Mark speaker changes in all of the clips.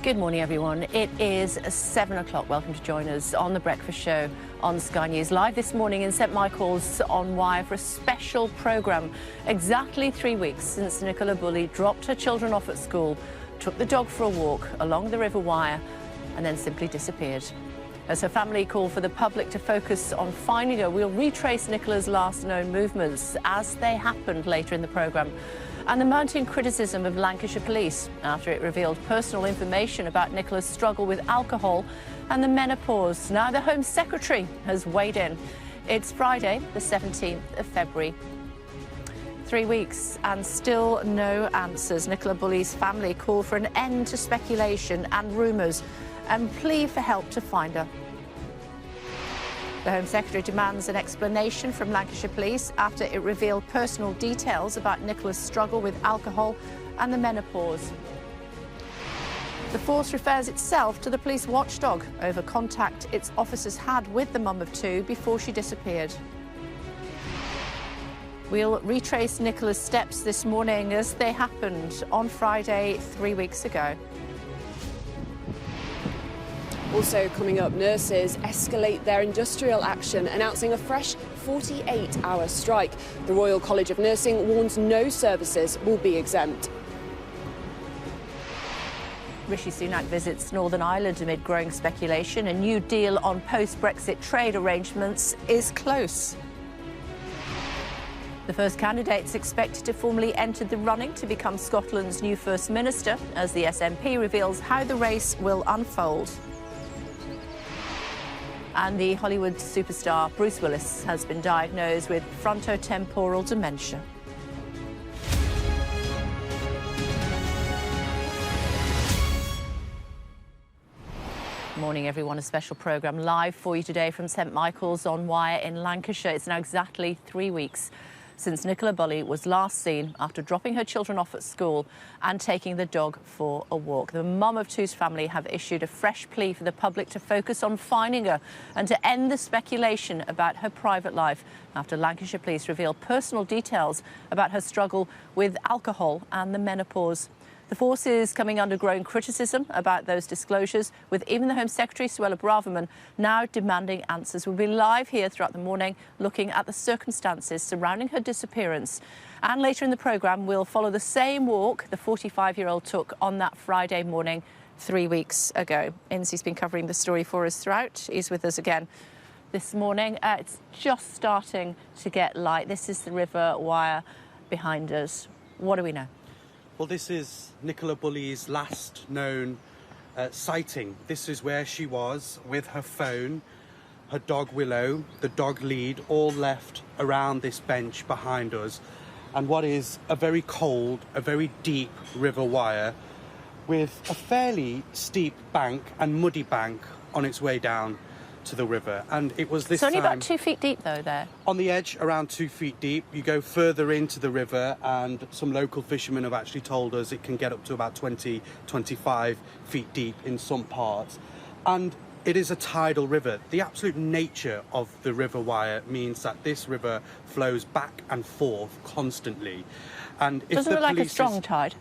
Speaker 1: Good morning, everyone. It is 7 o'clock. Welcome to join us on The Breakfast Show on Sky News. Live this morning in St Michael's on Wyre for a special programme. Exactly 3 weeks since Nicola Bulley dropped her children off at school, took the dog for a walk along the River Wyre and then simply disappeared. As her family call for the public to focus on finding her, we'll retrace Nicola's last known movements as they happened later in the programme. And the mounting criticism of Lancashire police after it revealed personal information about Nicola's struggle with alcohol and the menopause. Now the Home Secretary has weighed in. It's Friday, the 17th of February. 3 weeks and still no answers. Nicola Bulley's family call for an end to speculation and rumours and plea for help to find her. The Home Secretary demands an explanation from Lancashire Police after it revealed personal details about Nicola's struggle with alcohol and the menopause. The force refers itself to the police watchdog over contact its officers had with the mum of two before she disappeared. We'll retrace Nicola's steps this morning as they happened on Friday 3 weeks ago.
Speaker 2: Also coming up, nurses escalate their industrial action, announcing a fresh 48-hour strike. The Royal College of Nursing warns no services will be exempt.
Speaker 1: Rishi Sunak visits Northern Ireland amid growing speculation. A new deal on post-Brexit trade arrangements is close. The first candidate's expected to formally enter the running to become Scotland's new First Minister as the SNP reveals how the race will unfold. And the Hollywood superstar Bruce Willis has been diagnosed with frontotemporal dementia. Morning, everyone. A special programme live for you today from St Michael's on Wyre in Lancashire. It's now exactly 3 weeks since Nicola Bulley was last seen after dropping her children off at school and taking the dog for a walk. The mum of two's family have issued a fresh plea for the public to focus on finding her and to end the speculation about her private life after Lancashire police revealed personal details about her struggle with alcohol and the menopause. The force is coming under growing criticism about those disclosures, with even the Home Secretary, Suella Braverman, now demanding answers. We'll be live here throughout the morning looking at the circumstances surrounding her disappearance. And later in the programme, we'll follow the same walk the 45-year-old took on that Friday morning 3 weeks ago. Insy's been covering the story for us throughout. He's with us again this morning. It's just starting to get light. This is the River Wyre behind us. What do we know?
Speaker 3: Well, this is Nicola Bulley's last known sighting. This is where she was with her phone, her dog Willow, the dog lead, all left around this bench behind us. And what is a very cold, a very deep River Wyre with a fairly steep bank and muddy bank on its way down to the river. And it was this
Speaker 1: It's only
Speaker 3: time
Speaker 1: about 2 feet deep, though, there.
Speaker 3: on the edge, around 2 feet deep. You go further into the river and some local fishermen have actually told us it can get up to about 25 feet deep in some parts. And it is a tidal river. The absolute nature of the River Wyre means that this river flows back and forth constantly. And if
Speaker 1: Doesn't
Speaker 3: the
Speaker 1: look like a
Speaker 3: police
Speaker 1: strong tide.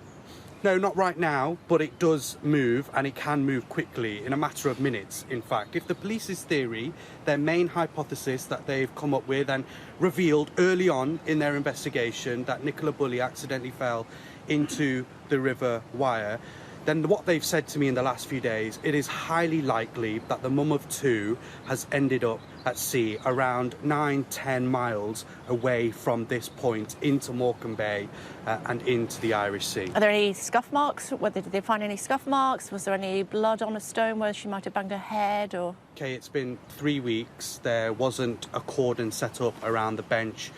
Speaker 3: No, not right now, but it does move, and it can move quickly, in a matter of minutes, in fact. If the police's theory, their main hypothesis that they've come up with and revealed early on in their investigation that Nicola Bulley accidentally fell into the River Wyre, then what they've said to me in the last few days, it is highly likely that the mum of two has ended up at sea around 9-10 miles away from this point into Morecambe Bay and into the Irish Sea.
Speaker 1: Are there any scuff marks? Did they find any scuff marks? Was there any blood on a stone where she might have banged her head? Or
Speaker 3: Okay, it's been 3 weeks. There wasn't a cordon set up around the bench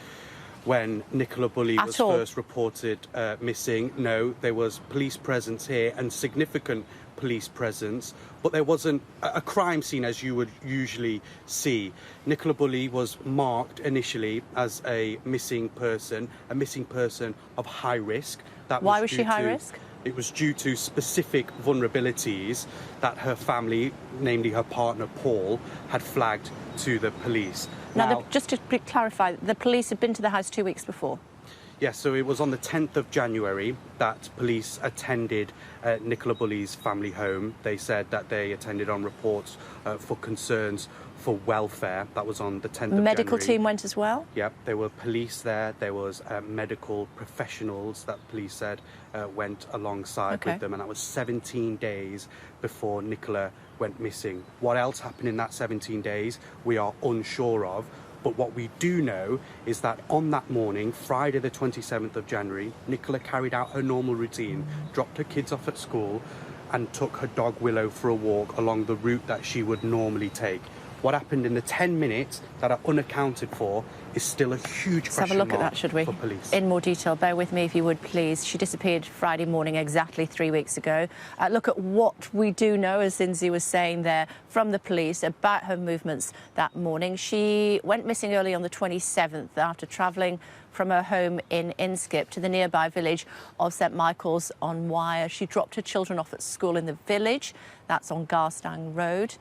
Speaker 3: when Nicola Bulley was first reported missing. No, there was police presence here and significant police presence, but there wasn't a crime scene as you would usually see. Nicola Bulley was marked initially as a missing person of high risk.
Speaker 1: Why was she high risk?
Speaker 3: It was due to specific vulnerabilities that her family, namely her partner Paul, had flagged to the police.
Speaker 1: Now just to clarify, the police had been to the house 2 weeks before?
Speaker 3: Yes, so it was on the 10th of January that police attended Nicola Bulley's family home. They said that they attended on reports for concerns for welfare. That was on the 10th of January.
Speaker 1: Medical team went as well?
Speaker 3: Yep, there were police there. There was medical professionals that police said went alongside with them, and that was 17 days before Nicola went missing. What else happened in that 17 days, we are unsure of. But what we do know is that on that morning, Friday the 27th of January, Nicola carried out her normal routine, dropped her kids off at school and took her dog Willow for a walk along the route that she would normally take. What happened in the 10 minutes that are unaccounted for is still a huge
Speaker 1: Let's have a
Speaker 3: question
Speaker 1: look at
Speaker 3: mark
Speaker 1: that, should we?
Speaker 3: for police.
Speaker 1: In more detail, bear with me if you would, please. She disappeared Friday morning, exactly 3 weeks ago. Look at what we do know, as Lindsay was saying there, from the police about her movements that morning. She went missing early on the 27th after travelling from her home in Inskip to the nearby village of St Michael's on Wyre. She dropped her children off at school in the village. That's on Garstang Road.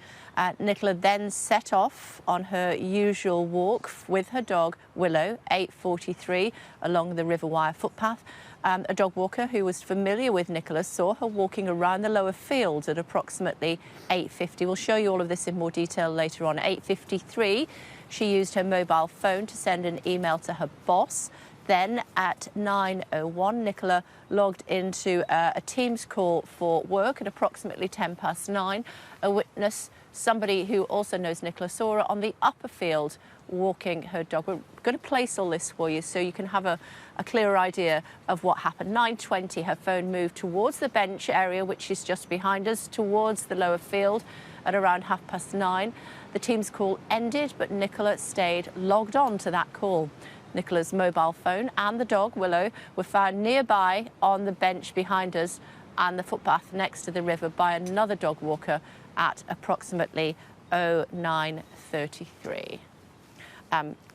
Speaker 1: Nicola then set off on her usual walk with her dog Willow, 8:43, along the River Wyre footpath. A dog walker who was familiar with Nicola saw her walking around the lower fields at approximately 8:50. We'll show you all of this in more detail later on. 8:53, she used her mobile phone to send an email to her boss. Then at 9:01, Nicola logged into a Teams call for work at approximately 9:10. A witness, somebody who also knows Nicola, saw her on the upper field walking her dog. We're going to place all this for you so you can have a clearer idea of what happened. 9:20, her phone moved towards the bench area, which is just behind us, towards the lower field at around 9:30. The Teams call ended, but Nicola stayed logged on to that call. Nicola's mobile phone and the dog, Willow, were found nearby on the bench behind us and the footpath next to the river by another dog walker at approximately 09:33.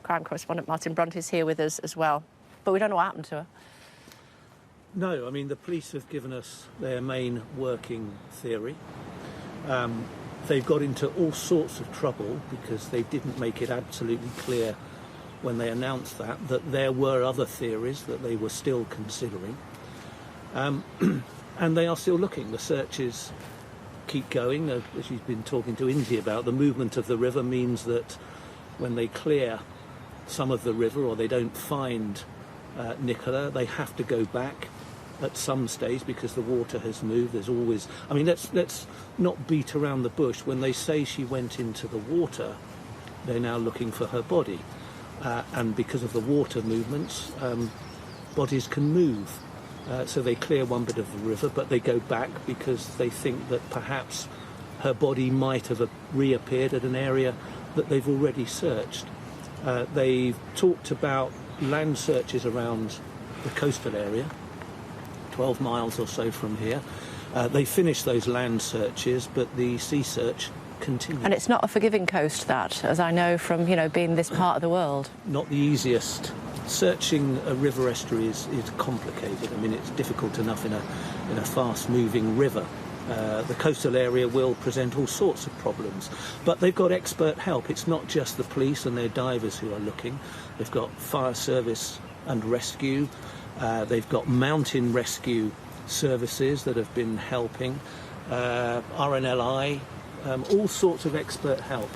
Speaker 1: Crime correspondent Martin Brunt is here with us as well, but we don't know what happened to her.
Speaker 4: No, I mean, the police have given us their main working theory. They've got into all sorts of trouble because they didn't make it absolutely clear when they announced that there were other theories that they were still considering. And they are still looking. The searches keep going. As you've been talking to Indy about, the movement of the river means that when they clear some of the river or they don't find Nicola, they have to go back at some stage because the water has moved. There's always... I mean, let's not beat around the bush. When they say she went into the water, they're now looking for her body. And because of the water movements, bodies can move. So they clear one bit of the river, but they go back because they think that perhaps her body might have reappeared at an area that they've already searched. They've talked about land searches around the coastal area, 12 miles or so from here. They finished those land searches, but the sea search continues. And
Speaker 1: it's not a forgiving coast, that, as I know from, being this part of the world.
Speaker 4: Not the easiest. Searching a river estuary is complicated. I mean, it's difficult enough in a fast-moving river. The coastal area will present all sorts of problems. But they've got expert help. It's not just the police and their divers who are looking. They've got fire service and rescue. They've got mountain rescue services that have been helping. RNLI, all sorts of expert help.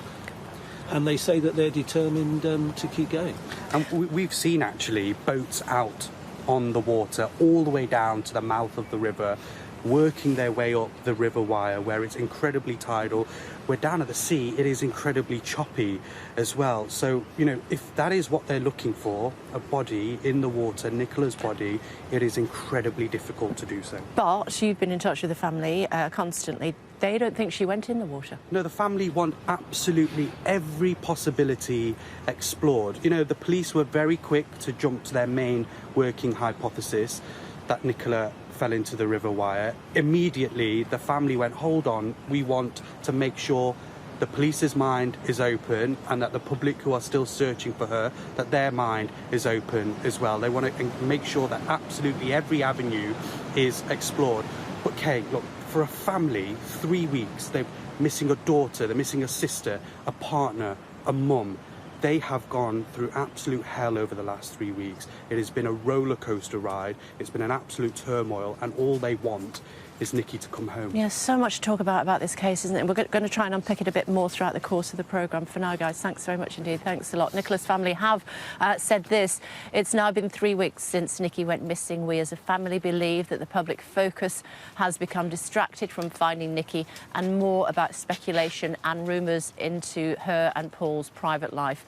Speaker 4: And they say that they're determined to keep going.
Speaker 3: And we've seen, actually, boats out on the water all the way down to the mouth of the river, working their way up the River Wyre, where it's incredibly tidal. We're down at the sea, it is incredibly choppy as well. So, if that is what they're looking for, a body in the water, Nicola's body, it is incredibly difficult to do so.
Speaker 1: But you've been in touch with the family constantly. They don't think she went in the water.
Speaker 3: No, the family want absolutely every possibility explored. The police were very quick to jump to their main working hypothesis that Nicola fell into the River Wyre. Immediately, the family went, hold on, we want to make sure the police's mind is open and that the public who are still searching for her, that their mind is open as well. They want to make sure that absolutely every avenue is explored. But Kay, look, for a family, 3 weeks, they're missing a daughter, they're missing a sister, a partner, a mum. They have gone through absolute hell over the last 3 weeks. It has been a roller coaster ride. It's been an absolute turmoil, and all they want is Nikki to come home.
Speaker 1: Yes, so much to talk about this case, isn't it? We're going to try and unpick it a bit more throughout the course of the programme. For now, guys, thanks very much indeed. Thanks a lot. Nicola's family have said this. It's now been 3 weeks since Nikki went missing. We as a family believe that the public focus has become distracted from finding Nikki and more about speculation and rumours into her and Paul's private life.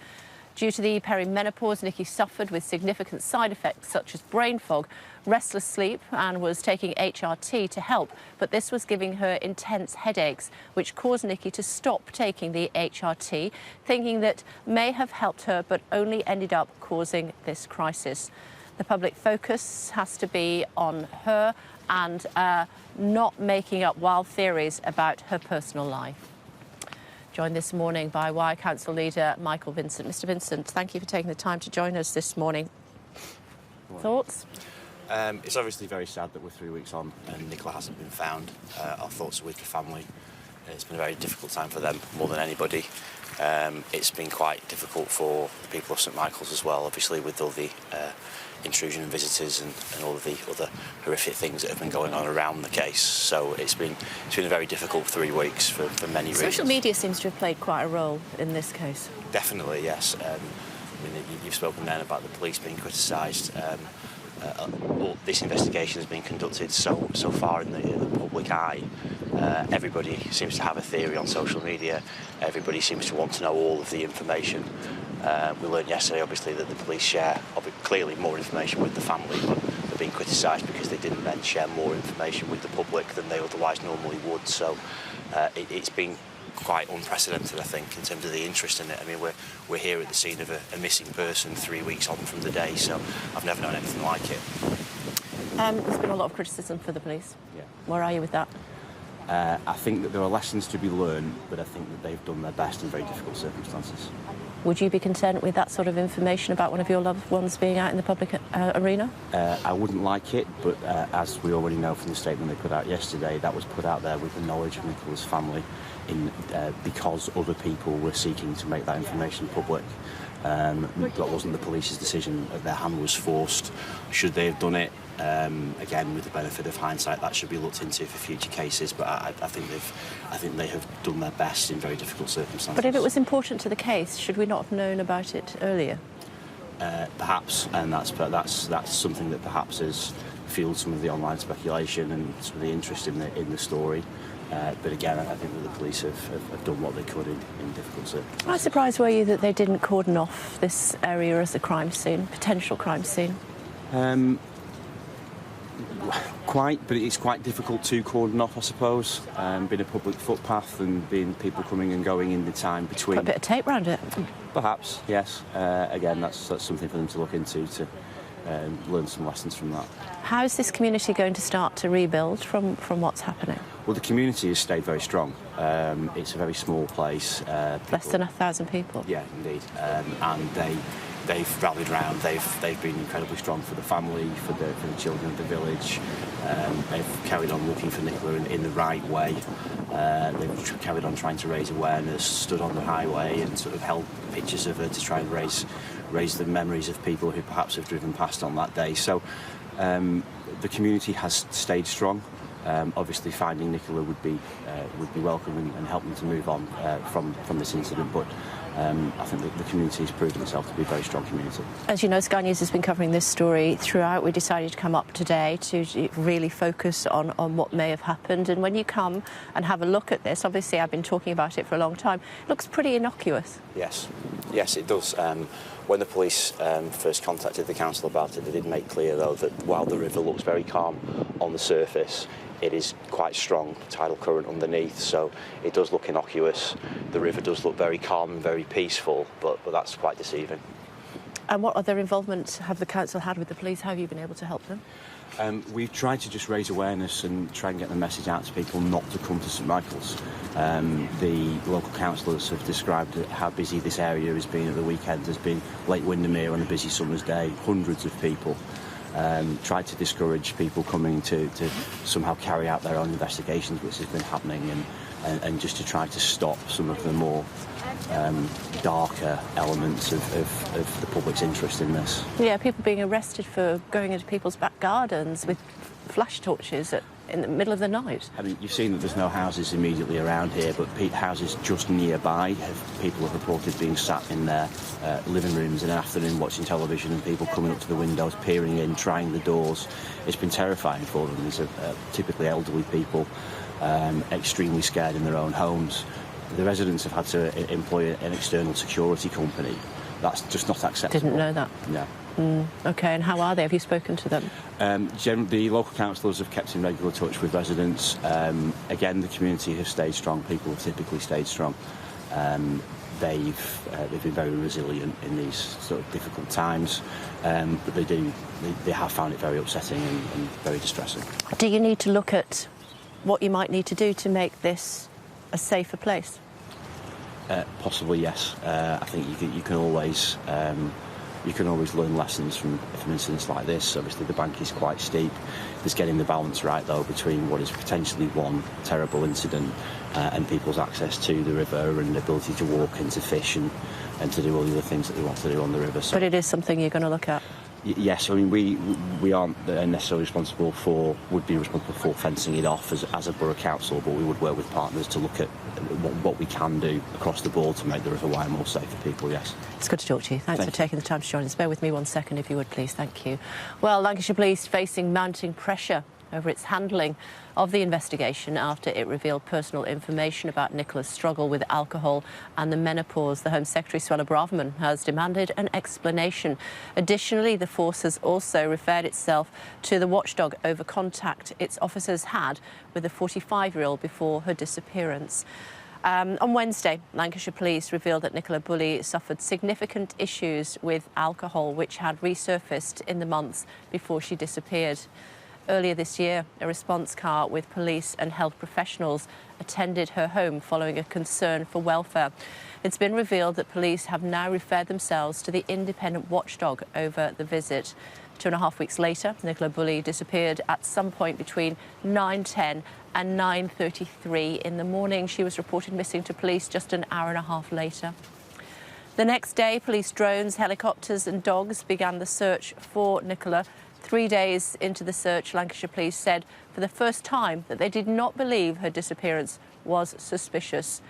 Speaker 1: Due to the perimenopause, Nikki suffered with significant side effects such as brain fog, restless sleep, and was taking HRT to help. But this was giving her intense headaches, which caused Nikki to stop taking the HRT, thinking that may have helped her, but only ended up causing this crisis. The public focus has to be on her and not making up wild theories about her personal life. Joined this morning by Wyre Council leader Michael Vincent. Mr Vincent, thank you for taking the time to join us this morning. Thoughts?
Speaker 5: It's obviously very sad that we're 3 weeks on and Nicola hasn't been found. Our thoughts are with the family. It's been a very difficult time for them, more than anybody. It's been quite difficult for the people of St Michael's as well, obviously, with all the intrusion and visitors and all of the other horrific things that have been going on around the case. So it's been a very difficult 3 weeks for many reasons.
Speaker 1: Social media seems to have played quite a role in this case.
Speaker 5: Definitely, yes. You've spoken then about the police being criticised. This investigation has been conducted so far in the public eye. Everybody seems to have a theory on social media. Everybody seems to want to know all of the information. We learned yesterday, obviously, that the police share clearly more information with the family, but they're being criticised because they didn't then share more information with the public than they otherwise normally would. So it's been quite unprecedented, I think, in terms of the interest in it. I mean, we're here at the scene of a missing person 3 weeks on from the day, so I've never known anything like it.
Speaker 1: There's been a lot of criticism for the police.
Speaker 5: Yeah.
Speaker 1: Where are you with that?
Speaker 5: I think that there are lessons to be learned, but I think that they've done their best in very difficult circumstances.
Speaker 1: Would you be content with that sort of information about one of your loved ones being out in the public arena?
Speaker 5: I wouldn't like it, but as we already know from the statement they put out yesterday, that was put out there with the knowledge of Nicola's family because other people were seeking to make that information public. That wasn't the police's decision. Their hand was forced. Should they have done it? Again, with the benefit of hindsight, that should be looked into for future cases. But I think they have done their best in very difficult circumstances.
Speaker 1: But if it was important to the case, should we not have known about it earlier?
Speaker 5: Perhaps, and that's something that perhaps has fueled some of the online speculation and some of the interest in the story. But again, I think that the police have done what they could in difficult circumstances.
Speaker 1: How surprised were you that they didn't cordon off this area as a crime scene, potential crime scene?
Speaker 5: Quite, but it's quite difficult to cordon off, I suppose. Being a public footpath and being people coming and going in the time between.
Speaker 1: Put a bit of tape around it.
Speaker 5: Perhaps, yes. Again, that's something for them to look into to learn some lessons from that.
Speaker 1: How is this community going to start to rebuild from what's happening?
Speaker 5: Well, the community has stayed very strong. It's a very small place.
Speaker 1: Less than 1,000 people.
Speaker 5: Yeah, indeed. And they've rallied round. They've been incredibly strong for the family, for the children of the village. They've carried on looking for Nicola in the right way. They've carried on trying to raise awareness, stood on the highway and sort of held pictures of her to try and raise the memories of people who perhaps have driven past on that day. So the community has stayed strong. Obviously, finding Nicola would be welcome and help them to move on from this incident. But I think that the community has proven itself to be a very strong community.
Speaker 1: As you know, Sky News has been covering this story throughout. We decided to come up today to really focus on what may have happened. And when you come and have a look at this, obviously I've been talking about it for a long time, it looks pretty innocuous.
Speaker 5: Yes, it does. When the police first contacted the council about it, they did make clear, though, that while the river looks very calm on the surface, it is quite strong tidal current underneath, so it does look innocuous. The river does look very calm and very peaceful, but that's quite deceiving.
Speaker 1: And what other involvement have the council had with the police? How have you been able to help them?
Speaker 5: We've tried to just raise awareness and try and get the message out to people not to come to St Michael's. The local councillors have described how busy this area has been at the weekend. There's been Lake Windermere on a busy summer's day, hundreds of people. Tried to discourage people coming to somehow carry out their own investigations, which has been happening, and and just to try to stop some of the more darker elements of the public's interest in this.
Speaker 1: Yeah, people being arrested for going into people's back gardens with flash torches in the middle of the night.
Speaker 5: I mean, you've seen that there's no houses immediately around here, but houses just nearby people have reported being sat in their living rooms in an afternoon watching television, and people coming up to the windows, peering in, trying the doors. It's been terrifying for them. These are typically elderly people, extremely scared in their own homes. The residents have had to employ an external security company. That's just not acceptable.
Speaker 1: Didn't know that.
Speaker 5: No.
Speaker 1: OK, and how are they? Have you spoken to them?
Speaker 5: The local councillors have kept in regular touch with residents. Again, the community has stayed strong. People have typically stayed strong. They've been very resilient in these sort of difficult times, but they have found it very upsetting and very distressing.
Speaker 1: Do you need to look at what you might need to do to make this a safer place?
Speaker 5: Possibly, yes. I think you can always learn lessons from incidents like this. Obviously, the bank is quite steep. There's getting the balance right, though, between what is potentially one terrible incident and people's access to the river and the ability to walk and to fish and to do all the other things that they want to do on the river. So,
Speaker 1: but it is something you're going to look at?
Speaker 5: Yes, I mean, we aren't necessarily would be responsible for fencing it off as a borough council, but we would work with partners to look at what we can do across the board to make the River Wyre more safe for people, yes.
Speaker 1: It's good to talk to you. Thanks for taking the time to join us. Bear with me 1 second, if you would, please. Thank you. Well, Lancashire Police facing mounting pressure over its handling of the investigation after it revealed personal information about Nicola's struggle with alcohol and the menopause. The Home Secretary, Suella Braverman, has demanded an explanation. Additionally, the force has also referred itself to the watchdog over contact its officers had with the 45-year-old before her disappearance. On Wednesday, Lancashire Police revealed that Nicola Bulley suffered significant issues with alcohol, which had resurfaced in the months before she disappeared. Earlier this year, a response car with police and health professionals attended her home following a concern for welfare. It's been revealed that police have now referred themselves to the independent watchdog over the visit. 2.5 weeks later, Nicola Bulley disappeared at some point between 9:10 and 9:33 in the morning. She was reported missing to police just an hour and a half later. The next day, police drones, helicopters and dogs began the search for Nicola. 3 days into the search, Lancashire Police said for the first time that they did not believe her disappearance was suspicious.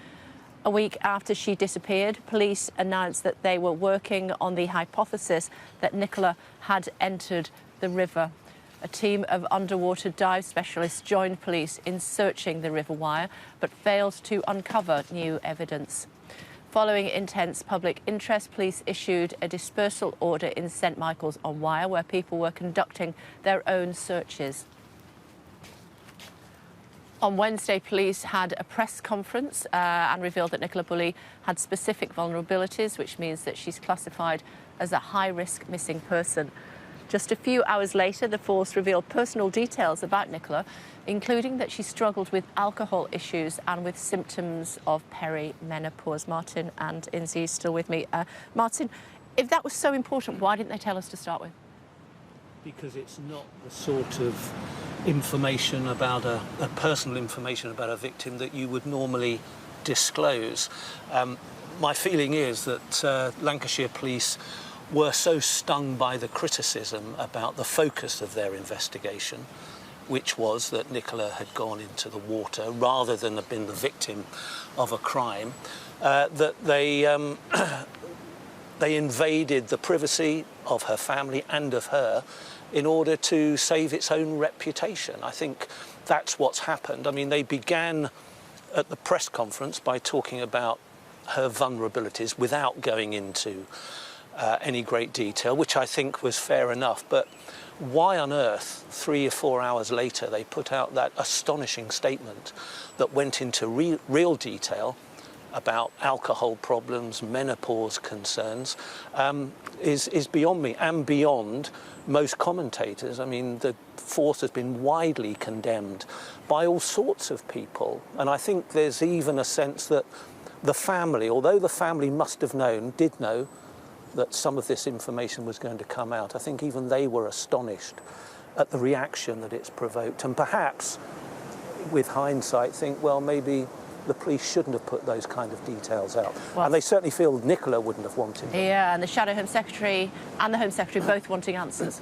Speaker 1: A week after she disappeared, police announced that they were working on the hypothesis that Nicola had entered the river. A team of underwater dive specialists joined police in searching the River Wyre, but failed to uncover new evidence. Following intense public interest, police issued a dispersal order in St Michael's on Wyre, where people were conducting their own searches. On Wednesday, police had a press conference and revealed that Nicola Bulley had specific vulnerabilities, which means that she's classified as a high-risk missing person. Just a few hours later, the force revealed personal details about Nicola, including that she struggled with alcohol issues and with symptoms of perimenopause. Martin and Inzi still with me. Martin, if that was so important, why didn't they tell us to start with?
Speaker 4: Because it's not the sort of information about a personal information about a victim that you would normally disclose. My feeling is that Lancashire Police were so stung by the criticism about the focus of their investigation, which was that Nicola had gone into the water rather than have been the victim of a crime, that they invaded the privacy of her family and of her in order to save its own reputation. I think that's what's happened. I mean, they began at the press conference by talking about her vulnerabilities without going into any great detail, which I think was fair enough. But why on earth, 3 or 4 hours later, they put out that astonishing statement that went into real detail about alcohol problems, menopause concerns, is beyond me and beyond most commentators. I mean, the force has been widely condemned by all sorts of people. And I think there's even a sense that the family, although the family must have known, did know, that some of this information was going to come out. I think even they were astonished at the reaction that it's provoked, and perhaps, with hindsight, think, well, maybe the police shouldn't have put those kind of details out.
Speaker 1: Well,
Speaker 4: and they certainly feel Nicola wouldn't have wanted them.
Speaker 1: Yeah, and the Shadow Home Secretary and the Home Secretary both wanting answers.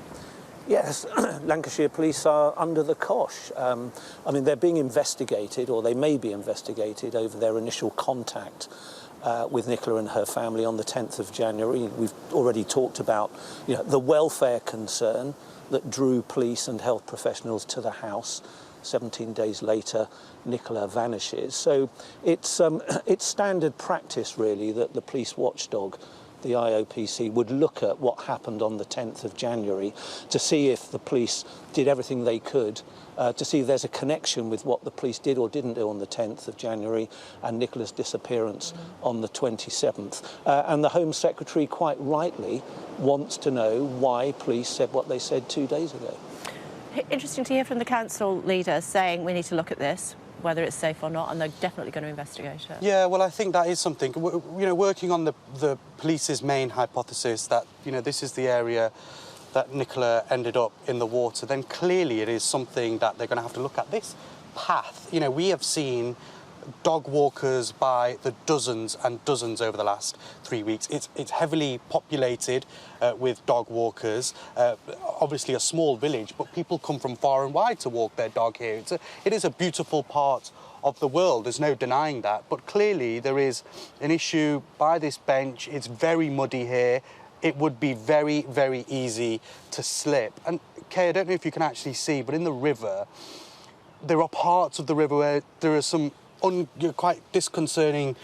Speaker 4: Yes, Lancashire police are under the cosh. I mean, they're being investigated, or they may be investigated, over their initial contact with Nicola and her family on the 10th of January. We've already talked about, you know, the welfare concern that drew police and health professionals to the house. 17 days later, Nicola vanishes. So it's standard practice, really, that the police watchdog, the IOPC, would look at what happened on the 10th of January to see if the police did everything they could to see if there's a connection with what the police did or didn't do on the 10th of January and Nicola's disappearance on the 27th. And the Home Secretary, quite rightly, wants to know why police said what they said 2 days ago.
Speaker 1: Interesting to hear from the council leader saying we need to look at this, whether it's safe or not, and they're definitely going to investigate it.
Speaker 3: Yeah, well, I think that is something. You know, working on the police's main hypothesis that, you know, this is the area that Nicola ended up in the water, then clearly it is something that they're going to have to look at. This path, you know, we have seen dog walkers by the dozens and dozens over the last 3 weeks. It's heavily populated with dog walkers. Obviously a small village, but people come from far and wide to walk their dog here. It is a beautiful part of the world, there's no denying that, but clearly there is an issue by this bench. It's very muddy here. It would be very, very easy to slip. And Kay, I don't know if you can actually see, but in the river, there are parts of the river where there are some quite disconcerting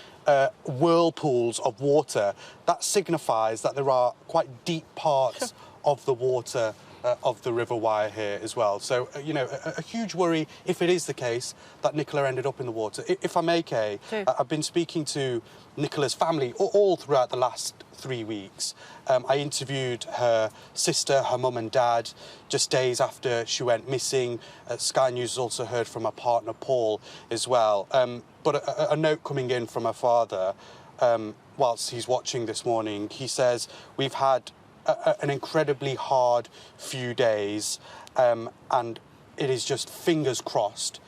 Speaker 3: whirlpools of water. That signifies that there are quite deep parts of the water of the River Wyre here as well. So, you know, a huge worry if it is the case that Nicola ended up in the water. If I may, Kay, I've been speaking to Nicola's family all throughout the last 3 weeks. I interviewed her sister, her mum and dad, just days after she went missing. Sky News has also heard from her partner, Paul, as well. But a note coming in from her father, whilst he's watching this morning, he says, we've had an incredibly hard few days, and it is just fingers crossed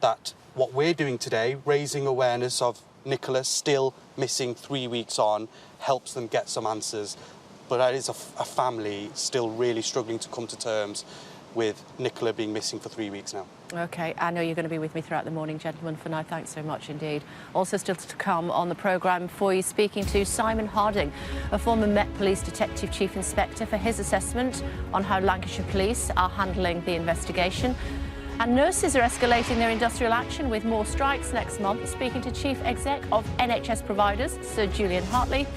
Speaker 3: that what we're doing today, raising awareness of Nicola still missing 3 weeks on, helps them get some answers. But that is a family still really struggling to come to terms with Nicola being missing for 3 weeks now.
Speaker 1: OK, I know you're going to be with me throughout the morning, gentlemen. For now, thanks so much indeed. Also still to come on the programme for you, speaking to Simon Harding, a former Met Police Detective Chief Inspector, for his assessment on how Lancashire Police are handling the investigation. And nurses are escalating their industrial action with more strikes next month, speaking to Chief Exec of NHS Providers, Sir Julian Hartley.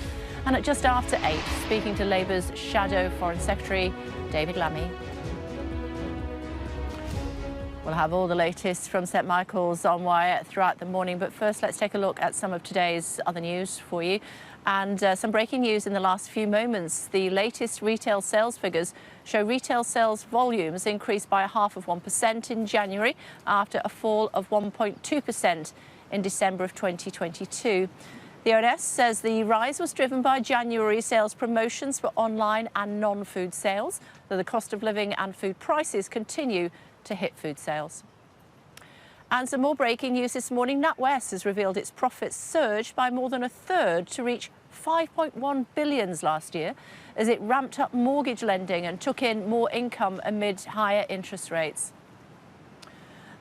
Speaker 1: And at just after 8, speaking to Labour's Shadow Foreign Secretary, David Lammy. We'll have all the latest from St Michael's on Wyre throughout the morning, but first let's take a look at some of today's other news for you. And some breaking news in the last few moments. The latest retail sales figures show retail sales volumes increased by 0.5% in January after a fall of 1.2% in December of 2022. The ONS says the rise was driven by January sales promotions for online and non-food sales, though the cost of living and food prices continue to hit food sales. And some more breaking news this morning. NatWest has revealed its profits surged by more than a third to reach 5.1 billion last year as it ramped up mortgage lending and took in more income amid higher interest rates.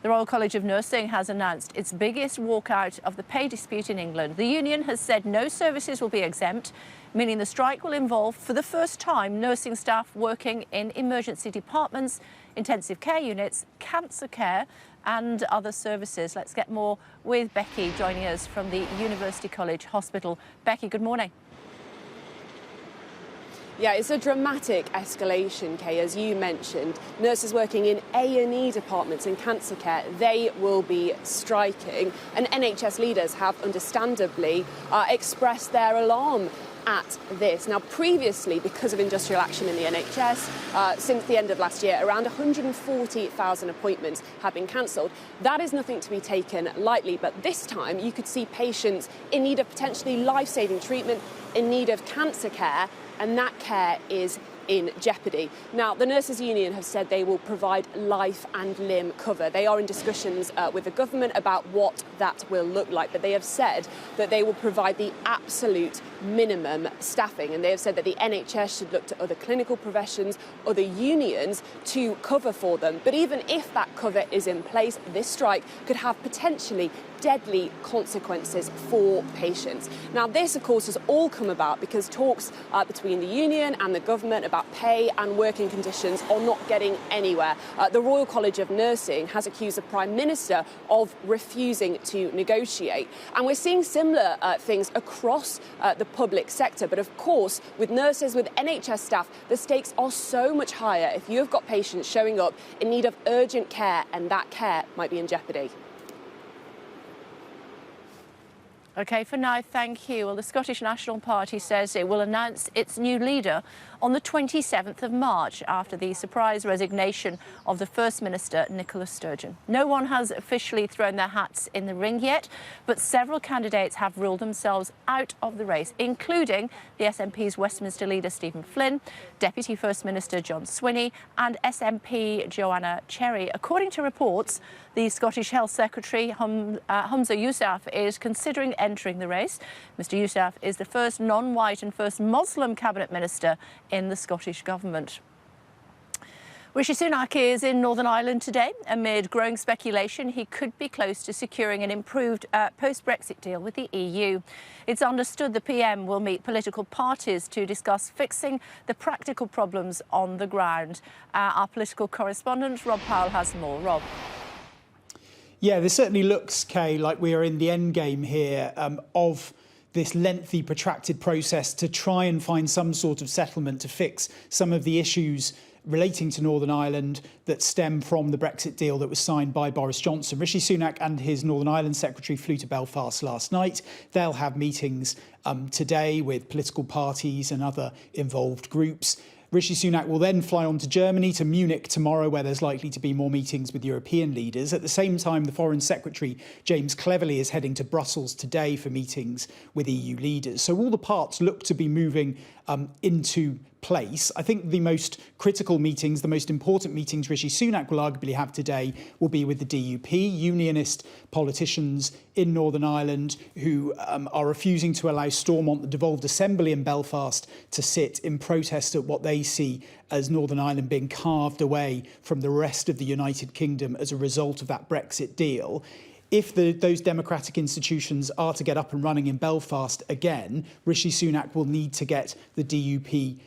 Speaker 1: The Royal College of Nursing has announced its biggest walkout of the pay dispute in England. The union has said no services will be exempt, meaning the strike will involve, for the first time, nursing staff working in emergency departments, intensive care units, cancer care and other services. Let's get more with Becky joining us from the University College Hospital. Becky, good morning.
Speaker 2: Yeah, it's a dramatic escalation, Kay, as you mentioned. Nurses working in A&E departments and cancer care, they will be striking. And NHS leaders have understandably expressed their alarm at this. Now, previously, because of industrial action in the NHS, since the end of last year, around 140,000 appointments have been cancelled. That is nothing to be taken lightly, but this time you could see patients in need of potentially life-saving treatment, in need of cancer care, and that care is in jeopardy. Now, the Nurses Union have said they will provide life and limb cover. They are in discussions with the government about what that will look like, but they have said that they will provide the absolute minimum staffing, and they have said that the NHS should look to other clinical professions, other unions to cover for them. But even if that cover is in place, this strike could have potentially deadly consequences for patients. Now, this, of course, has all come about because talks between the union and the government about pay and working conditions are not getting anywhere. The Royal College of Nursing has accused the Prime Minister of refusing to negotiate. And we're seeing similar things across the public sector. But of course, with nurses, with NHS staff, the stakes are so much higher if you have got patients showing up in need of urgent care and that care might be in jeopardy.
Speaker 1: OK, for now, thank you. Well, the Scottish National Party says it will announce its new leader on the 27th of March after the surprise resignation of the First Minister, Nicola Sturgeon. No one has officially thrown their hats in the ring yet, but several candidates have ruled themselves out of the race, including the SNP's Westminster leader, Stephen Flynn, Deputy First Minister John Swinney and SNP Joanna Cherry. According to reports, the Scottish Health Secretary, Humza Yousaf, is considering entering the race. Mr Yousaf is the first non-white and first Muslim cabinet minister in the Scottish government. Rishi Sunak is in Northern Ireland today. Amid growing speculation, he could be close to securing an improved post-Brexit deal with the EU. It's understood the PM will meet political parties to discuss fixing the practical problems on the ground. Our political correspondent, Rob Powell, has more. Rob.
Speaker 6: Yeah, this certainly looks, Kay, like we are in the end game here of this lengthy, protracted process to try and find some sort of settlement to fix some of the issues relating to Northern Ireland that stem from the Brexit deal that was signed by Boris Johnson. Rishi Sunak and his Northern Ireland secretary flew to Belfast last night. They'll have meetings today with political parties and other involved groups. Rishi Sunak will then fly on to Germany, to Munich tomorrow, where there's likely to be more meetings with European leaders. At the same time, the Foreign Secretary, James Cleverly, is heading to Brussels today for meetings with EU leaders. So all the parts look to be moving into place. I think the most critical meetings, the most important meetings Rishi Sunak will arguably have today will be with the DUP, unionist politicians in Northern Ireland who are refusing to allow Stormont, the devolved assembly in Belfast, to sit in protest at what they see as Northern Ireland being carved away from the rest of the United Kingdom as a result of that Brexit deal. If those democratic institutions are to get up and running in Belfast again, Rishi Sunak will need to get the DUP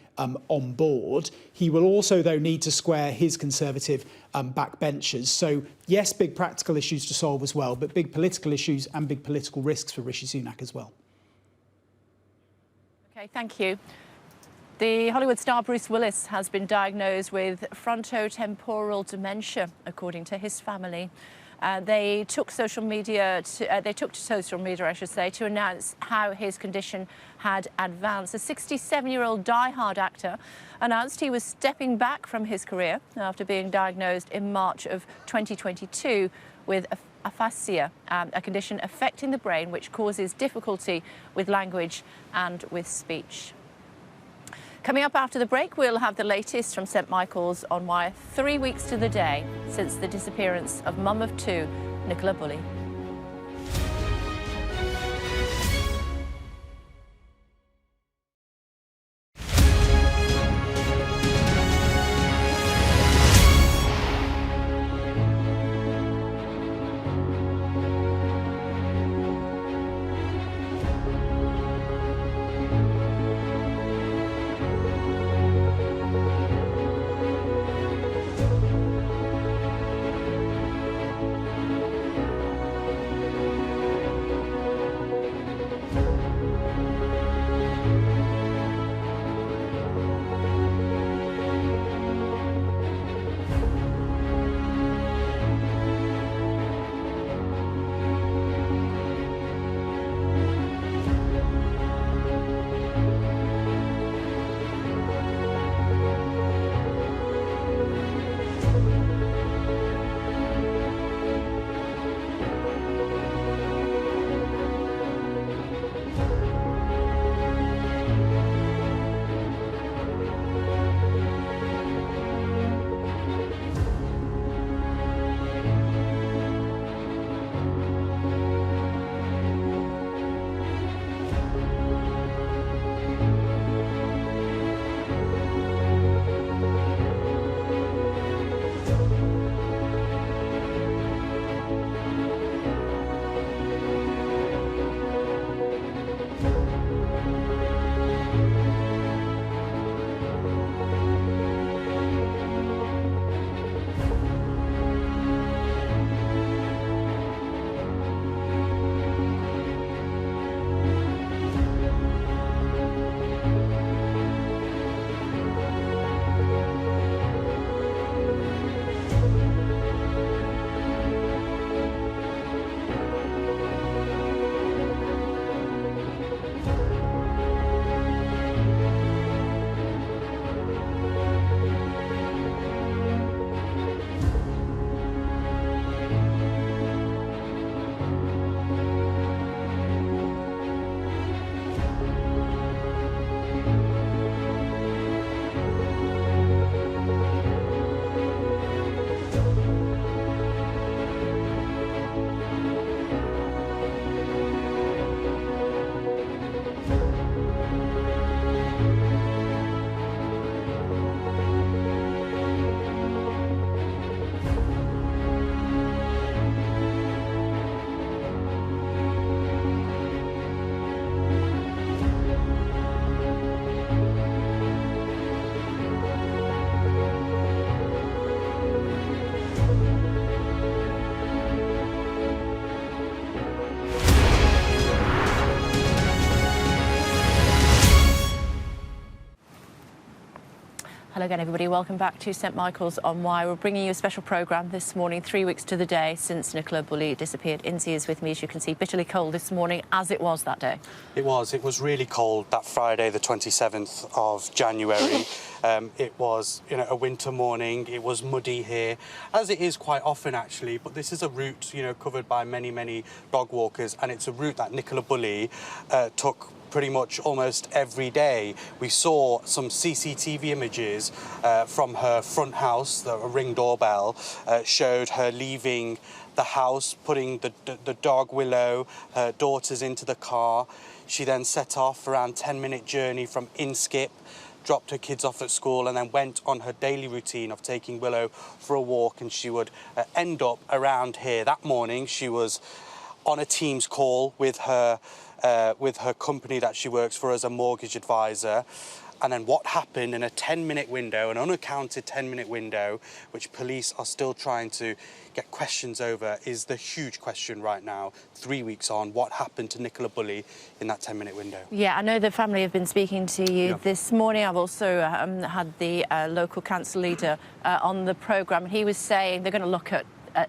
Speaker 6: on board. He will also, though, need to square his Conservative backbenchers. So, yes, big practical issues to solve as well, but big political issues and big political risks for Rishi Sunak as well.
Speaker 1: OK, thank you. The Hollywood star Bruce Willis has been diagnosed with frontotemporal dementia, according to his family. They took to social media, I should say, to announce how his condition had advanced. The 67-year-old die-hard actor announced he was stepping back from his career after being diagnosed in March of 2022 with aphasia, a condition affecting the brain which causes difficulty with language and with speech. Coming up after the break, we'll have the latest from St Michael's on Wyre, 3 weeks to the day since the disappearance of mum of two, Nicola Bulley. Hello again, everybody. Welcome back to St Michael's on Wyre. We're bringing you a special programme this morning, 3 weeks to the day since Nicola Bulley disappeared. Incy is with me, as you can see, bitterly cold this morning, as it was that day.
Speaker 3: It was really cold that Friday, the 27th of January. It was, a winter morning. It was muddy here, as it is quite often, actually. But this is a route, covered by many, many dog walkers, and it's a route that Nicola Bulley took pretty much almost every day. We saw some CCTV images from her front house. The Ring doorbell showed her leaving the house, putting the dog Willow, her daughters, into the car. She then set off around 10-minute journey from Inskip, dropped her kids off at school, and then went on her daily routine of taking Willow for a walk, and she would end up around here. That morning she was on a Teams call with her company that she works for as a mortgage advisor. And then what happened in a 10-minute window, an unaccounted 10-minute window, which police are still trying to get questions over, is the huge question right now, 3 weeks on. What happened to Nicola Bulley in that 10-minute window? Yeah,
Speaker 1: I know the family have been speaking to you this morning. I've also had the local council leader on the programme. He was saying they're going to look at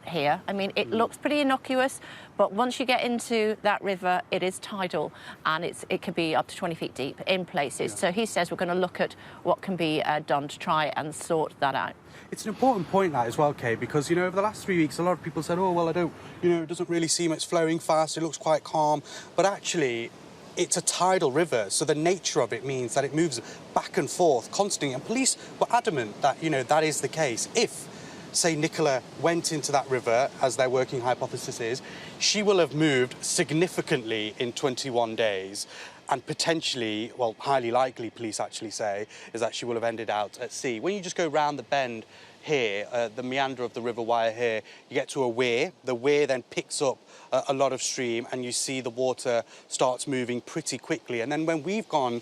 Speaker 1: here. I mean, it looks pretty innocuous, but once you get into that river, it is tidal, and it can be up to 20 feet deep in places. So he says we're going to look at what can be done to try and sort that out.
Speaker 3: It's an important point, that, as well, Kay, because, over the last 3 weeks, a lot of people said, oh, well, it doesn't really seem it's flowing fast, it looks quite calm, but actually it's a tidal river, so the nature of it means that it moves back and forth constantly, and police were adamant that, that is the case. If, say, Nicola went into that river, as their working hypothesis is, she will have moved significantly in 21 days, and potentially, well, highly likely, police actually say, is that she will have ended out at sea. When you just go round the bend here, the meander of the River Wyre here, you get to a weir. The weir then picks up a lot of stream, and you see the water starts moving pretty quickly. And then when we've gone,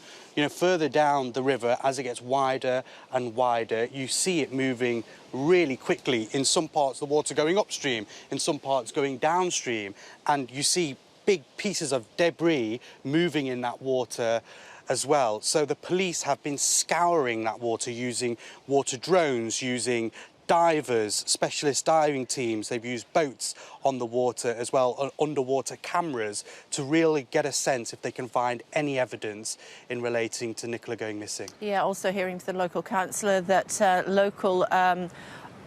Speaker 3: further down the river, as it gets wider and wider, you see it moving really quickly. In some parts, the water going upstream, in some parts going downstream, and you see big pieces of debris moving in that water as well. So the police have been scouring that water using water drones, using divers, specialist diving teams. They've used boats on the water as well, underwater cameras, to really get a sense if they can find any evidence in relating to Nicola going missing. Yeah, also hearing from the local councillor that local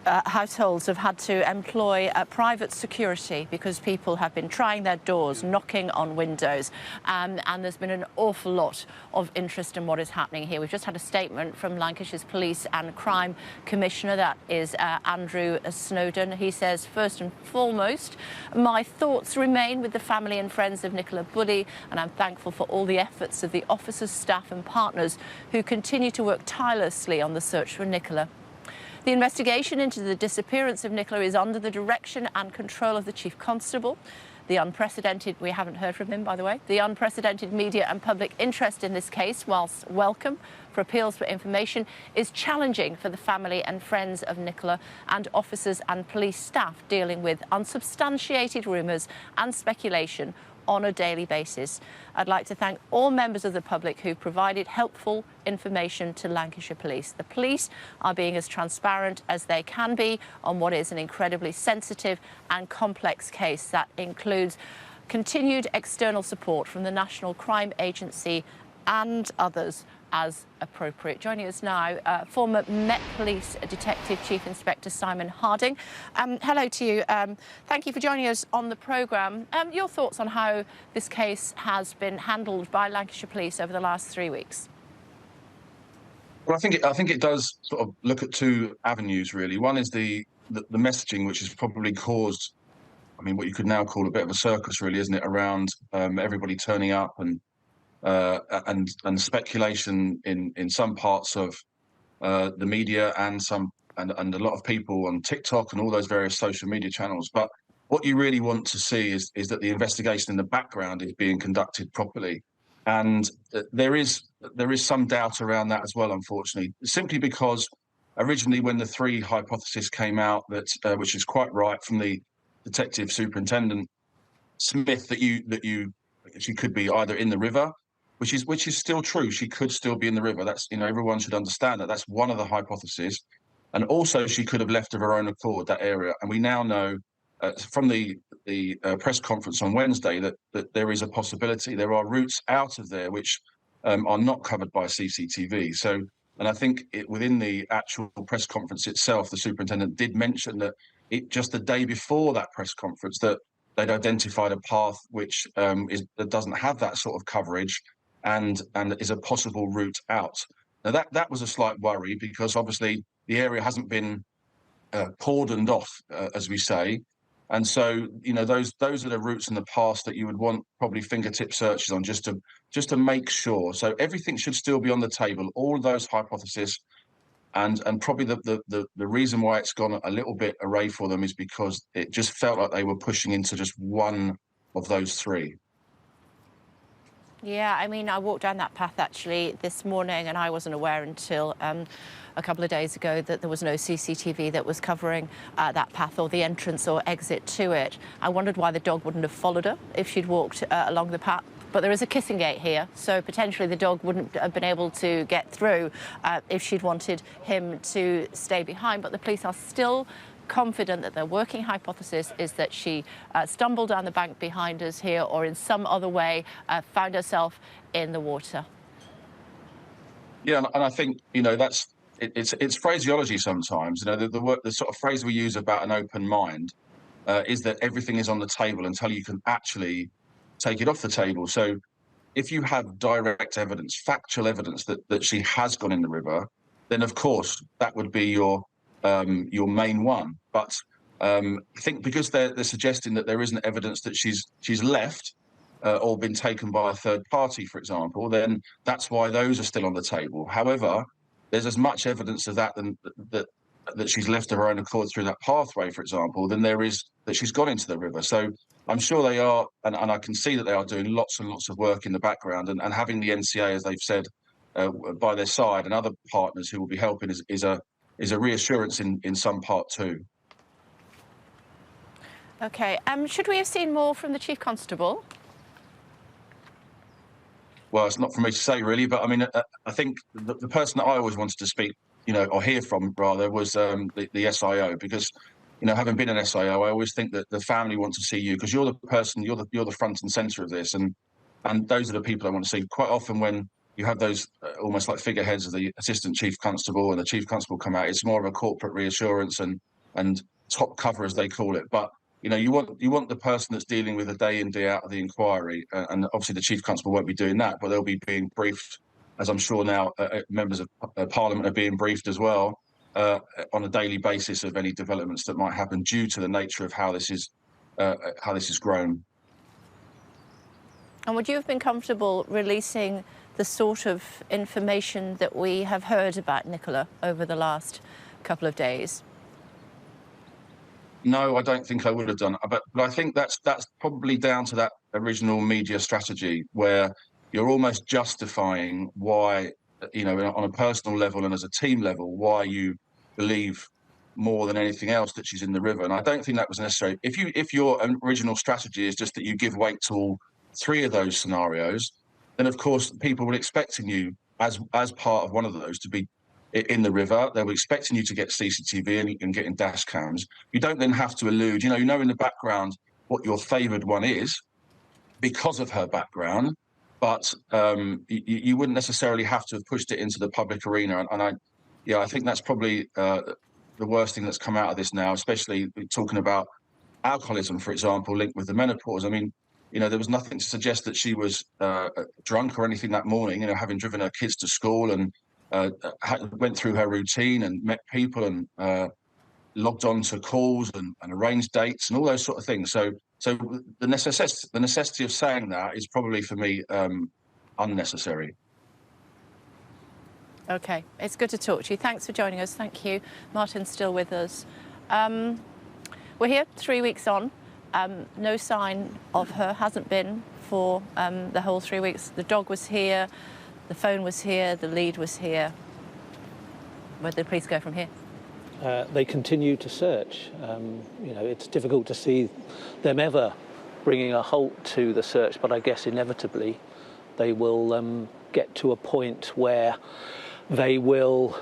Speaker 3: households have had to employ private security because people have been trying their doors, knocking on windows, and there's been an awful lot of interest in what is happening here. We've just had a statement from Lancashire's Police and Crime Commissioner, that is Andrew Snowden. He says, first and foremost, my thoughts remain with the family and friends of Nicola Bulley, and I'm thankful for all the efforts of the officers, staff and partners who continue to work tirelessly on the search for Nicola. The investigation into the disappearance of Nicola is under the direction and control of the Chief Constable. The unprecedented, we haven't heard from him, by the way, the unprecedented media and public interest in this case, whilst welcome for appeals for information, is challenging for the family and friends of Nicola and officers and police staff dealing with unsubstantiated rumours and speculation on a daily basis. I'd like to thank all members of the public who provided helpful information to Lancashire Police. The police are being as transparent as they can be on what is an incredibly sensitive and complex case that includes continued external support from the National Crime Agency and others as appropriate. Joining us now, former Met Police Detective Chief Inspector Simon Harding. Hello to you. Thank you for joining us on the programme. Your thoughts on how this case has been handled by Lancashire Police over the last 3 weeks?
Speaker 7: Well, I think it does sort of look at two avenues, really. One is the messaging, which has probably caused, I mean, what you could now call a bit of a circus, really, isn't it, around everybody turning up and speculation in some parts of the media and a lot of people on TikTok and all those various social media channels. But what you really want to see is that the investigation in the background is being conducted properly, and there is some doubt around that as well, unfortunately, simply because originally when the three hypothesis came out, that which is quite right from the Detective Superintendent Smith, that she could be either in the river, which is still true. She could still be in the river. That's, everyone should understand that. That's one of the hypotheses. And also, she could have left of her own accord that area. And we now know from the press conference on Wednesday that there is a possibility. There are routes out of there which are not covered by CCTV. So, and I think within the actual press conference itself, the superintendent did mention that just the day before that press conference that they'd identified a path which that doesn't have that sort of coverage and is a possible route out. Now that was a slight worry because obviously the area hasn't been cordoned off, as we say. And so, those are the routes in the past that you would want probably fingertip searches on just to make sure. So everything should still be on the table, all of those hypotheses. And probably the reason why it's gone a little bit array for them is because it just felt like they were pushing into just one of those three.
Speaker 1: Yeah, I mean, I walked down that path actually this morning and I wasn't aware until a couple of days ago that there was no CCTV that was covering that path or the entrance or exit to it. I wondered why the dog wouldn't have followed her if she'd walked along the path. But there is a kissing gate here, so potentially the dog wouldn't have been able to get through if she'd wanted him to stay behind. But the police are still confident that their working hypothesis is that she stumbled down the bank behind us here or in some other way found herself in the water.
Speaker 7: Yeah, and I think, it's phraseology sometimes. The sort of phrase we use about an open mind is that everything is on the table until you can actually take it off the table. So if you have direct evidence, factual evidence that she has gone in the river, then of course that would be your main one. But I think because they're suggesting that there isn't evidence that she's left or been taken by a third party, for example, then that's why those are still on the table. However, there's as much evidence of that that she's left of her own accord through that pathway, for example, than there is that she's gone into the river. So I'm sure they are, and I can see that they are doing lots and lots of work in the background, and having the NCA, as they've said, by their side and other partners who will be helping is a reassurance in some part too.
Speaker 1: OK, should we have seen more from the Chief Constable?
Speaker 7: Well, it's not for me to say, really, but I mean, I think the person that I always wanted to speak, or hear from, rather, was the SIO, because, having been an SIO, I always think that the family want to see you because you're the person, you're the front and centre of this, and those are the people I want to see. Quite often, when you have those almost like figureheads of the Assistant Chief Constable and the Chief Constable come out, it's more of a corporate reassurance and top cover, as they call it. But you want the person that's dealing with the day in, day out of the inquiry, and obviously the Chief Constable won't be doing that, but they'll be being briefed, as I'm sure now members of Parliament are being briefed as well, on a daily basis of any developments that might happen due to the nature of how this is grown.
Speaker 1: And would you have been comfortable releasing the sort of information that we have heard about Nicola over the last couple of days?
Speaker 7: No, I don't think I would have done. But I think that's probably down to that original media strategy where you're almost justifying why, on a personal level and as a team level, why you believe more than anything else that she's in the river. And I don't think that was necessary. If your original strategy is just that you give weight to all three of those scenarios, then of course people were expecting you as part of one of those to be in the river. They were expecting you to get CCTV and getting dash cams. You don't then have to allude, in the background what your favoured one is because of her background, but you wouldn't necessarily have to have pushed it into the public arena. And I think that's probably the worst thing that's come out of this now, especially talking about alcoholism, for example, linked with the menopause. I mean, there was nothing to suggest that she was drunk or anything that morning, having driven her kids to school and went through her routine and met people and logged on to calls and arranged dates and all those sort of things. So the necessity of saying that is probably, for me, unnecessary.
Speaker 1: OK, it's good to talk to you. Thanks for joining us. Thank you. Martin's still with us. We're here 3 weeks on. No sign of her, hasn't been for the whole 3 weeks. The dog was here, the phone was here, the lead was here. Where did the police go from here?
Speaker 4: They continue to search. It's difficult to see them ever bringing a halt to the search, but I guess inevitably they will get to a point where they will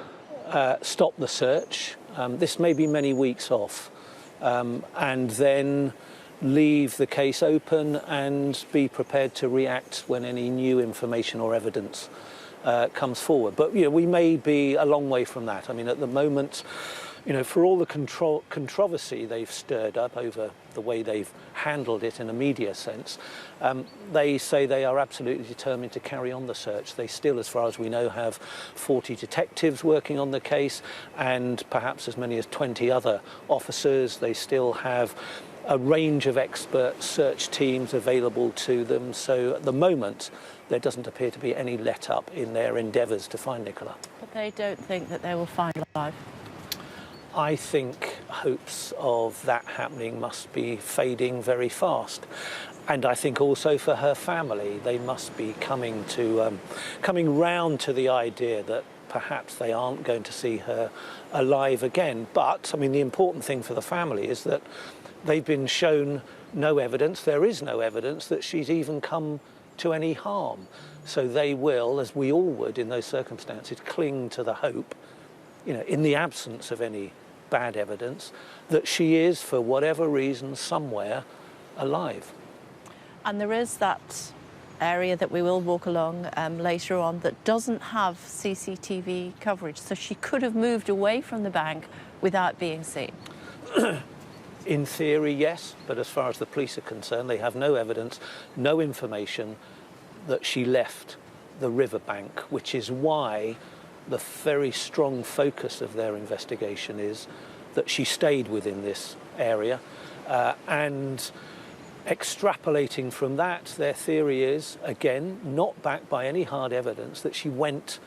Speaker 4: stop the search. This may be many weeks off, and then leave the case open and be prepared to react when any new information or evidence comes forward. But we may be a long way from that. I mean, at the moment, for all the controversy they've stirred up over the way they've handled it in a media sense, they say they are absolutely determined to carry on the search. They still, as far as we know, have 40 detectives working on the case and perhaps as many as 20 other officers. They still have a range of expert search teams available to them. So at the moment, there doesn't appear to be any let-up in their endeavours to find Nicola.
Speaker 1: But they don't think that they will find her alive?
Speaker 4: I think hopes of that happening must be fading very fast. And I think also for her family, they must be coming round to the idea that perhaps they aren't going to see her alive again. But, I mean, the important thing for the family is that they've been shown no evidence, there is no evidence that she's even come to any harm. So they will, as we all would in those circumstances, cling to the hope, in the absence of any bad evidence, that she is, for whatever reason, somewhere alive.
Speaker 1: And there is that area that we will walk along later on that doesn't have CCTV coverage, so she could have moved away from the bank without being seen.
Speaker 4: In theory, yes, but as far as the police are concerned, they have no evidence, no information that she left the riverbank, which is why the very strong focus of their investigation is that she stayed within this area. And extrapolating from that, their theory is, again, not backed by any hard evidence, that she went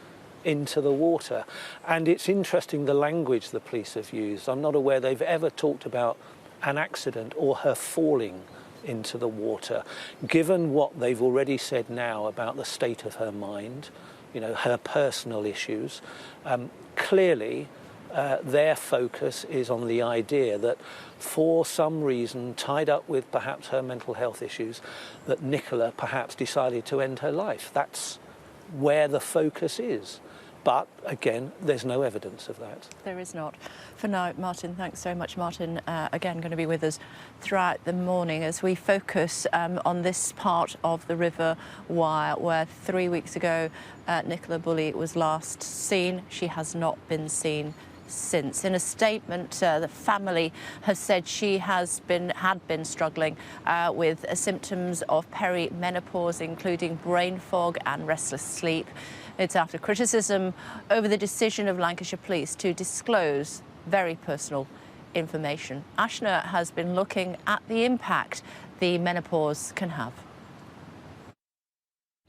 Speaker 4: into the water. And it's interesting the language the police have used. I'm not aware they've ever talked about an accident or her falling into the water. Given what they've already said now about the state of her mind, her personal issues, clearly their focus is on the idea that for some reason, tied up with perhaps her mental health issues, that Nicola perhaps decided to end her life. That's where the focus is. But again, there's no evidence of that.
Speaker 1: There is not. For now, Martin, thanks so much. Martin, again, going to be with us throughout the morning as we focus on this part of the River Wyre, where 3 weeks ago Nicola Bulley was last seen. She has not been seen since. In a statement, the family has said she had been struggling with symptoms of perimenopause, including brain fog and restless sleep. It's after criticism over the decision of Lancashire Police to disclose very personal information. Ashna has been looking at the impact the menopause can have.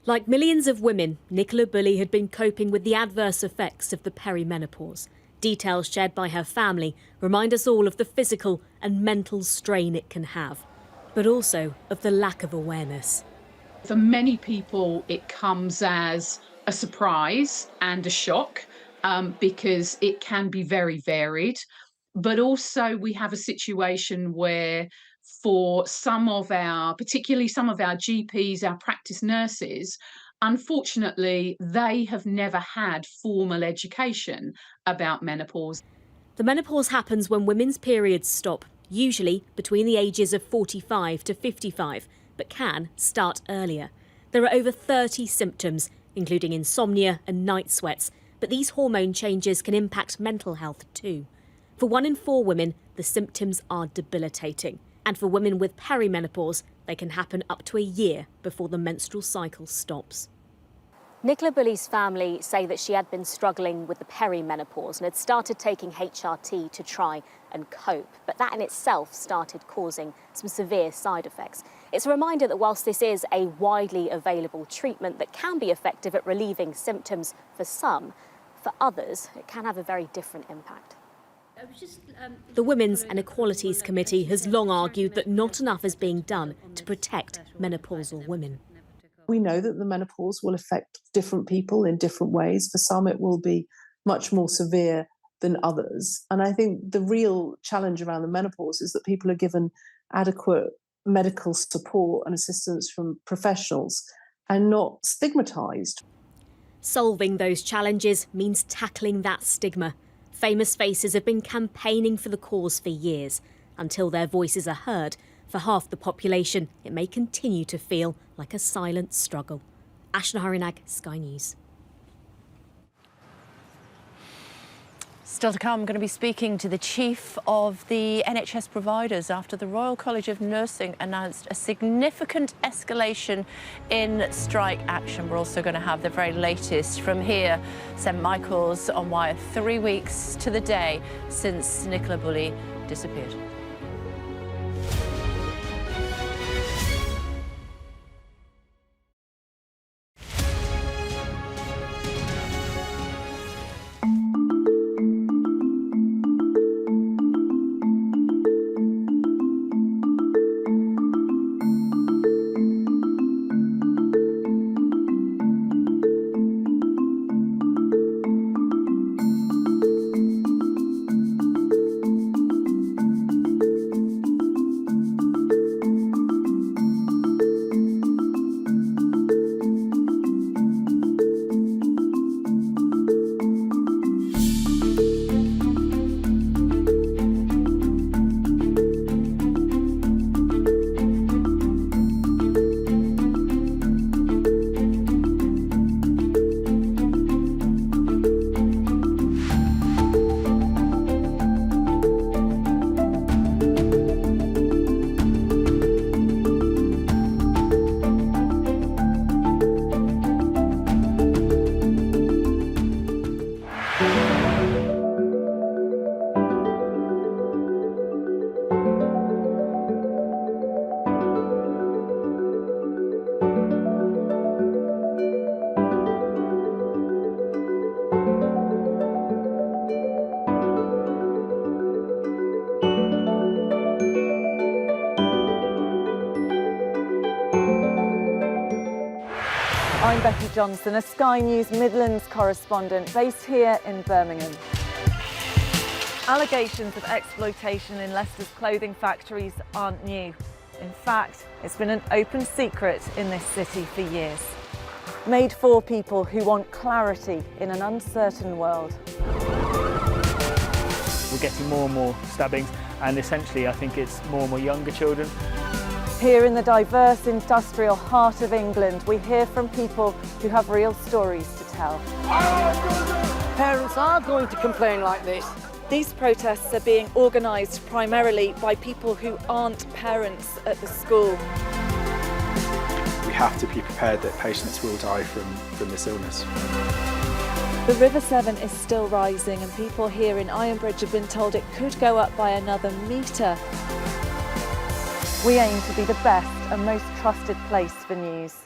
Speaker 8: Like millions of women, Nicola Bulley had been coping with the adverse effects of the perimenopause. Details shared by her family remind us all of the physical and mental strain it can have, but also of the lack of awareness.
Speaker 9: For many people, it comes as a surprise and a shock because it can be very varied. But also we have a situation where for particularly some of our GPs, our practice nurses, unfortunately, they have never had formal education about menopause.
Speaker 8: The menopause happens when women's periods stop, usually between the ages of 45 to 55, but can start earlier. There are over 30 symptoms, including insomnia and night sweats, but these hormone changes can impact mental health too. For 1 in 4 women, the symptoms are debilitating. And for women with perimenopause, they can happen up to a year before the menstrual cycle stops. Nicola Bulley's family say that she had been struggling with the perimenopause and had started taking HRT to try and cope. But that in itself started causing some severe side effects. It's a reminder that whilst this is a widely available treatment that can be effective at relieving symptoms for some, for others, it can have a very different impact. The Women's and Equalities Committee has long argued that not enough is being done to protect menopausal women.
Speaker 10: We know that the menopause will affect different people in different ways. For some, it will be much more severe than others. And I think the real challenge around the menopause is that people are given adequate medical support and assistance from professionals. and not stigmatised.
Speaker 8: Solving those challenges means tackling that stigma. Famous faces have been campaigning for the cause for years. Until their voices are heard, for half the population, it may continue to feel like a silent struggle. Ashna Harinag, Sky News.
Speaker 1: Still to come, I'm going to be speaking to the chief of the NHS providers after the Royal College of Nursing announced a significant escalation in strike action. We're also going to have the very latest from here, St Michael's on Wyre, 3 weeks to the day since Nicola Bulley disappeared.
Speaker 11: I'm Becky Johnson, a Sky News Midlands correspondent based here in Birmingham. Allegations of exploitation in Leicester's clothing factories aren't new. In fact, it's been an open secret in this city for years. Made for people who want clarity in an uncertain world.
Speaker 12: We're getting more and more stabbings, and essentially I think it's more and more younger children.
Speaker 11: Here in the diverse industrial heart of England, we hear from people who have real stories to tell.
Speaker 13: Parents are going to complain like this.
Speaker 11: These protests are being organised primarily by people who aren't parents at the school.
Speaker 14: We have to be prepared that patients will die from this illness.
Speaker 11: The River Severn is still rising, and people here in Ironbridge have been told it could go up by another metre. We aim to be the best and most trusted place for news.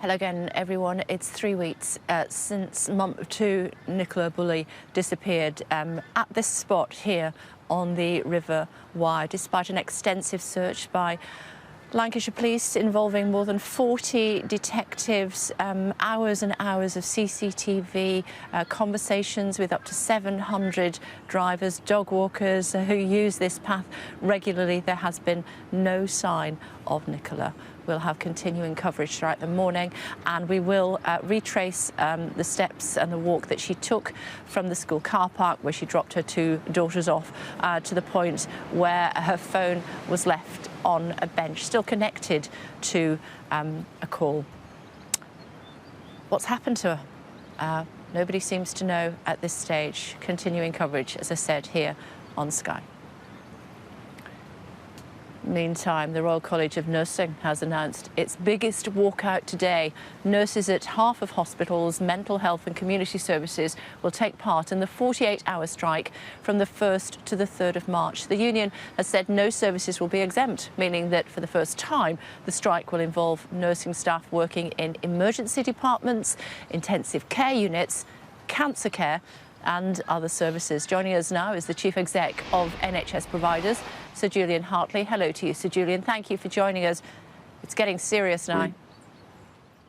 Speaker 1: Hello again, everyone. It's 3 weeks since Mum to Nicola Bulley disappeared at this spot here on the River Wyre, despite an extensive search by Lancashire Police involving more than 40 detectives, hours and hours of CCTV, conversations with up to 700 drivers, dog walkers who use this path regularly. There has been no sign of Nicola. We'll have continuing coverage throughout the morning, and we will retrace the steps and the walk that she took from the school car park where she dropped her two daughters off to the point where her phone was left on a bench, still connected to a call. What's happened to her? Nobody seems to know at this stage. Continuing coverage, as I said, here on Sky. Meantime, the Royal College of Nursing has announced its biggest walkout today. Nurses at half of hospitals, mental health and community services will take part in the 48-hour strike from the 1st to the 3rd of March. The union has said no services will be exempt, meaning that for the first time, the strike will involve nursing staff working in emergency departments, intensive care units, cancer care and other services. Joining us now is the Chief Exec of NHS Providers, Sir Julian Hartley. Hello to you, Sir Julian. Thank you for joining us. It's getting serious now.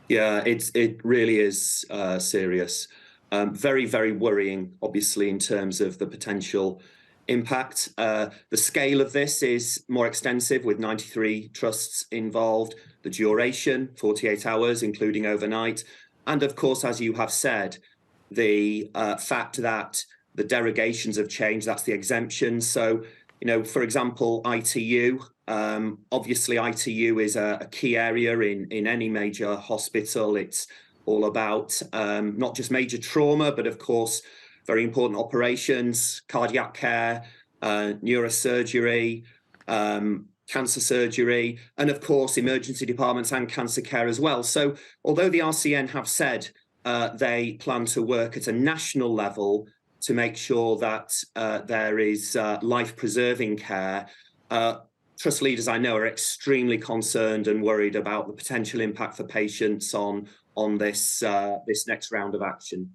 Speaker 15: Yeah, it really is serious. Very, very worrying, obviously, in terms of the potential impact. The scale of this is more extensive, with 93 trusts involved. The duration, 48 hours, including overnight. And of course, as you have said, the fact that the derogations have changed, that's the exemption. So, you know, for example, ITU, obviously ITU is a key area in any major hospital. It's all about not just major trauma, but of course, very important operations, cardiac care, neurosurgery, cancer surgery, and of course, emergency departments and cancer care as well. So although the RCN have said they plan to work at a national level to make sure that there is life-preserving care, trust leaders I know are extremely concerned and worried about the potential impact for patients on this next round of action.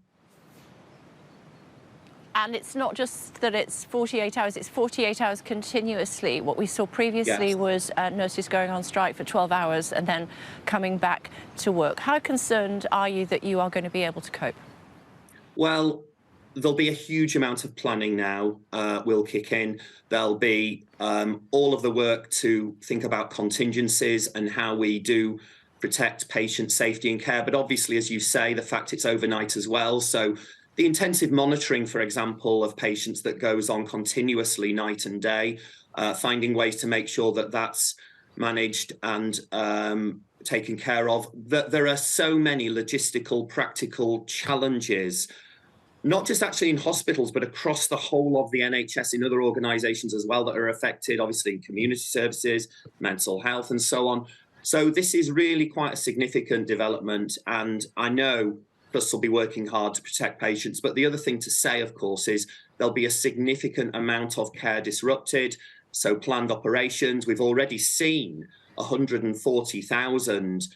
Speaker 1: And it's not just that it's 48 hours, it's 48 hours continuously. What we saw previously was nurses going on strike for 12 hours and then coming back to work. How concerned are you that you are going to be able to cope?
Speaker 15: Well, there'll be a huge amount of planning now will kick in. There'll be all of the work to think about contingencies and how we do protect patient safety and care. But obviously, as you say, the fact it's overnight as well. So the intensive monitoring, for example, of patients that goes on continuously night and day, finding ways to make sure that that's managed and taken care of. There are so many logistical, practical challenges, not just actually in hospitals, but across the whole of the NHS, in other organisations as well that are affected, obviously in community services, mental health and so on. So this is really quite a significant development, and I know trusts will be working hard to protect patients. But the other thing to say, of course, is there'll be a significant amount of care disrupted. So planned operations, we've already seen 140,000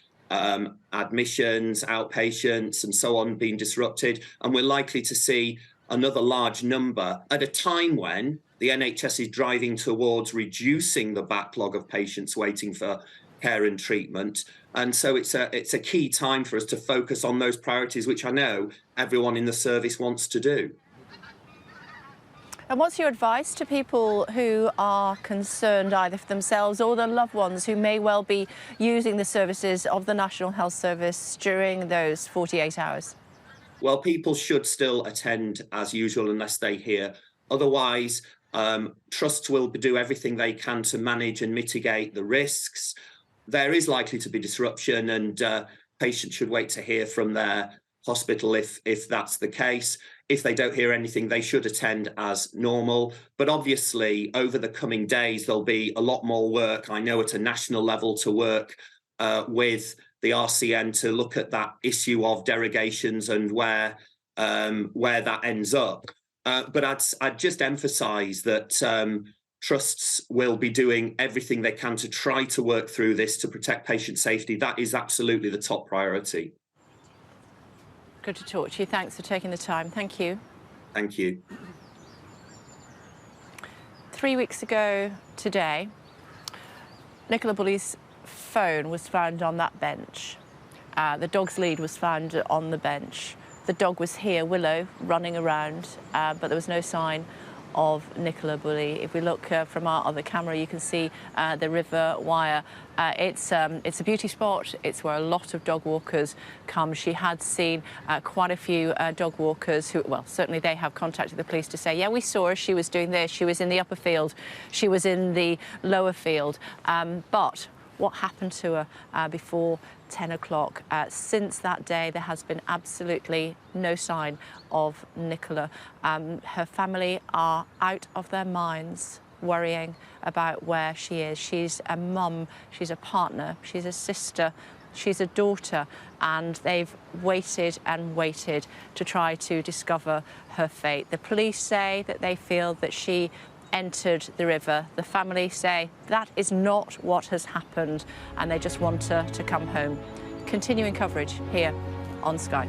Speaker 15: admissions, outpatients and so on being disrupted. And we're likely to see another large number at a time when the NHS is driving towards reducing the backlog of patients waiting for care and treatment. And so it's a key time for us to focus on those priorities, which I know everyone in the service wants to do.
Speaker 1: And what's your advice to people who are concerned either for themselves or their loved ones who may well be using the services of the National Health Service during those 48 hours?
Speaker 15: Well, people should still attend as usual unless they hear otherwise. Trusts will do everything they can to manage and mitigate the risks. There is likely to be disruption, and patients should wait to hear from their hospital if that's the case. If they don't hear anything, they should attend as normal. But obviously, over the coming days, there'll be a lot more work, I know, at a national level to work with the RCN to look at that issue of derogations and where that ends up. But I'd just emphasise that trusts will be doing everything they can to try to work through this to protect patient safety. That is absolutely the top priority.
Speaker 1: Good to talk to you. Thanks for taking the time. Thank you.
Speaker 15: Thank you.
Speaker 1: 3 weeks ago today, Nicola Bulley's phone was found on that bench. The dog's lead was found on the bench. The dog was here, Willow, running around, but there was no sign of Nicola Bulley. If we look from our other camera, you can see the River Wyre. It's a beauty spot. It's where a lot of dog walkers come. She had seen quite a few dog walkers who, well, certainly they have contacted the police to say, yeah, we saw her. She was doing this. She was in the upper field. She was in the lower field. But what happened to her before 10 o'clock. Since that day, there has been absolutely no sign of Nicola. Her family are out of their minds. worrying about where she is. She's a mum, she's a partner, she's a sister, she's a daughter, and they've waited and waited to try to discover her fate. The police say that they feel that she entered the river. The family say that is not what has happened, and they just want her to come home. Continuing coverage here on Sky.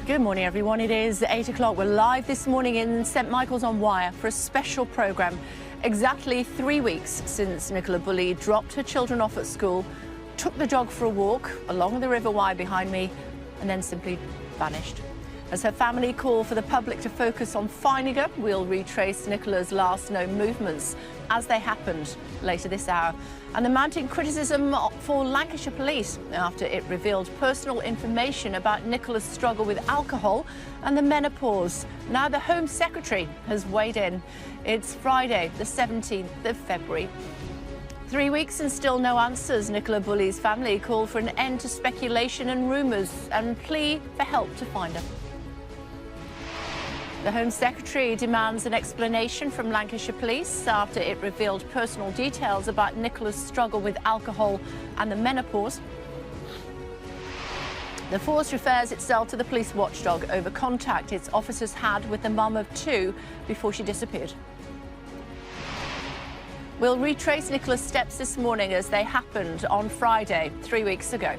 Speaker 1: Good morning, everyone. It is 8 o'clock. We're live this morning in St Michael's on Wyre for a special programme. Exactly 3 weeks since Nicola Bulley dropped her children off at school, took the dog for a walk along the River Wyre behind me, and then simply vanished. As her family call for the public to focus on finding her, we'll retrace Nicola's last known movements as they happened later this hour. And the mounting criticism for Lancashire police after it revealed personal information about Nicola's struggle with alcohol and the menopause. Now the Home Secretary has weighed in. It's Friday, the 17th of February. 3 weeks and still no answers. Nicola Bulley's family call for an end to speculation and rumours and plea for help to find her. The Home Secretary demands an explanation from Lancashire Police after it revealed personal details about Nicola's struggle with alcohol and the menopause. The force refers itself to the police watchdog over contact its officers had with the mum of two before she disappeared. We'll retrace Nicola's steps this morning as they happened on Friday, 3 weeks ago.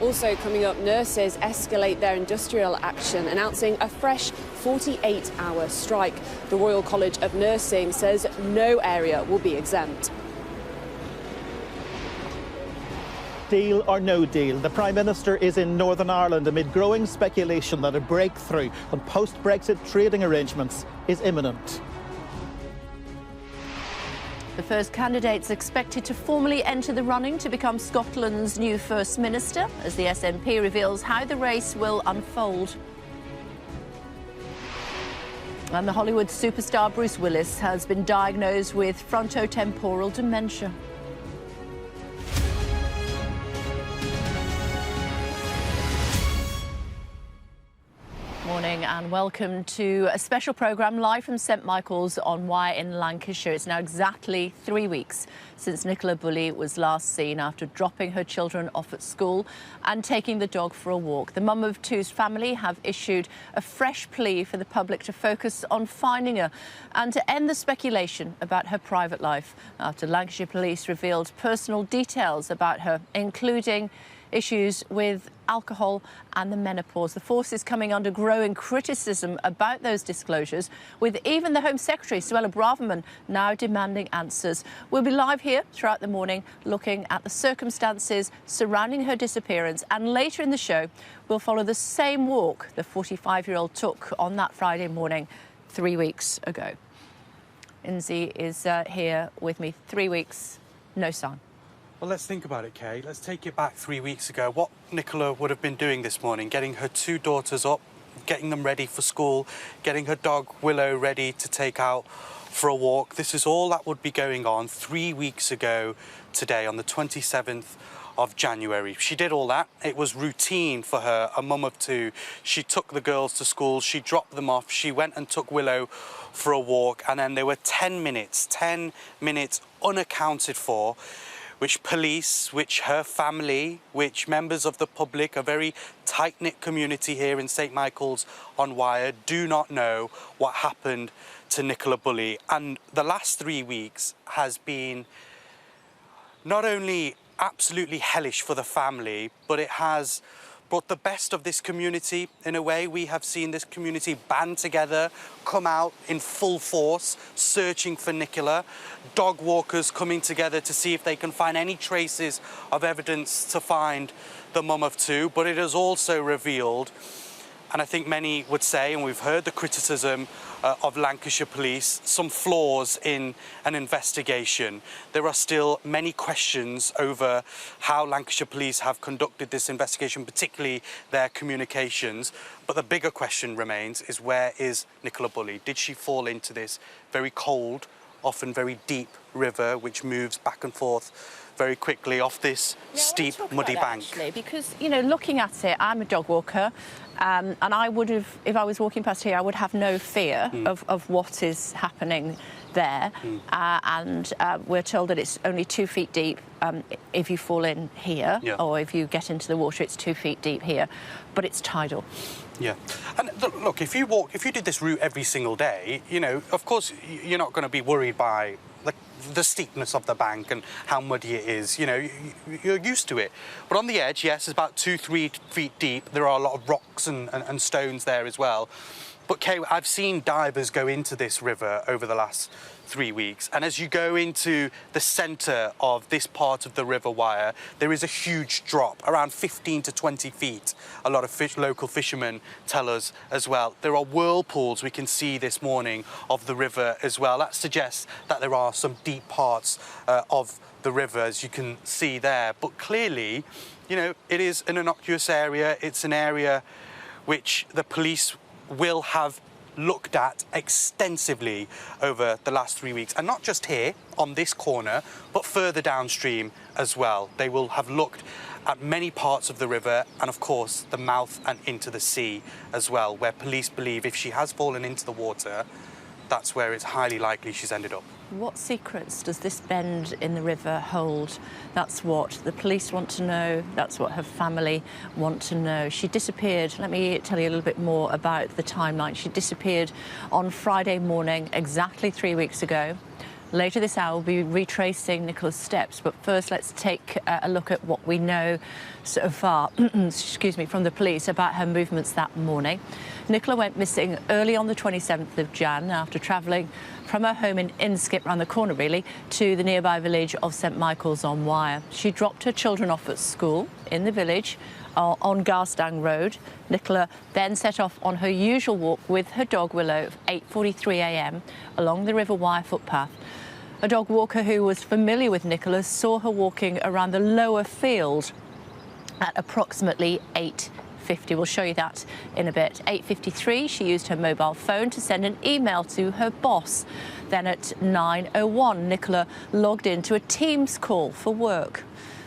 Speaker 2: Also coming up, nurses escalate their industrial action, announcing a fresh 48-hour strike. The Royal College of Nursing says no area will be exempt.
Speaker 16: Deal or no deal, the Prime Minister is in Northern Ireland amid growing speculation that a breakthrough on post-Brexit trading arrangements is imminent.
Speaker 1: The first candidates expected to formally enter the running to become Scotland's new First Minister, as the SNP reveals how the race will unfold. And the Hollywood superstar Bruce Willis has been diagnosed with frontotemporal dementia. Morning and welcome to a special programme live from St Michael's on Wyre in Lancashire. It's now exactly 3 weeks since Nicola Bulley was last seen after dropping her children off at school and taking the dog for a walk. The mum of two's family have issued a fresh plea for the public to focus on finding her and to end the speculation about her private life after Lancashire police revealed personal details about her, including issues with alcohol and the menopause. The force is coming under growing criticism about those disclosures, with even the Home Secretary, Suella Braverman, now demanding answers. We'll be live here throughout the morning looking at the circumstances surrounding her disappearance, and later in the show we'll follow the same walk the 45-year-old took on that Friday morning 3 weeks ago. Inzi is here with me. 3 weeks, no sign.
Speaker 3: Well, let's think about it, Kay. Let's take it back 3 weeks ago. What Nicola would have been doing this morning, getting her two daughters up, getting them ready for school, getting her dog Willow ready to take out for a walk. This is all that would be going on 3 weeks ago today, on the 27th of January. She did all that. It was routine for her, a mum of two. She took the girls to school, she dropped them off, she went and took Willow for a walk, and then there were 10 minutes unaccounted for, which police, which her family, which members of the public, a very tight-knit community here in St Michael's on Wyre, do not know what happened to Nicola Bulley. And the last 3 weeks has been not only absolutely hellish for the family, but it has brought the best of this community. In a way, we have seen this community band together, come out in full force, searching for Nicola. Dog walkers coming together to see if they can find any traces of evidence to find the mum of two. But it has also revealed, and I think many would say, and we've heard the criticism of Lancashire police, some flaws in an investigation. There are still many questions over how Lancashire police have conducted this investigation, particularly their communications. But the bigger question remains is, where is Nicola Bulley? Did she fall into this very cold, often very deep river, which moves back and forth very quickly off this steep, muddy bank?
Speaker 1: Actually, because, you know, looking at it, I'm a dog walker, and I would have, if I was walking past here, I would have no fear of what is happening there. And we're told that it's only 2 feet deep if you fall in here, or if you get into the water, it's 2 feet deep here, but it's tidal.
Speaker 3: Yeah, and look, if you did this route every single day, you know, of course, you're not going to be worried by the steepness of the bank and how muddy it is. You know, you're used to it. But on the edge, yes, it's about 2-3 feet deep. There are a lot of rocks and stones there as well. But Kay, I've seen divers go into this river over the last 3 weeks, and as you go into the centre of this part of the River Wyre, there is a huge drop, around 15 to 20 feet. A lot of local fishermen tell us as well. There are whirlpools we can see this morning of the river as well. That suggests that there are some deep parts of the river, as you can see there. But clearly, you know, it is an innocuous area. It's an area which the police will have looked at extensively over the last 3 weeks, and not just here on this corner, but further downstream as well. They will have looked at many parts of the river, and of course the mouth and into the sea as well, where police believe if she has fallen into the water, that's where it's highly likely she's ended up.
Speaker 1: What secrets does this bend in the river hold? That's what the police want to know. That's what her family want to know. She disappeared. Let me tell you a little bit more about the timeline. She disappeared on Friday morning, exactly 3 weeks ago. Later this hour, we'll be retracing Nicola's steps, but first let's take a look at what we know so far excuse me, from the police about her movements that morning. Nicola went missing early on the 27th of Jan after travelling from her home in Inskip, round the corner really, to the nearby village of St Michael's on Wyre. She dropped her children off at school in the village on Garstang Road. Nicola then set off on her usual walk with her dog Willow at 8:43 a.m. along the River Wyre footpath. A dog walker who was familiar with Nicola saw her walking around the lower field at approximately 8:50. We'll show you that in a bit. 8:53, she used her mobile phone to send an email to her boss. Then at 9:01, Nicola logged into a Teams call for work.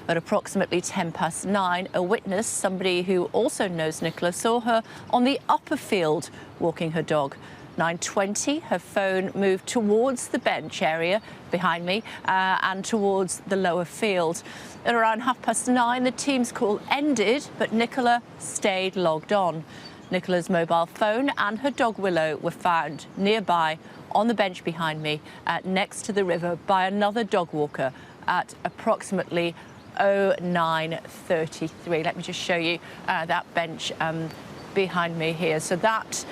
Speaker 1: At approximately 9:10, a witness, somebody who also knows Nicola, saw her on the upper field walking her dog. 9:20, her phone moved towards the bench area behind me and towards the lower field. At around 9:30, the Teams call ended, but Nicola stayed logged on. Nicola's mobile phone and her dog Willow were found nearby on the bench behind me next to the river by another dog walker at approximately 09:33. Let me just show you that bench behind me here. So that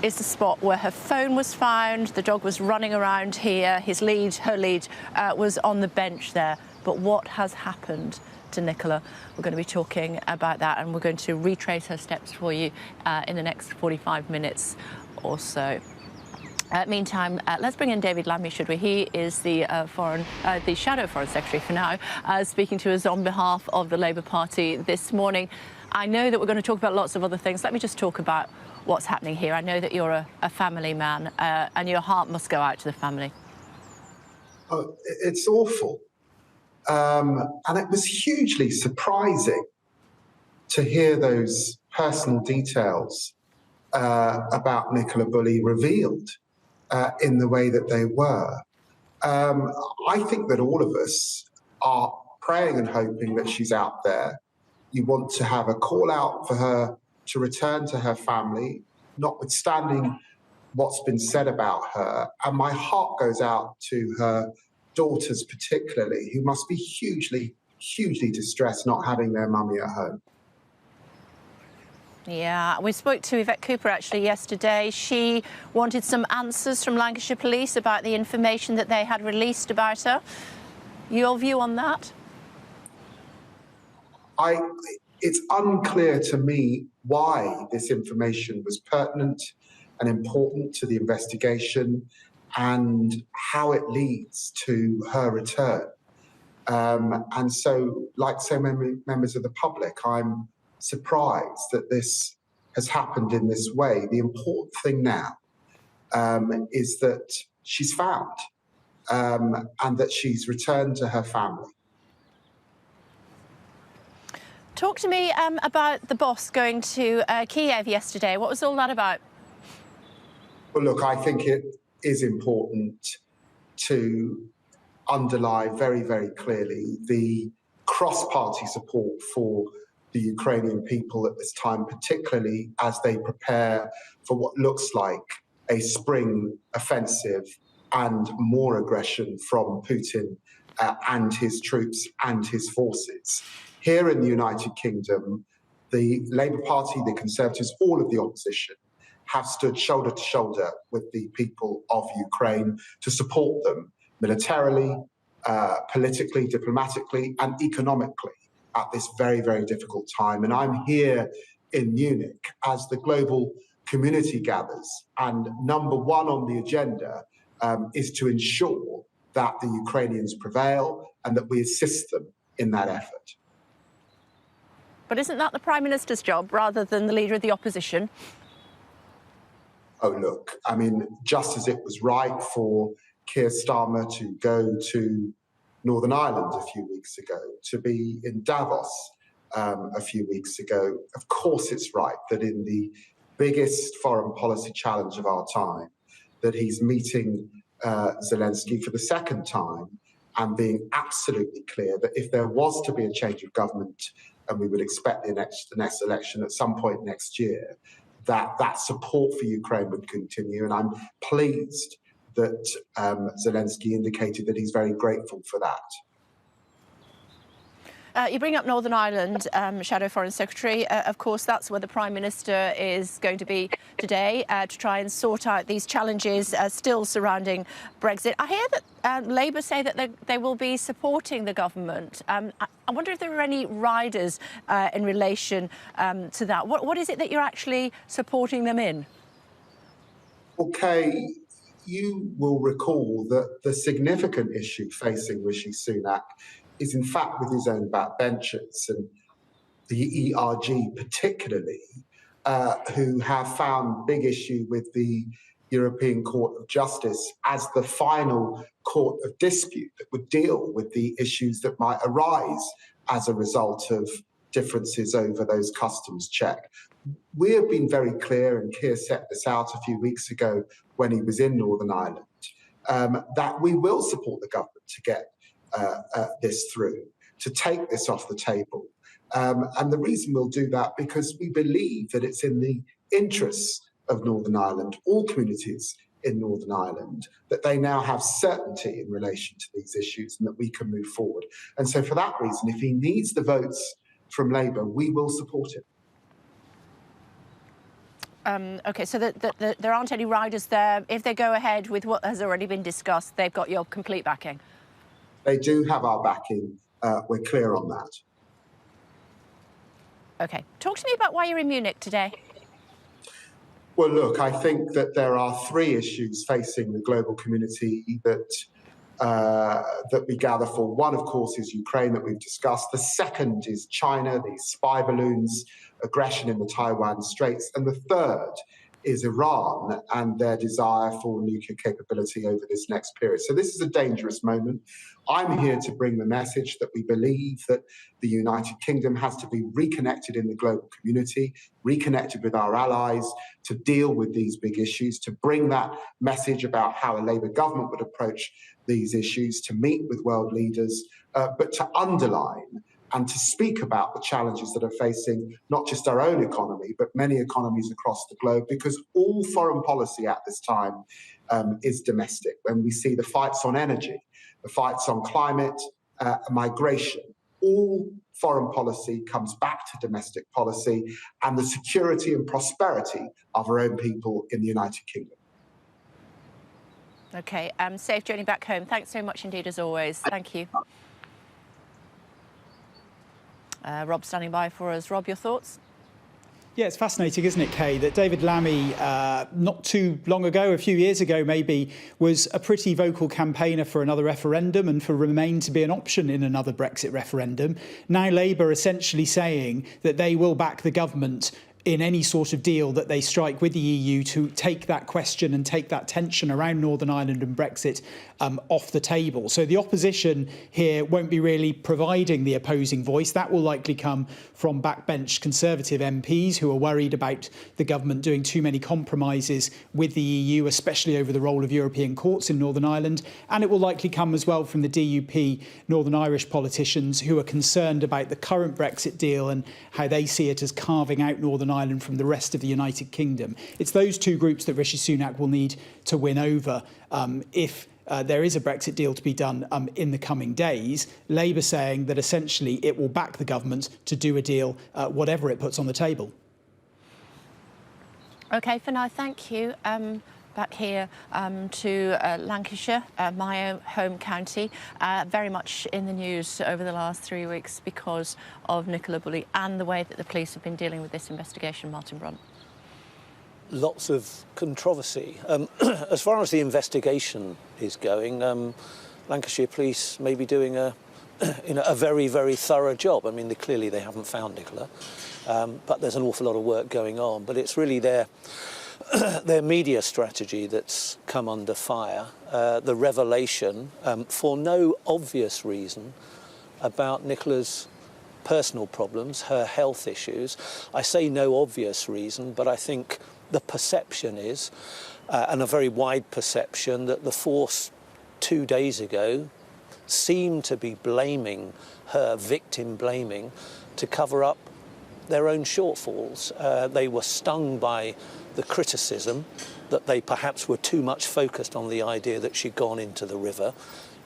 Speaker 1: is the spot where her phone was found. The dog was running around here. Her lead was on the bench there. But what has happened to Nicola? We're going to be talking about that, and we're going to retrace her steps for you in the next 45 minutes or so. Meantime, let's bring in David Lammy, should we? He is the Shadow Foreign Secretary for now, speaking to us on behalf of the Labour Party this morning. I know that we're going to talk about lots of other things. Let me just talk about what's happening here. I know that you're a family man, and your heart must go out to the family.
Speaker 17: Oh, it's awful. And it was hugely surprising to hear those personal details about Nicola Bulley revealed in the way that they were. I think that all of us are praying and hoping that she's out there. You want to have a call out for her to return to her family, notwithstanding what's been said about her. And my heart goes out to her daughters particularly, who must be hugely, hugely distressed not having their mummy at home.
Speaker 1: Yeah, we spoke to Yvette Cooper actually yesterday. She wanted some answers from Lancashire Police about the information that they had released about her. Your view on that?
Speaker 17: It's unclear to me why this information was pertinent and important to the investigation and how it leads to her return. And so, like so many members of the public, I'm surprised that this has happened in this way. The important thing now is that she's found and that she's returned to her family.
Speaker 1: Talk to me about the boss going to Kiev yesterday. What was all that about?
Speaker 17: Well, look, I think it is important to underline very, very clearly the cross-party support for the Ukrainian people at this time, particularly as they prepare for what looks like a spring offensive and more aggression from Putin and his troops and his forces. Here in the United Kingdom, the Labour Party, the Conservatives, all of the opposition have stood shoulder to shoulder with the people of Ukraine to support them militarily, politically, diplomatically, and economically at this very, very difficult time. And I'm here in Munich as the global community gathers. And number one on the agenda is to ensure that the Ukrainians prevail and that we assist them in that effort.
Speaker 1: But isn't that the Prime Minister's job rather than the Leader of the Opposition?
Speaker 17: Oh, look, I mean, just as it was right for Keir Starmer to go to Northern Ireland a few weeks ago, to be in Davos a few weeks ago, of course it's right that in the biggest foreign policy challenge of our time, that he's meeting Zelensky for the second time and being absolutely clear that if there was to be a change of government, and we would expect the next election at some point next year, that support for Ukraine would continue. And I'm pleased that Zelensky indicated that he's very grateful for that.
Speaker 1: You bring up Northern Ireland, Shadow Foreign Secretary. Of course, that's where the Prime Minister is going to be today to try and sort out these challenges still surrounding Brexit. I hear that Labour say that they will be supporting the government. I wonder if there are any riders in relation to that. What is it that you're actually supporting them in?
Speaker 17: Okay, you will recall that the significant issue facing Rishi Sunak is in fact with his own backbenchers and the ERG particularly, who have found big issue with the European Court of Justice as the final court of dispute that would deal with the issues that might arise as a result of differences over those customs check. We have been very clear, and Keir set this out a few weeks ago when he was in Northern Ireland, that we will support the government to get this through, to take this off the table. And the reason we'll do that because we believe that it's in the interests of Northern Ireland, all communities in Northern Ireland, that they now have certainty in relation to these issues and that we can move forward. And so for that reason, if he needs the votes from Labour, we will support him.
Speaker 1: OK, so there aren't any riders there. If they go ahead with what has already been discussed, they've got your complete backing.
Speaker 17: They do have our backing. We're clear on that.
Speaker 1: OK. Talk to me about why you're in Munich today.
Speaker 17: Well, look, I think that there are three issues facing the global community that we gather for. One, of course, is Ukraine that we've discussed. The second is China, these spy balloons, aggression in the Taiwan Straits. And the third is Iran and their desire for nuclear capability over this next period. So this is a dangerous moment. I'm here to bring the message that we believe that the United Kingdom has to be reconnected in the global community, reconnected with our allies to deal with these big issues, to bring that message about how a Labour government would approach these issues, to meet with world leaders, but to underline and to speak about the challenges that are facing not just our own economy, but many economies across the globe, because all foreign policy at this time is domestic. When we see the fights on energy, the fights on climate, migration, all foreign policy comes back to domestic policy and the security and prosperity of our own people in the United Kingdom.
Speaker 1: OK, safe journey back home. Thanks so much indeed, as always. Thank you. Rob standing by for us. Rob, your thoughts?
Speaker 6: Yeah, it's fascinating, isn't it, Kay, that David Lammy, not too long ago, a few years ago maybe, was a pretty vocal campaigner for another referendum and for Remain to be an option in another Brexit referendum. Now Labour essentially saying that they will back the government in any sort of deal that they strike with the EU to take that question and take that tension around Northern Ireland and Brexit off the table. So the opposition here won't be really providing the opposing voice. That will likely come from backbench Conservative MPs who are worried about the government doing too many compromises with the EU, especially over the role of European courts in Northern Ireland. And it will likely come as well from the DUP Northern Irish politicians who are concerned about the current Brexit deal and how they see it as carving out Northern Ireland from the rest of the United Kingdom. It's those two groups that Rishi Sunak will need to win over if there is a Brexit deal to be done in the coming days. Labour saying that essentially it will back the government to do a deal, whatever it puts on the table. OK, for now, thank you. Back here to Lancashire, my own home county, very much in the news over the last 3 weeks because of Nicola Bulley and the way that the police have been dealing with this investigation. Martin Brunt.
Speaker 4: Lots of controversy. As far as the investigation is going, Lancashire police may be doing a very, very thorough job. I mean, clearly they haven't found Nicola, but there's an awful lot of work going on. But it's really their media strategy that's come under fire. The revelation, for no obvious reason, about Nicola's personal problems, her health issues. I say no obvious reason, but I think the perception is, and a very wide perception, that the force 2 days ago seemed to be blaming her, victim blaming, to cover up their own shortfalls. They were stung by the criticism that they perhaps were too much focused on the idea that she'd gone into the river,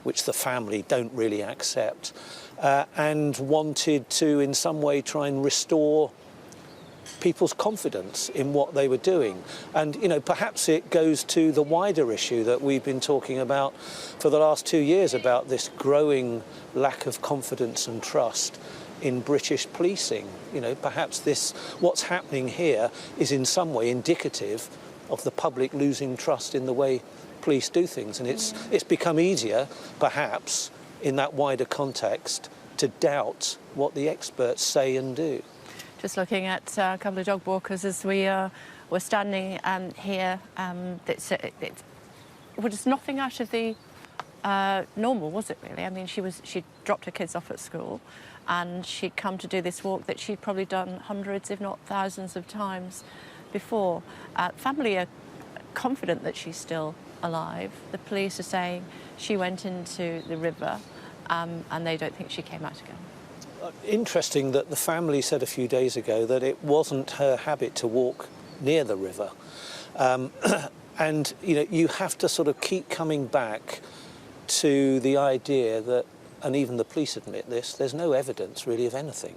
Speaker 4: which the family don't really accept, and wanted to in some way try and restore people's confidence in what they were doing. And, you know, perhaps it goes to the wider issue that we've been talking about for the last 2 years, about this growing lack of confidence and trust in British policing. You know, perhaps what's happening here is in some way indicative of the public losing trust in the way police do things. And it's become easier, perhaps, in that wider context, to doubt what the experts say and do.
Speaker 1: Just looking at a couple of dog walkers as we're standing here. It's nothing out of the normal, was it really? I mean, she dropped her kids off at school, and she'd come to do this walk that she'd probably done hundreds, if not thousands, of times before. Family are confident that she's still alive. The police are saying she went into the river, and they don't think she came out again.
Speaker 4: Interesting that the family said a few days ago that it wasn't her habit to walk near the river. And, you know, you have to sort of keep coming back to the idea that, and even the police admit this, there's no evidence really of anything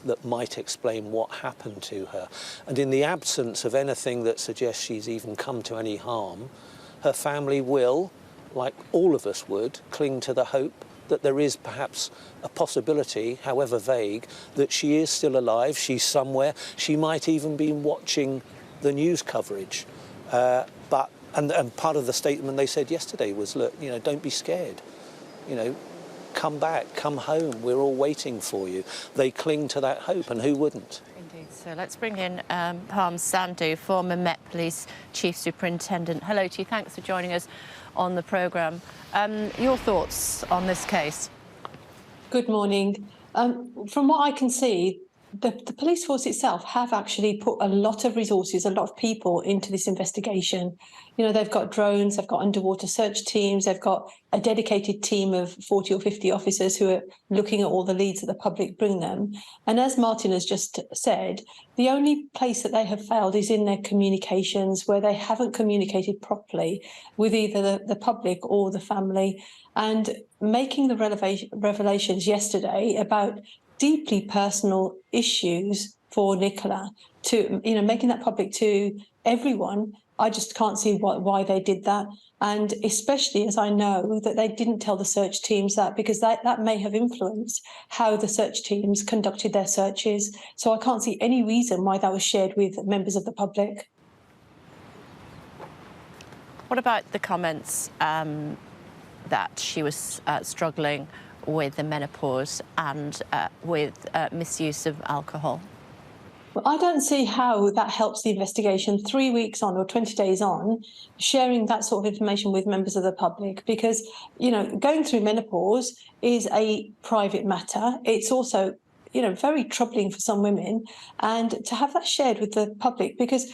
Speaker 4: that might explain what happened to her. And in the absence of anything that suggests she's even come to any harm, her family will, like all of us would, cling to the hope that there is perhaps a possibility, however vague, that she is still alive, she's somewhere, she might even be watching the news coverage. And part of the statement they said yesterday was, look, you know, don't be scared. You know, come back, come home, we're all waiting for you. They cling to that hope, and who wouldn't?
Speaker 1: Indeed. So let's bring in Parm Sandhu, former Met Police Chief Superintendent. Hello to you, thanks for joining us on the programme. Your thoughts on this case?
Speaker 10: Good morning. From what I can see, the police force itself have actually put a lot of resources, a lot of people into this investigation. You know, they've got drones, they've got underwater search teams, they've got a dedicated team of 40 or 50 officers who are looking at all the leads that the public bring them. And as Martin has just said, the only place that they have failed is in their communications, where they haven't communicated properly with either the public or the family. And making the revelations yesterday about deeply personal issues for Nicola, to, you know, making that public to everyone, I just can't see why they did that. And especially as I know that they didn't tell the search teams that, because that may have influenced how the search teams conducted their searches. So I can't see any reason why that was shared with members of the public.
Speaker 1: What about the comments that she was struggling with the menopause and with misuse of alcohol?
Speaker 10: Well, I don't see how that helps the investigation 3 weeks on or 20 days on, sharing that sort of information with members of the public, because, you know, going through menopause is a private matter. It's also, you know, very troubling for some women, and to have that shared with the public, because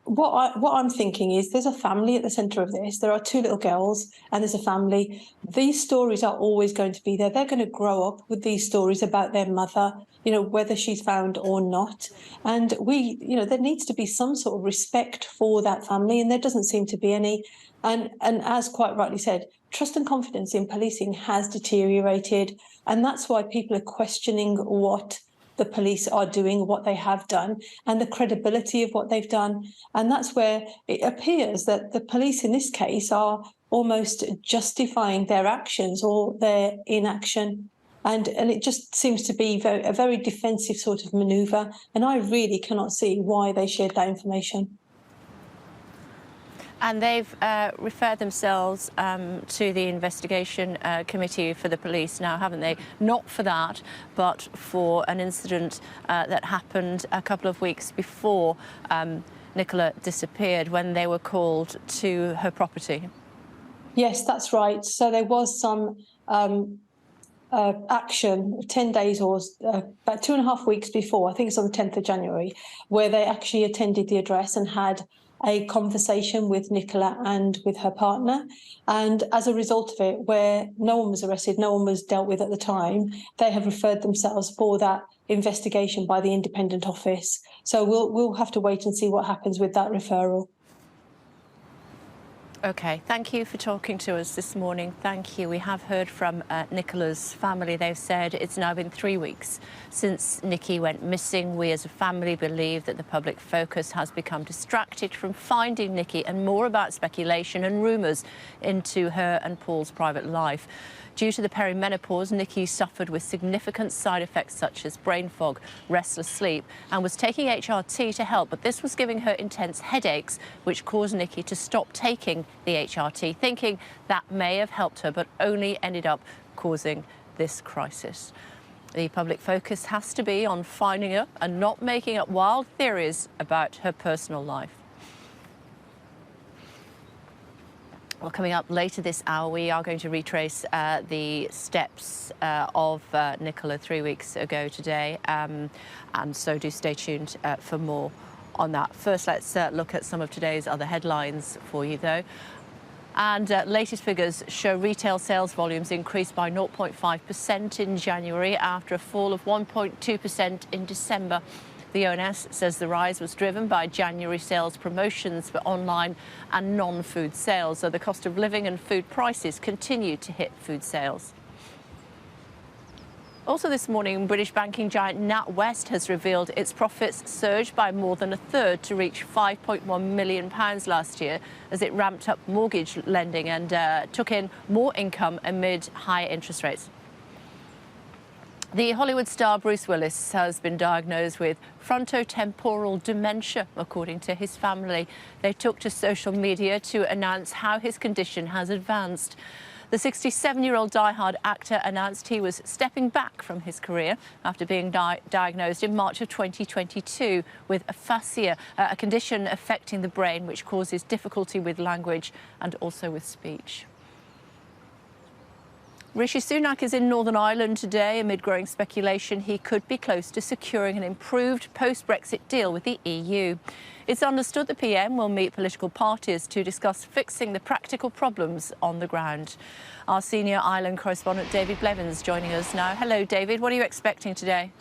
Speaker 10: what I'm thinking is there's a family at the centre of this. There are 2 little girls and there's a family. These stories are always going to be there. They're going to grow up with these stories about their mother, you know, whether she's found or not. And there needs to be some sort of respect for that family, and there doesn't seem to be any. And as quite rightly said, trust and confidence in policing has deteriorated. And that's why people are questioning what the police are doing, what they have done, and the credibility of what they've done. And that's where it appears that the police in this case are almost justifying their actions or their inaction. And it just seems to be a very defensive sort of manoeuvre. And I really cannot see why they shared that information.
Speaker 1: And they've referred themselves to the investigation committee for the police now, haven't they? Not for that, but for an incident that happened a couple of weeks before Nicola disappeared, when they were called to her property.
Speaker 10: Yes, that's right. So there was some action 10 days or about 2.5 weeks before, I think it's on the 10th of January, where they actually attended the address and had a conversation with Nicola and with her partner. And as a result of it, where no one was arrested, no one was dealt with at the time, they have referred themselves for that investigation by the independent office. So we'll have to wait and see what happens with that referral.
Speaker 1: OK, thank you for talking to us this morning. Thank you. We have heard from Nicola's family. They've said it's now been 3 weeks since Nikki went missing. We as a family believe that the public focus has become distracted from finding Nikki and more about speculation and rumours into her and Paul's private life. Due to the perimenopause, Nikki suffered with significant side effects such as brain fog, restless sleep, and was taking HRT to help, but this was giving her intense headaches, which caused Nikki to stop taking the HRT, thinking that may have helped her, but only ended up causing this crisis. The public focus has to be on finding her and not making up wild theories about her personal life. Well, coming up later this hour, we are going to retrace the steps of Nicola 3 weeks ago today, and so do stay tuned for more on that. First, let's look at some of today's other headlines for you, though. And latest figures show retail sales volumes increased by 0.5% in January after a fall of 1.2% in December. The ONS says the rise was driven by January sales promotions for online and non-food sales, so the cost of living and food prices continue to hit food sales. Also this morning, British banking giant NatWest has revealed its profits surged by more than a third to reach £5.1 million last year as it ramped up mortgage lending and took in more income amid higher interest rates. The Hollywood star Bruce Willis has been diagnosed with frontotemporal dementia, according to his family. They took to social media to announce how his condition has advanced. The 67-year-old die-hard actor announced he was stepping back from his career after being diagnosed in March of 2022 with aphasia, a condition affecting the brain which causes difficulty with language and also with speech. Rishi Sunak is in Northern Ireland today amid growing speculation he could be close to securing an improved post-Brexit deal with the EU. It's understood the PM will meet political parties to discuss fixing the practical problems on the ground. Our senior Ireland correspondent David Blevins joining us now. Hello, David. What are you expecting today?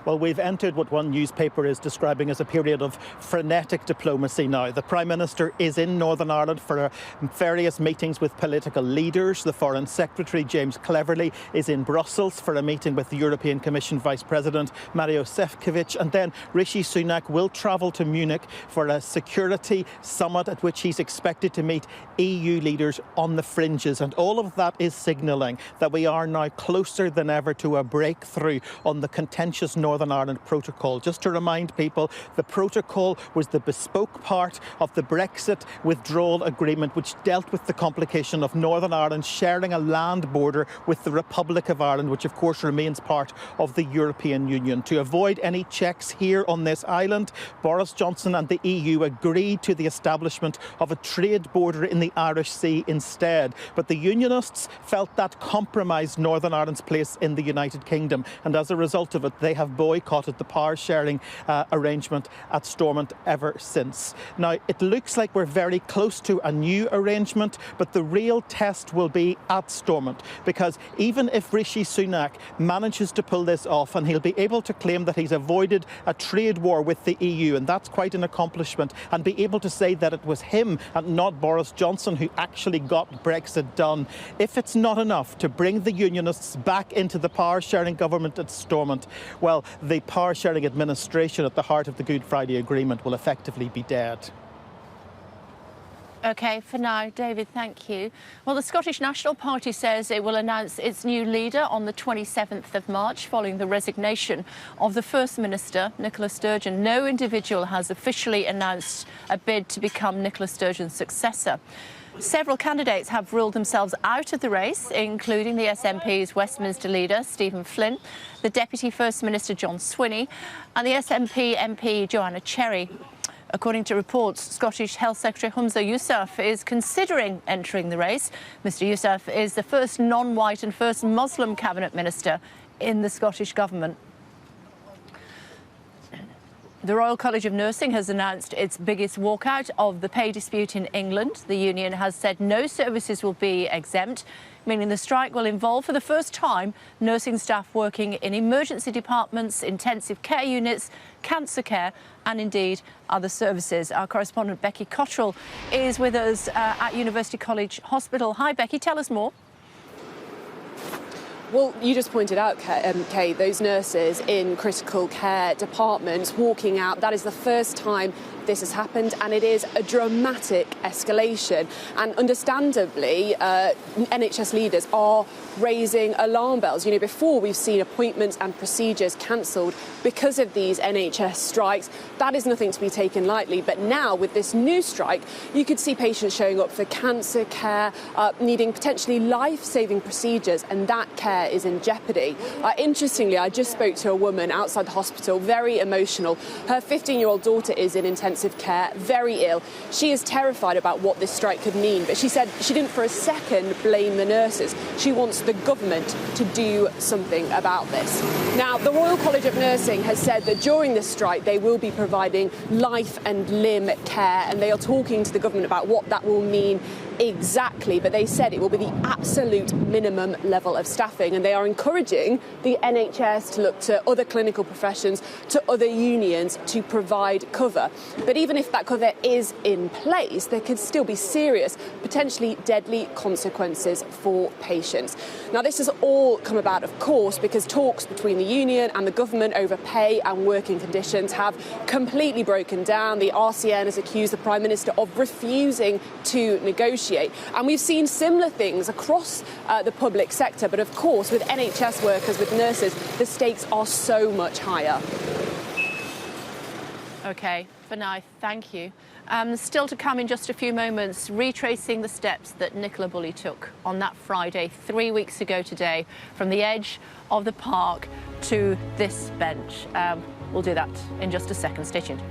Speaker 16: Well, we've entered what one newspaper is describing as a period of frenetic diplomacy now. The Prime Minister is in Northern Ireland for various meetings with political leaders. The Foreign Secretary, James Cleverly, is in Brussels for a meeting with the European Commission Vice President, Mario Šefčovič. And then Rishi Sunak will travel to Munich for a security summit at which he's expected to meet EU leaders on the fringes. And all of that is signalling that we are now closer than ever to a breakthrough on the contentious Northern Ireland Protocol. Just to remind people, the protocol was the bespoke part of the Brexit withdrawal agreement, which dealt with the complication of Northern Ireland sharing a land border with the Republic of Ireland, which of course remains part of the European Union. To avoid any checks here on this island, Boris Johnson and the EU agreed to the establishment of a trade border in the Irish Sea instead. But the Unionists felt that compromised Northern Ireland's place in the United Kingdom, and as a result of it, they have boycotted the power-sharing arrangement at Stormont ever since. Now, it looks like we're very close to a new arrangement, but the real test will be at Stormont, because even if Rishi Sunak manages to pull this off, and he'll be able to claim that he's avoided a trade war with the EU, and that's quite an accomplishment, and be able to say that it was him and not Boris Johnson who actually got Brexit done, if it's not enough to bring the Unionists back into the power-sharing government at Stormont, well, the power-sharing administration at the heart of the Good Friday Agreement will effectively be dead.
Speaker 1: OK, for now, David, thank you. Well, the Scottish National Party says it will announce its new leader on the 27th of March following the resignation of the First Minister, Nicola Sturgeon. No individual has officially announced a bid to become Nicola Sturgeon's successor. Several candidates have ruled themselves out of the race, including the SNP's Westminster leader, Stephen Flynn, the Deputy First Minister, John Swinney, and the SNP MP, Joanna Cherry. According to reports, Scottish Health Secretary Humza Yousaf is considering entering the race. Mr Yousaf is the first non-white and first Muslim cabinet minister in the Scottish government. The Royal College of Nursing has announced its biggest walkout of the pay dispute in England. The union has said no services will be exempt, meaning the strike will involve, for the first time, nursing staff working in emergency departments, intensive care units, cancer care and indeed other services. Our correspondent Becky Cottrell is with us at University College Hospital. Hi Becky, tell us more.
Speaker 2: Well, you just pointed out, Kay, those nurses in critical care departments walking out. That is the first time this has happened, and it is a dramatic escalation. And understandably, NHS leaders are raising alarm bells. You know, before we've seen appointments and procedures cancelled because of these NHS strikes. That is nothing to be taken lightly. But now, with this new strike, you could see patients showing up for cancer care, needing potentially life-saving procedures, and that care is in jeopardy. Interestingly, I just spoke to a woman outside the hospital, very emotional. Her 15-year-old daughter is in intensive care, very ill. She is terrified about what this strike could mean, but she said she didn't for a second blame the nurses. She wants the government to do something about this. Now, the Royal College of Nursing has said that during this strike they will be providing life and limb care, and they are talking to the government about what that will mean exactly, but they said it will be the absolute minimum level of staffing, and they are encouraging the NHS to look to other clinical professions, to other unions to provide cover. But even if that cover is in place, there could still be serious, potentially deadly consequences for patients. Now, this has all come about, of course, because talks between the union and the government over pay and working conditions have completely broken down. The RCN has accused the Prime Minister of refusing to negotiate. And we've seen similar things across the public sector. But of course, with NHS workers, with nurses, the stakes are so much higher.
Speaker 1: OK, for now, thank you. Still to come in just a few moments, retracing the steps that Nicola Bulley took on that Friday, 3 weeks ago today, from the edge of the park to this bench. We'll do that in just a second. Stay tuned.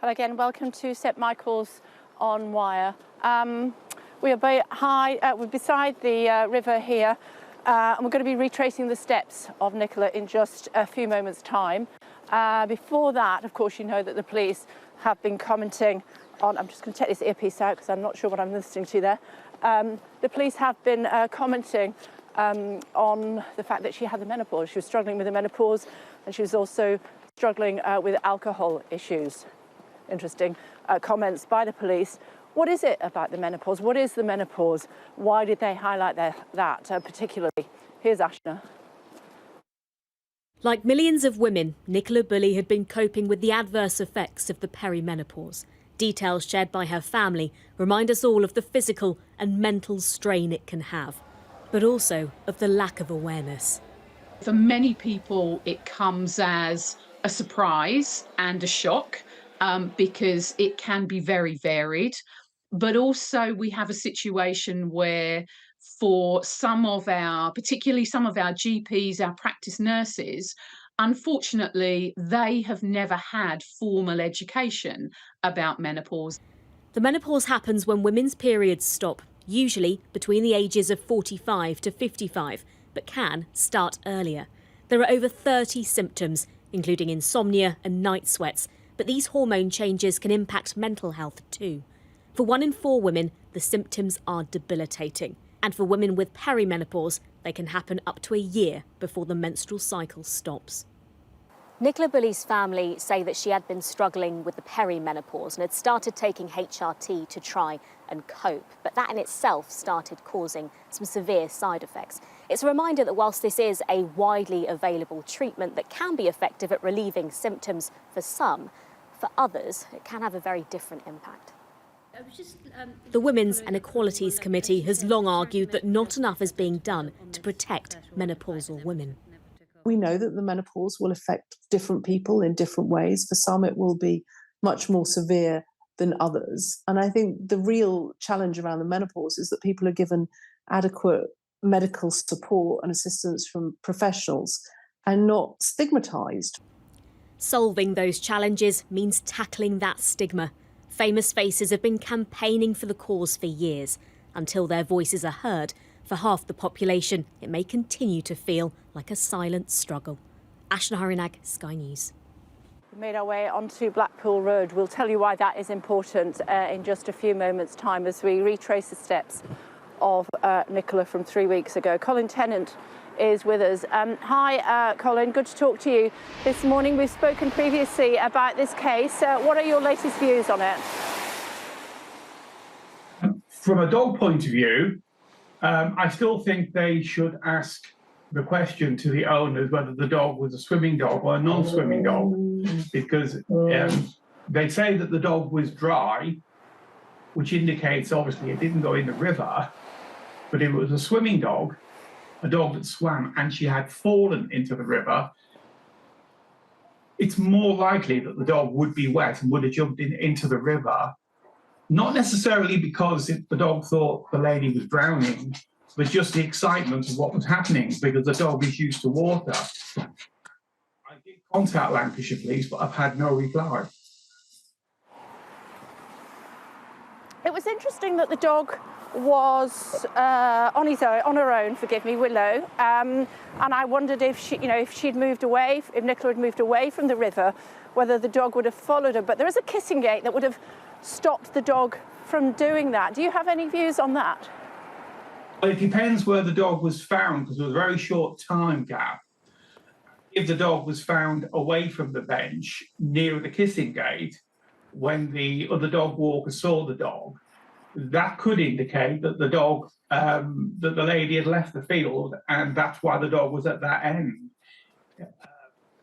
Speaker 1: Well, again, welcome to St Michael's on Wyre. We are we're beside the river here, and we're going to be retracing the steps of Nicola in just a few moments' time. Before that, of course, you know that the police have been commenting on, I'm just going to take this earpiece out because I'm not sure what I'm listening to there. The police have been commenting on the fact that she had the menopause. She was struggling with the menopause, and she was also struggling with alcohol issues. Interesting comments by the police. What is it about the menopause? What is the menopause? Why did they highlight that particularly? Here's Ashna.
Speaker 8: Like millions of women, Nicola Bulley had been coping with the adverse effects of the perimenopause. Details shared by her family remind us all of the physical and mental strain it can have, but also of the lack of awareness.
Speaker 9: For many people, it comes as a surprise and a shock because it can be very varied. But also we have a situation where for some of our, particularly some of our GPs, our practice nurses, unfortunately, they have never had formal education about menopause.
Speaker 8: The menopause happens when women's periods stop, usually between the ages of 45 to 55, but can start earlier. There are over 30 symptoms, including insomnia and night sweats, but these hormone changes can impact mental health too. For 1 in 4 women, the symptoms are debilitating. And for women with perimenopause, they can happen up to a year before the menstrual cycle stops. Nicola Bulley's family say that she had been struggling with the perimenopause and had started taking HRT to try and cope. But that in itself started causing some severe side effects. It's a reminder that whilst this is a widely available treatment that can be effective at relieving symptoms for some, for others, it can have a very different impact. The Women's and Equalities Committee has long argued that not enough is being done to protect menopausal women.
Speaker 18: We know that the menopause will affect different people in different ways. For some, it will be much more severe than others. And I think the real challenge around the menopause is that people are given adequate medical support and assistance from professionals and not stigmatised.
Speaker 8: Solving those challenges means tackling that stigma. Famous faces have been campaigning for the cause for years. Until their voices are heard, for half the population, it may continue to feel like a silent struggle. Ashna Harinag, Sky News.
Speaker 1: We made our way onto Blackpool Road. We'll tell you why that is important in just a few moments' time as we retrace the steps of Nicola from 3 weeks ago. Colin Tennant is with us. Hi, Colin, good to talk to you this morning. We've spoken previously about this case. What are your latest views on it?
Speaker 19: From a dog point of view, I still think they should ask the question to the owners whether the dog was a swimming dog or a non-swimming dog, because they say that the dog was dry, which indicates obviously it didn't go in the river, but if it was a swimming dog, a dog that swam, and she had fallen into the river, it's more likely that the dog would be wet and would have jumped into the river, not necessarily because the dog thought the lady was drowning, but just the excitement of what was happening, because the dog is used to water. I did contact Lancashire Police, but I've had no reply.
Speaker 1: It was interesting that the dog was on her own, forgive me, Willow, and I wondered if she, if Nicola had moved away from the river, whether the dog would have followed her. But there is a kissing gate that would have stopped the dog from doing that. Do you have any views on that?
Speaker 19: Well, it depends where the dog was found, because there was a very short time gap. If the dog was found away from the bench near the kissing gate, when the other dog walker saw the dog, that could indicate that the dog, that the lady had left the field, and that's why the dog was at that end.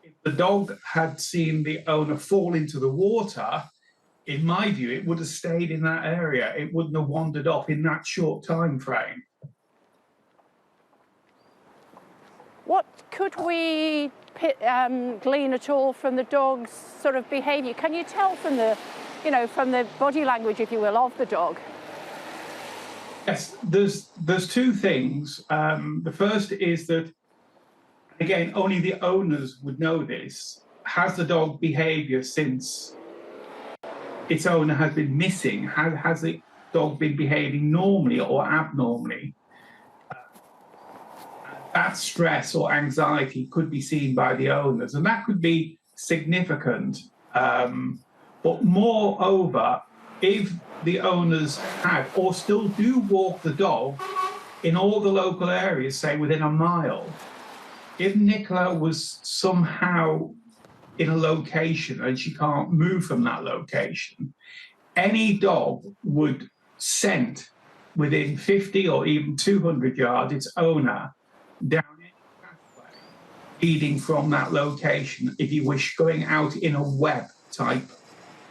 Speaker 19: If the dog had seen the owner fall into the water, in my view, it would have stayed in that area. It wouldn't have wandered off in that short time frame.
Speaker 1: What could we glean at all from the dog's sort of behaviour? Can you tell from the, from the body language, if you will, of the dog?
Speaker 19: Yes, there's two things. The first is that, again, only the owners would know this. Has the dog behaviour since its owner has been missing. Has the dog been behaving normally or abnormally? That stress or anxiety could be seen by the owners, and that could be significant. But moreover, if the owners have or still do walk the dog in all the local areas, say within a mile, if Nicola was somehow in a location and she can't move from that location, any dog would scent within 50 or even 200 yards its owner down any pathway leading from that location, if you wish, going out in a web type.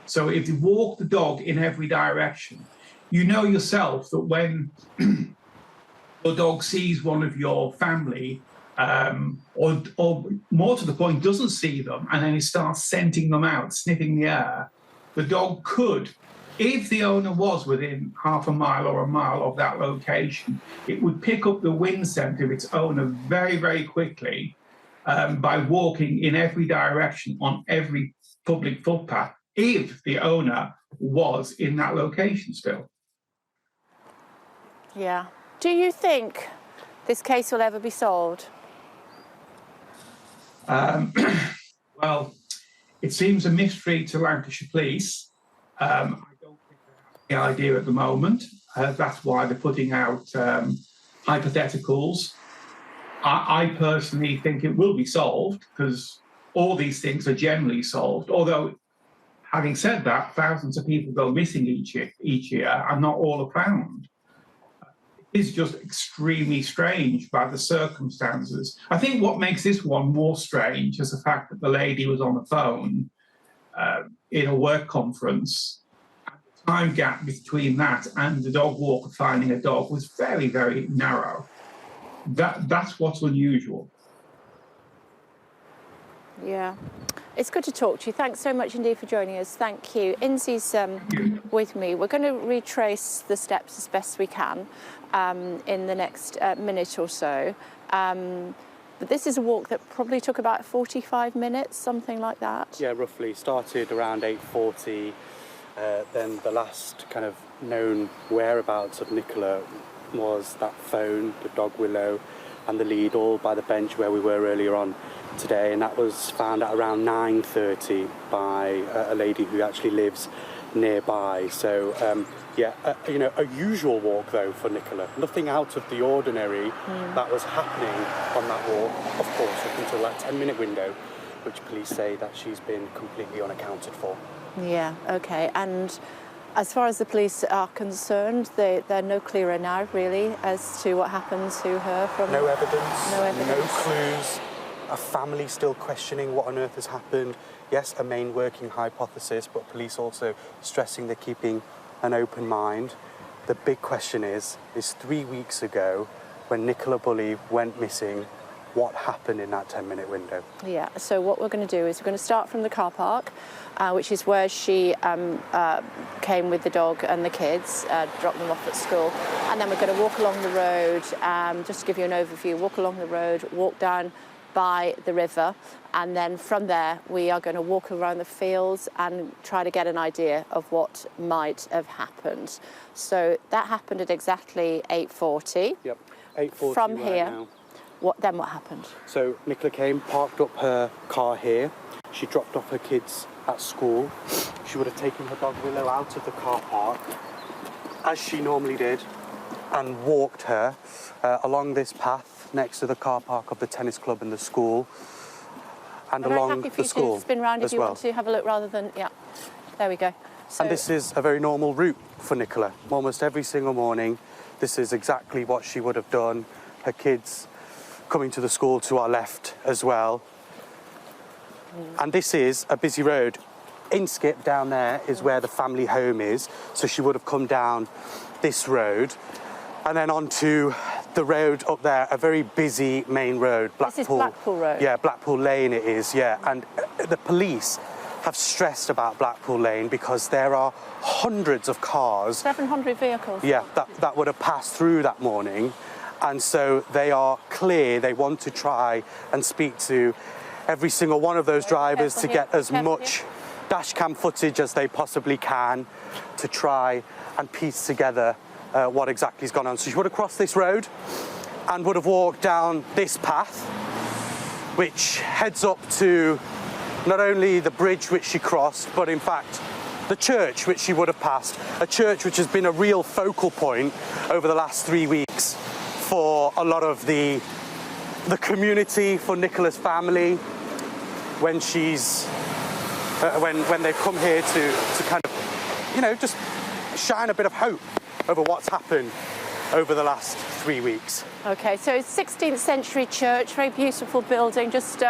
Speaker 19: So if you walk the dog in every direction, you know yourself that when your dog sees one of your family, or more to the point, doesn't see them, and then he starts scenting them out, sniffing the air, the dog could, if the owner was within half a mile or a mile of that location, it would pick up the wind scent of its owner very, very quickly by walking in every direction on every public footpath, if the owner was in that location still.
Speaker 1: Yeah. Do you think this case will ever be solved?
Speaker 19: Well, it seems a mystery to Lancashire Police. I don't think they have the idea at the moment. That's why they're putting out hypotheticals. I personally think it will be solved, because all these things are generally solved. Although, having said that, thousands of people go missing each year and not all are found. It is just extremely strange by the circumstances. I think what makes this one more strange is the fact that the lady was on the phone in a work conference. And the time gap between that and the dog walker finding a dog was very, very narrow. That's what's unusual.
Speaker 1: Yeah. It's good to talk to you. Thanks so much indeed for joining us. Thank you. Inzi's with me. We're going to retrace the steps as best we can in the next minute or so. But this is a walk that probably took about 45 minutes, something like that.
Speaker 3: Yeah, roughly. Started around 8:40. Then the last kind of known whereabouts of Nicola was that phone, the dog Willow, and the lead, all by the bench where we were earlier on today, and that was found at around 9:30 by a lady who actually lives nearby. So you know, a usual walk though for Nicola, nothing out of the ordinary that was happening on that walk, of course, up until that 10-minute window, which police say that she's been completely unaccounted for.
Speaker 1: Yeah, okay. And as far as the police are concerned, they're no clearer now, really, as to what happened to her. From
Speaker 3: no evidence,
Speaker 1: no
Speaker 3: clues. A family still questioning what on earth has happened. Yes, a main working hypothesis, but police also stressing they're keeping an open mind. The big question is 3 weeks ago, when Nicola Bulley went missing, what happened in that 10-minute window?
Speaker 1: Yeah, so what we're going to do is we're going to start from the car park, which is where she came with the dog and the kids, dropped them off at school, and then we're going to walk along the road, just to give you an overview, walk along the road, walk down by the river, and then from there we are going to walk around the fields and try to get an idea of what might have happened. So that happened at exactly 8:40.
Speaker 3: Yep, 8:40
Speaker 1: From
Speaker 3: right
Speaker 1: here,
Speaker 3: now.
Speaker 1: what happened?
Speaker 3: So Nicola came, parked up her car here. She dropped off her kids at school. She would have taken her dog Willow out of the car park, as she normally did, and walked her along this path next to the car park of the tennis club and the school, and
Speaker 1: I'm
Speaker 3: along
Speaker 1: happy for
Speaker 3: the
Speaker 1: you
Speaker 3: school
Speaker 1: to spin round if
Speaker 3: as
Speaker 1: you
Speaker 3: well.
Speaker 1: want to have a look rather than, yeah, there we go. So,
Speaker 3: And this is a very normal route for Nicola. Almost every single morning, this is exactly what she would have done. Her kids coming to the school to our left as well. And this is a busy road. In Skip down there is where the family home is. So she would have come down this road and then onto the road up there, a very busy main road.
Speaker 1: This is Blackpool Road?
Speaker 3: Yeah, Blackpool Lane it is, yeah. And the police have stressed about Blackpool Lane because there are hundreds of cars.
Speaker 1: 700 vehicles.
Speaker 3: Yeah, that would have passed through that morning. And so they are clear, they want to try and speak to every single one of those drivers to get as much dash cam footage as they possibly can to try and piece together what exactly has gone on. So she would have crossed this road and would have walked down this path, which heads up to not only the bridge which she crossed, but in fact the church which she would have passed, a church which has been a real focal point over the last 3 weeks for a lot of the community, for Nicola's family, when she's when they've come here to kind of, you know, just shine a bit of hope over what's happened over the last 3 weeks.
Speaker 1: Okay, so it's 16th century church, very beautiful building, just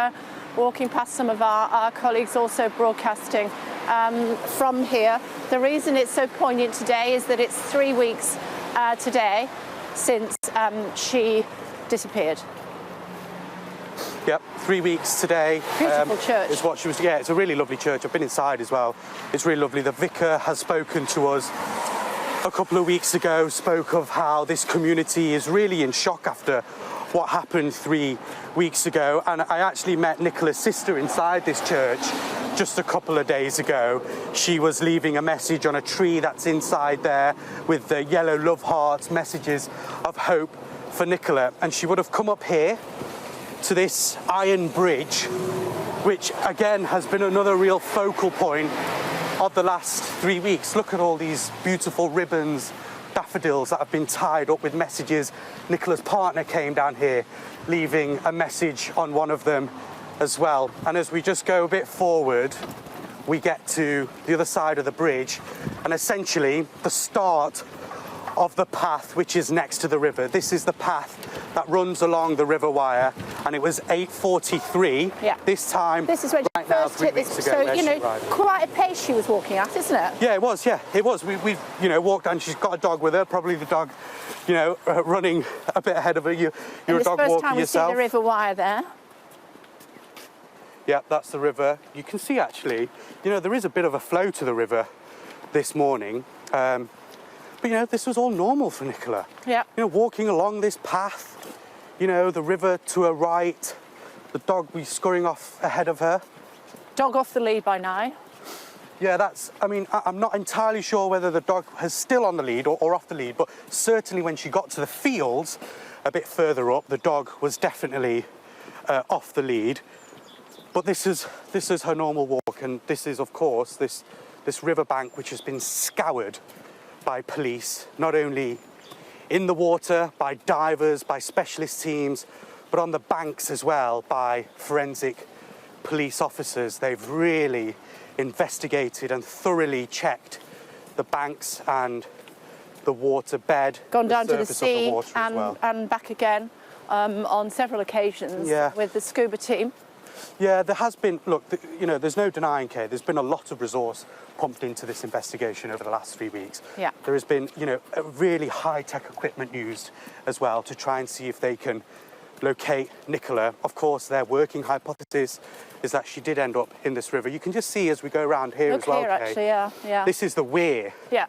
Speaker 1: walking past some of our colleagues also broadcasting from here. The reason it's so poignant today is that it's 3 weeks today since she disappeared.
Speaker 3: Yep, 3 weeks today.
Speaker 1: Beautiful church.
Speaker 3: Is what she was. Yeah, it's a really lovely church. I've been inside as well. It's really lovely. The vicar has spoken to us a couple of weeks ago, spoke of how this community is really in shock after what happened 3 weeks ago. And I actually met Nicola's sister inside this church just a couple of days ago. She was leaving a message on a tree that's inside there with the yellow love hearts, messages of hope for Nicola. And she would have come up here to this iron bridge, which again has been another real focal point of the last 3 weeks. Look at all these beautiful ribbons, daffodils that have been tied up with messages. Nicola's partner came down here leaving a message on one of them as well. And as we just go a bit forward, we get to the other side of the bridge and essentially the start of the path which is next to the river. This is the path that runs along the River Wyre, and it was 8:43 this time.
Speaker 1: This is when
Speaker 3: right
Speaker 1: she
Speaker 3: now,
Speaker 1: first
Speaker 3: 3
Speaker 1: hit this.
Speaker 3: weeks ago,
Speaker 1: So, you know, quite a pace she was walking at, isn't it?
Speaker 3: Yeah, it was. Yeah, it was. We you know, walked down. She's got a dog with her. Probably the dog, you know, running a bit ahead of her. You're a dog walker yourself.
Speaker 1: First time we see the River Wyre there.
Speaker 3: Yeah, that's the river. You can see actually, you know, there is a bit of a flow to the river this morning. But, you know, this was all normal for Nicola.
Speaker 1: Yeah.
Speaker 3: You know, walking along this path, you know, the river to her right, the dog was scurrying off ahead of her.
Speaker 1: Dog off the lead by now.
Speaker 3: Yeah, that's, I mean, I'm not entirely sure whether the dog is still on the lead or off the lead, but certainly when she got to the fields a bit further up, the dog was definitely off the lead. But this is her normal walk, and this is, of course, this riverbank which has been scoured by police, not only in the water, by divers, by specialist teams, but on the banks as well by forensic police officers. They've really investigated and thoroughly checked the banks and the water bed.
Speaker 1: Gone down to the sea
Speaker 3: and
Speaker 1: back again on several occasions with the scuba team.
Speaker 3: Yeah, there has been, look, you know, there's no denying, Kay, there's been a lot of resource pumped into this investigation over the last 3 weeks.
Speaker 1: Yeah.
Speaker 3: There has been, you know, a really high-tech equipment used as well to try and see if they can locate Nicola. Of course, their working hypothesis is that she did end up in this river. You can just see as we go around here as well,
Speaker 1: Here,
Speaker 3: Kay.
Speaker 1: actually, yeah.
Speaker 3: This is the Wyre.
Speaker 1: Yeah.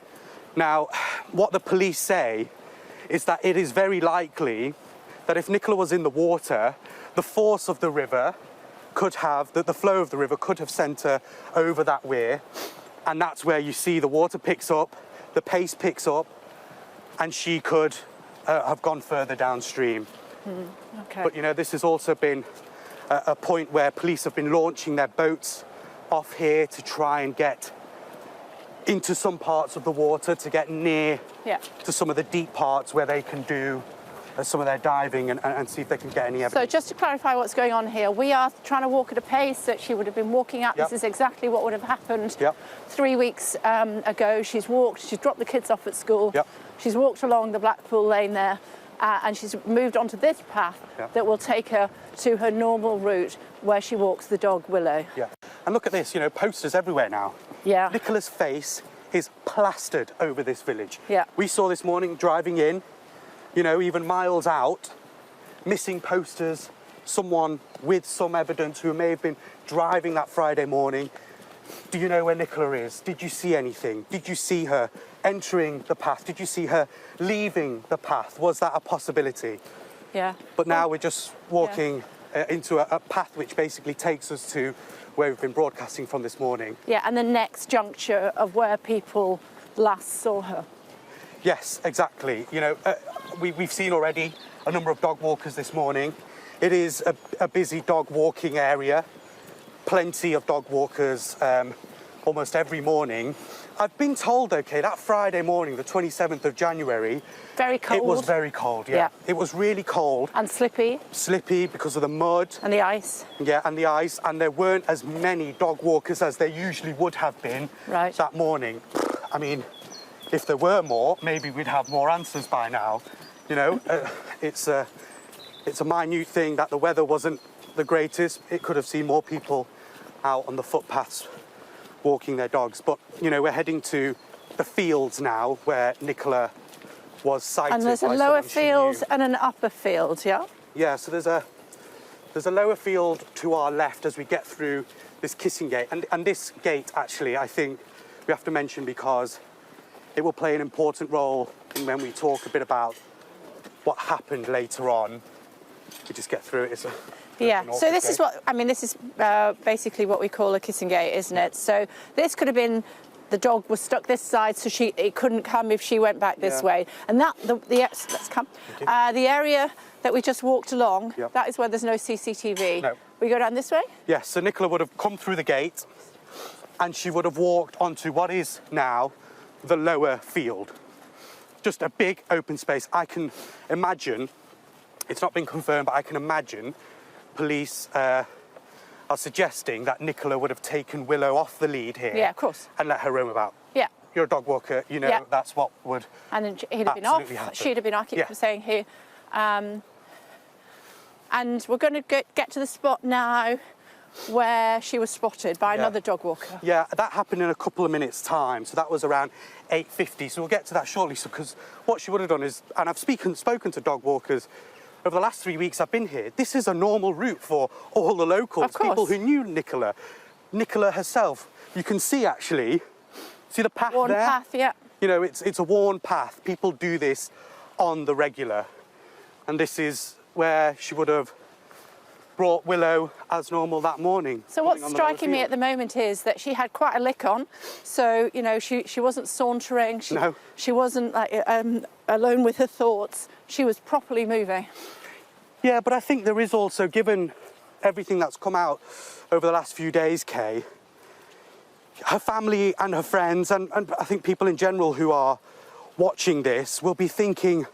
Speaker 3: Now, what the police say is that it is very likely that if Nicola was in the water, the force of the river could have, the flow of the river could have sent her over that Wyre, and that's where you see the water picks up, the pace picks up, and she could have gone further downstream.
Speaker 1: Okay.
Speaker 3: But you know, this has also been a point where police have been launching their boats off here to try and get into some parts of the water, to get near to some of the deep parts where they can do some of their diving and see if they can get any evidence.
Speaker 1: So just to clarify what's going on here, we are trying to walk at a pace that she would have been walking at. This is exactly what would have happened 3 weeks ago. She's dropped the kids off at school. She's walked along the Blackpool Lane there and she's moved onto this path that will take her to her normal route where she walks the dog Willow.
Speaker 3: Yeah, and look at this, you know, posters everywhere now.
Speaker 1: Yeah.
Speaker 3: Nicola's face is plastered over this village.
Speaker 1: Yeah.
Speaker 3: We saw this morning driving in, you know, even miles out, missing posters, someone with some evidence who may have been driving that Friday morning. Do you know where Nicola is? Did you see anything? Did you see her entering the path? Did you see her leaving the path? Was that a possibility?
Speaker 1: Yeah.
Speaker 3: But now we're just walking into a path which basically takes us to where we've been broadcasting from this morning.
Speaker 1: Yeah, and the next juncture of where people last saw her.
Speaker 3: Yes, exactly. You know, we've seen already a number of dog walkers this morning. It is a busy dog walking area. Plenty of dog walkers almost every morning. I've been told, okay, that Friday morning, the 27th of January...
Speaker 1: Very cold.
Speaker 3: It was very cold, yeah. It was really cold.
Speaker 1: And slippy.
Speaker 3: Slippy because of the mud.
Speaker 1: And the ice.
Speaker 3: Yeah, and the ice. And there weren't as many dog walkers as there usually would have been that morning. I mean, if there were more, maybe we'd have more answers by now. You know, it's a minute thing that the weather wasn't the greatest. It could have seen more people out on the footpaths walking their dogs. But, you know, we're heading to the fields now where Nicola was sighted.
Speaker 1: And there's a lower field and an upper field, yeah?
Speaker 3: Yeah, so there's a lower field to our left as we get through this kissing gate. And this gate, actually, I think we have to mention because it will play an important role in when we talk a bit about what happened later on. We just get through it.
Speaker 1: Yeah, so this is what, I mean, this is basically what we call a kissing gate, isn't it? So this could have been, the dog was stuck this side, so it couldn't come if she went back this way. And that, let's come. The area that we just walked along, that is where there's no CCTV.
Speaker 3: No.
Speaker 1: We go down this way?
Speaker 3: Yes, so Nicola would have come through the gate and she would have walked onto what is now the lower field. Just a big open space. I can imagine, it's not been confirmed, but I can imagine police are suggesting that Nicola would have taken Willow off the lead here.
Speaker 1: Yeah, of course.
Speaker 3: And let her roam about.
Speaker 1: Yeah.
Speaker 3: You're a dog walker, you know, that's what would
Speaker 1: And then he'd have been off,
Speaker 3: happen.
Speaker 1: she'd have been off, I keep saying here. And we're going to get to the spot now where she was spotted by another dog walker.
Speaker 3: Yeah, that happened in a couple of minutes' time. So that was around 8:50. So we'll get to that shortly. So because what she would have done is, and I've spoken to dog walkers over the last 3 weeks I've been here, this is a normal route for all the locals, people who knew Nicola. Nicola herself, you can see actually, see the path there?
Speaker 1: Worn path, yeah.
Speaker 3: You know, it's a worn path. People do this on the regular. And this is where she would have brought Willow as normal that morning.
Speaker 1: So what's striking me at the moment is that she had quite a lick on. So, you know, she wasn't sauntering. She wasn't like, alone with her thoughts. She was properly moving.
Speaker 3: Yeah, but I think there is also, given everything that's come out over the last few days, Kay, her family and her friends, and I think people in general who are watching this will be thinking,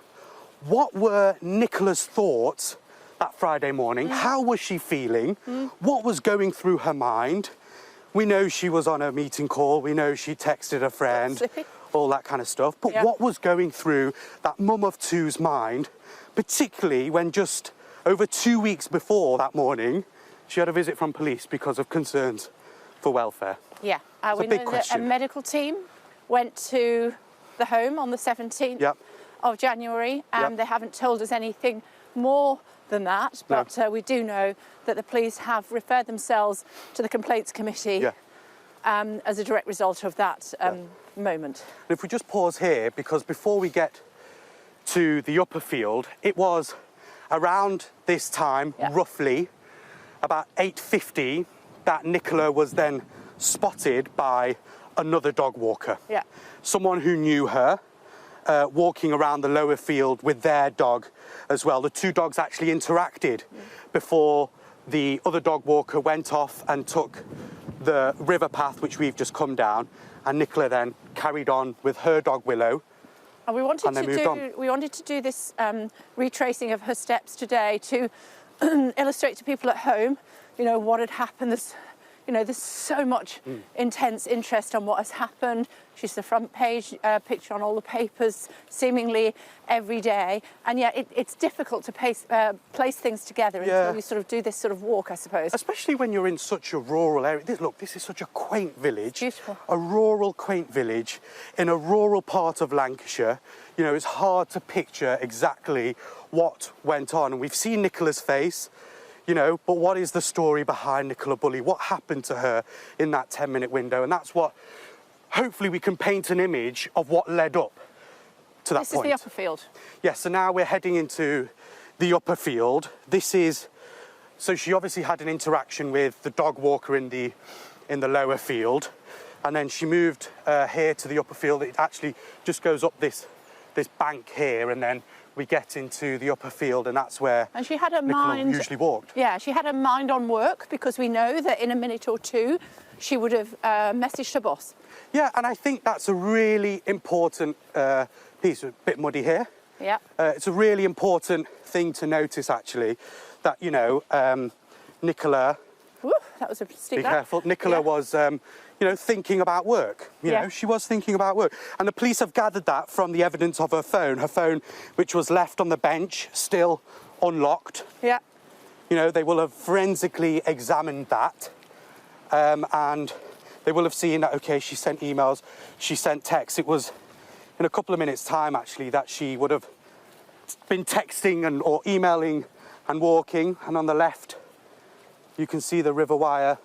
Speaker 3: what were Nicola's thoughts that Friday morning? How was she feeling? What was going through her mind? We know she was on a meeting call. We know she texted a friend, all that kind of stuff. But what was going through that mum of two's mind, particularly when just over 2 weeks before that morning, she had a visit from police because of concerns for welfare?
Speaker 1: Yeah,
Speaker 3: It's
Speaker 1: we
Speaker 3: a big
Speaker 1: know that a
Speaker 3: question.
Speaker 1: medical team went to the home on the 17th of January, and they haven't told us anything more than that, but we do know that the police have referred themselves to the complaints committee as a direct result of that moment.
Speaker 3: And if we just pause here, because before we get to the upper field, it was around this time, roughly, about 8:50, that Nicola was then spotted by another dog walker.
Speaker 1: Yeah.
Speaker 3: Someone who knew her, walking around the lower field with their dog as well. The two dogs actually interacted before the other dog walker went off and took the river path, which we've just come down, and Nicola then carried on with her dog Willow.
Speaker 1: And we wanted to do this retracing of her steps today to illustrate to people at home, you know, what had happened. There's so much intense interest on what has happened. She's the front page picture on all the papers, seemingly every day. And yet it's difficult to place things together until you sort of do this sort of walk, I suppose.
Speaker 3: Especially when you're in such a rural area. This is such a quaint village.
Speaker 1: Beautiful.
Speaker 3: A rural, quaint village in a rural part of Lancashire. You know, it's hard to picture exactly what went on. And we've seen Nicola's face. You know, but what is the story behind Nicola Bulley? What happened to her in that 10-minute window? And that's what, hopefully we can paint an image of what led up to that point.
Speaker 1: This is the upper field.
Speaker 3: Yes, so now we're heading into the upper field. This is So she obviously had an interaction with the dog walker in the lower field, and then she moved here to the upper field. It actually just goes up this bank here, and then we get into the upper field, and that's where
Speaker 1: and she had her
Speaker 3: Nicola
Speaker 1: mind
Speaker 3: usually walked.
Speaker 1: Yeah, she had her mind on work, because we know that in a minute or two she would have messaged her boss.
Speaker 3: Yeah, and I think that's a really important piece. A bit muddy here.
Speaker 1: Yeah.
Speaker 3: It's a really important thing to notice, actually, that, you know, Nicola...
Speaker 1: Woo, that was a steep
Speaker 3: Be careful. Nicola was, you know, thinking about work. You know, she was thinking about work. And the police have gathered that from the evidence of her phone, which was left on the bench, still unlocked.
Speaker 1: Yeah.
Speaker 3: You know, they will have forensically examined that. And they will have seen that, OK, she sent emails, she sent texts. It was in a couple of minutes' time, actually, that she would have been texting or emailing and walking. And on the left, you can see the River Wyre.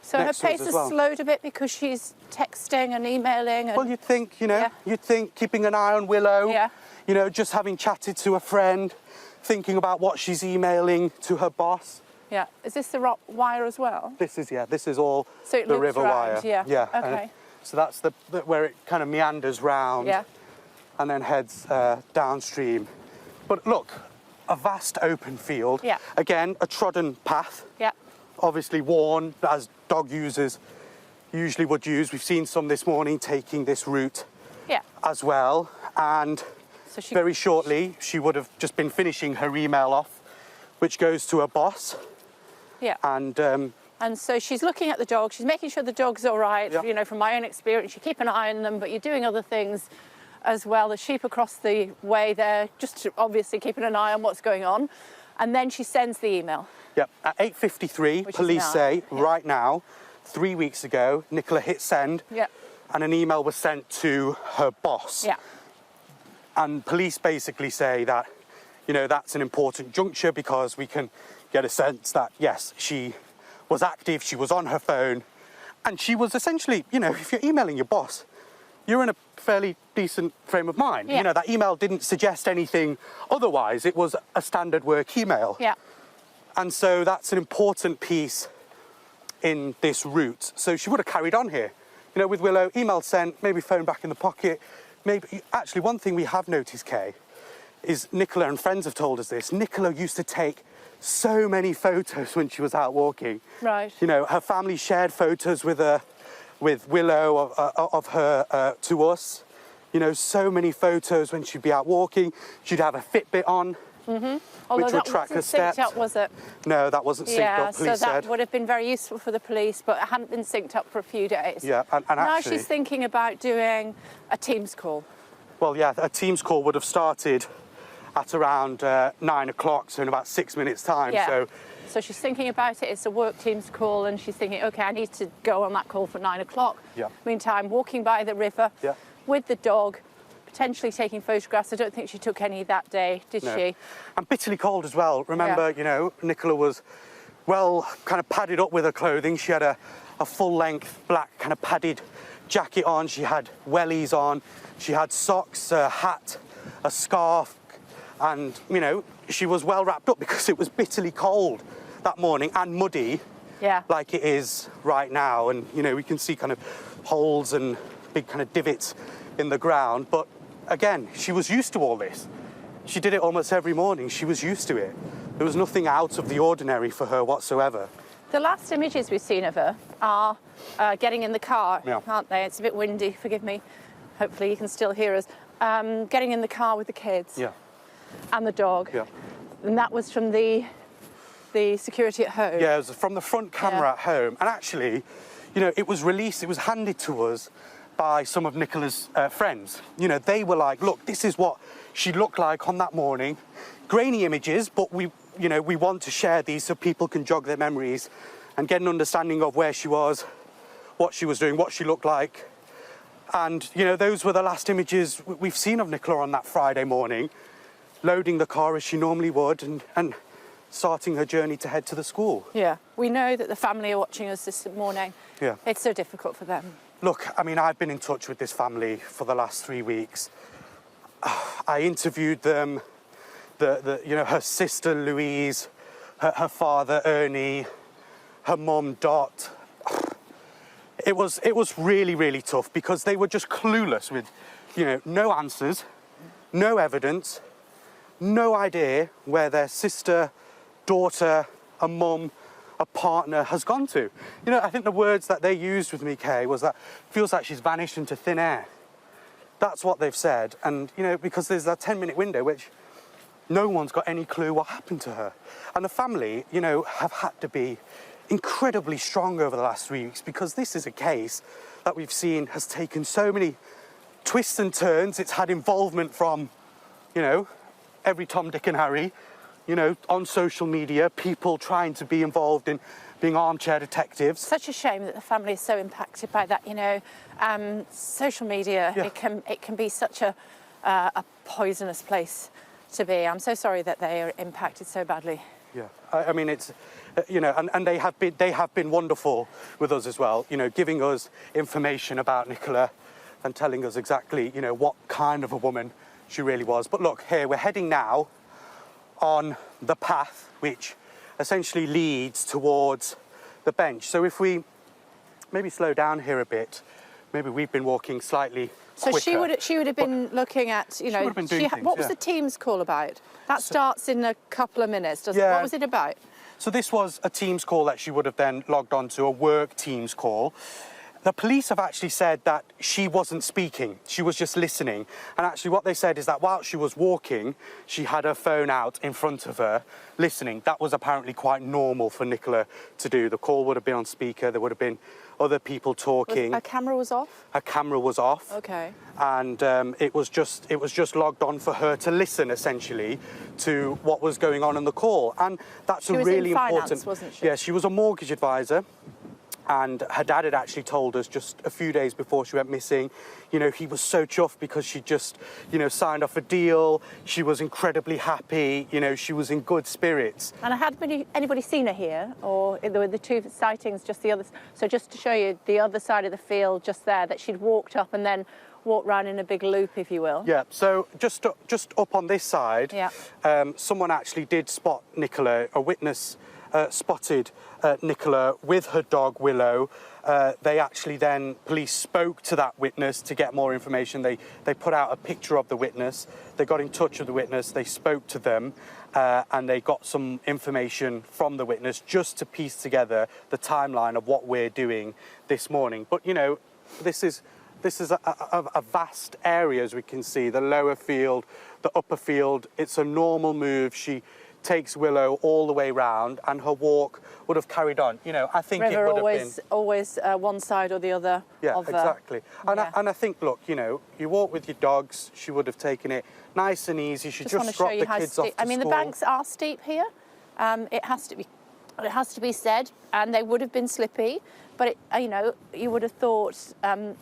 Speaker 1: So her pace has slowed a bit because she's texting and emailing. And...
Speaker 3: Well, you'd think, you know, you'd think keeping an eye on Willow, you know, just having chatted to a friend, thinking about what she's emailing to her boss.
Speaker 1: Yeah. Is this the Wyre as well?
Speaker 3: This is all
Speaker 1: so it
Speaker 3: the River Wyre.
Speaker 1: Yeah.
Speaker 3: Yeah.
Speaker 1: Okay.
Speaker 3: So that's where it kind of meanders round and then heads downstream. But look, a vast open field.
Speaker 1: Yeah.
Speaker 3: Again, a trodden path.
Speaker 1: Yeah.
Speaker 3: Obviously worn, as dog users usually would use. We've seen some this morning taking this route as well. And
Speaker 1: so
Speaker 3: very shortly, she would have just been finishing her email off, which goes to her boss.
Speaker 1: Yeah.
Speaker 3: And
Speaker 1: so she's looking at the dog. She's making sure the dog's all right. You know, from my own experience, you keep an eye on them, but you're doing other things as well. The sheep across the way there, just obviously keeping an eye on what's going on. And then she sends the email.
Speaker 3: Yep. At 8:53, police say right now, 3 weeks ago, Nicola hit send.
Speaker 1: Yeah.
Speaker 3: And an email was sent to her boss.
Speaker 1: Yeah.
Speaker 3: And police basically say that, you know, that's an important juncture because we can get a sense that, yes, she was active, she was on her phone, and she was essentially, you know, if you're emailing your boss, you're in a fairly decent frame of mind.
Speaker 1: Yeah.
Speaker 3: You know, that email didn't suggest anything otherwise. It was a standard work email.
Speaker 1: Yeah.
Speaker 3: And so that's an important piece in this route. So she would have carried on here. You know, with Willow, email sent, maybe phone back in the pocket. Maybe, actually, one thing we have noticed, Kay, is Nicola, and friends have told us this, Nicola used to take so many photos when she was out walking.
Speaker 1: Right.
Speaker 3: You know, her family shared photos with Willow of her to us. You know, so many photos when she'd be out walking. She'd have a Fitbit on,
Speaker 1: Although
Speaker 3: which would track her steps.
Speaker 1: Synced up, was it?
Speaker 3: No, that wasn't synced up, police
Speaker 1: so that
Speaker 3: said.
Speaker 1: would have been very useful for the police, but it hadn't been synced up for a few days.
Speaker 3: Yeah, and
Speaker 1: now
Speaker 3: actually...
Speaker 1: she's thinking about doing a Teams call.
Speaker 3: Well, yeah, a Teams call would have started at around 9 o'clock, so in about 6 minutes' time.
Speaker 1: Yeah. So she's thinking about it. It's a work Teams call, and she's thinking, OK, I need to go on that call for 9 o'clock.
Speaker 3: Yeah.
Speaker 1: Meantime, walking by the river with the dog, potentially taking photographs. I don't think she took any that day, did she?
Speaker 3: And bitterly cold as well. Remember, you know, Nicola was well kind of padded up with her clothing. She had a full-length black kind of padded jacket on. She had wellies on. She had socks, a hat, a scarf. And, you know, she was well wrapped up because it was bitterly cold that morning and muddy like it is right now. And, you know, we can see kind of holes and big kind of divots in the ground. But, again, she was used to all this. She did it almost every morning. She was used to it. There was nothing out of the ordinary for her whatsoever.
Speaker 1: The last images we've seen of her are getting in the car, aren't they? It's a bit windy, forgive me. Hopefully you can still hear us. Getting in the car with the kids.
Speaker 3: Yeah.
Speaker 1: And the dog.
Speaker 3: Yeah.
Speaker 1: And that was from the security at home.
Speaker 3: Yeah, it was from the front camera at home. And actually, you know, it was released, it was handed to us by some of Nicola's friends. You know, they were like, look, this is what she looked like on that morning. Grainy images, but we want to share these so people can jog their memories and get an understanding of where she was, what she was doing, what she looked like. And, you know, those were the last images we've seen of Nicola on that Friday morning, loading the car as she normally would and starting her journey to head to the school. Yeah.
Speaker 1: We know that the family are watching us this morning.
Speaker 3: Yeah.
Speaker 1: It's so difficult for them.
Speaker 3: Look, I mean, I've been in touch with this family for the last 3 weeks. I interviewed them, you know, her sister Louise, her father, Ernie, her mum, Dot. It was really, really tough because they were just clueless with, you know, no answers, no evidence, no idea where their sister, daughter, a mum, a partner has gone to. You know, I think the words that they used with me, Kay, was that feels like she's vanished into thin air. That's what they've said. And, you know, because there's that 10-minute window, which no one's got any clue what happened to her. And the family, you know, have had to be incredibly strong over the last 3 weeks because this is a case that we've seen has taken so many twists and turns. It's had involvement from, you know, every Tom, Dick and Harry, you know, on social media, people trying to be involved in being armchair detectives.
Speaker 1: Such a shame that the family is so impacted by that, you know. Social media,
Speaker 3: Yeah.
Speaker 1: it can be such a poisonous place to be. I'm so sorry that they are impacted so badly.
Speaker 3: Yeah, I mean, it's, you know, and they have been wonderful with us as well, you know, giving us information about Nicola and telling us exactly, you know, what kind of a woman she really was. But look, here, we're heading now on the path which essentially leads towards the bench. So if we maybe slow down here a bit, maybe we've been walking slightly quicker.
Speaker 1: So she would have been looking at, you know,
Speaker 3: would have been doing things,
Speaker 1: what was
Speaker 3: yeah.
Speaker 1: the Teams call about? That starts in a couple of minutes, doesn't it?
Speaker 3: Yeah.
Speaker 1: What was it about?
Speaker 3: So this was a Teams call that she would have then logged on to, a work Teams call. The police have actually said that she wasn't speaking, she was just listening. And actually what they said is that while she was walking, she had her phone out in front of her, listening. That was apparently quite normal for Nicola to do. The call would have been on speaker, there would have been other people talking.
Speaker 1: Her camera was off?
Speaker 3: Her camera was off.
Speaker 1: Okay.
Speaker 3: And it was just logged on for her to listen, essentially, to what was going on in the call. And that's
Speaker 1: She
Speaker 3: a
Speaker 1: was
Speaker 3: really
Speaker 1: in finance,
Speaker 3: important.
Speaker 1: wasn't she?
Speaker 3: Yeah, she was a mortgage advisor. And her dad had actually told us just a few days before she went missing, you know, he was so chuffed because she just, you know, signed off a deal. She was incredibly happy, you know, she was in good spirits.
Speaker 1: And had anybody seen her here? Or there were the two sightings just the other... So just to show you the other side of the field just there, that she'd walked up and then walked round in a big loop, if you will.
Speaker 3: Yeah, so just up on this side,
Speaker 1: yeah.
Speaker 3: Someone actually did spot Nicola, a witness spotted Nicola with her dog Willow. They actually then, police spoke to that witness to get more information. They put out a picture of the witness. They got in touch with the witness. They spoke to them and they got some information from the witness just to piece together the timeline of what we're doing this morning. But, you know, this is a vast area, as we can see, the lower field, the upper field. It's a normal move. She takes Willow all the way round and her walk would have carried on. You know, I think
Speaker 1: River
Speaker 3: it would have been...
Speaker 1: always one side or the other.
Speaker 3: Yeah,
Speaker 1: of,
Speaker 3: exactly. And I think, look, you know, you walk with your dogs, she would have taken it nice and easy. She just dropped the kids off to
Speaker 1: I mean,
Speaker 3: school.
Speaker 1: the banks are steep here. It has to be said, and they would have been slippy. But, you know, you would have thought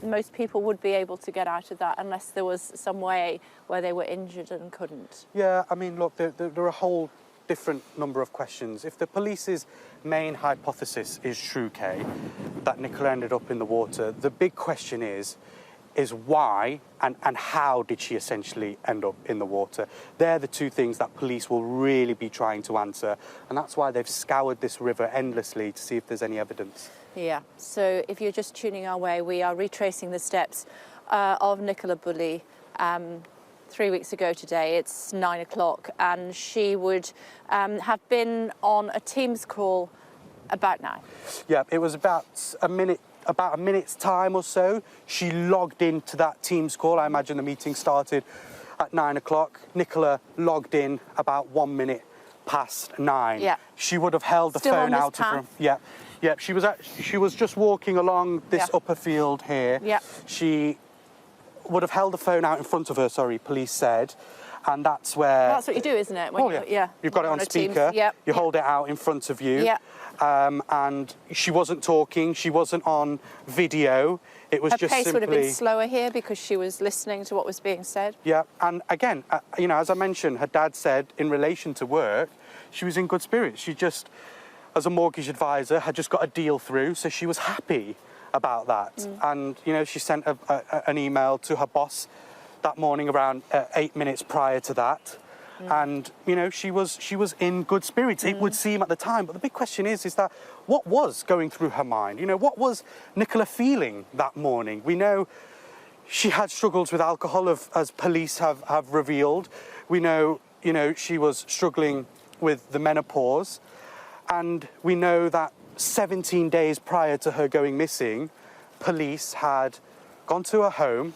Speaker 1: most people would be able to get out of that unless there was some way where they were injured and couldn't.
Speaker 3: Yeah, I mean, look, there are a whole different number of questions. If the police's main hypothesis is true, Kay, that Nicola ended up in the water, the big question is why and how did she essentially end up in the water? They're the two things that police will really be trying to answer, and that's why they've scoured this river endlessly to see if there's any evidence.
Speaker 1: Yeah, so if you're just tuning our way, we are retracing the steps of Nicola Bulley 3 weeks ago today. It's 9 o'clock, and she would have been on a Teams call about now.
Speaker 3: Yeah, it was about a minute's time or so. She logged into that Teams call. I imagine the meeting started at 9 o'clock. Nicola logged in about 1 minute past 9.
Speaker 1: Yeah.
Speaker 3: She would have held the phone out of her. Yeah. Yeah, she was just walking along this upper field here.
Speaker 1: Yeah.
Speaker 3: She would have held the phone out in front of her, police said, and that's where...
Speaker 1: Well, that's what you do, isn't it? When
Speaker 3: You've got it on speaker, you hold it out in front of you, and she wasn't talking, she wasn't on video, it was
Speaker 1: her
Speaker 3: just
Speaker 1: pace
Speaker 3: simply...
Speaker 1: would have been slower here because she was listening to what was being said.
Speaker 3: Yeah, and again, you know, as I mentioned, her dad said in relation to work, she was in good spirits. She just, as a mortgage advisor, had just got a deal through, so she was happy about that. And, you know, she sent an email to her boss that morning around 8 minutes prior to that. and you know she was in good spirits. It would seem at the time, but the big question is that what was going through her mind? You know, what was Nicola feeling that morning? We know she had struggles with alcohol, as police have revealed. We know, you know, she was struggling with the menopause, and we know that 17 days prior to her going missing, police had gone to her home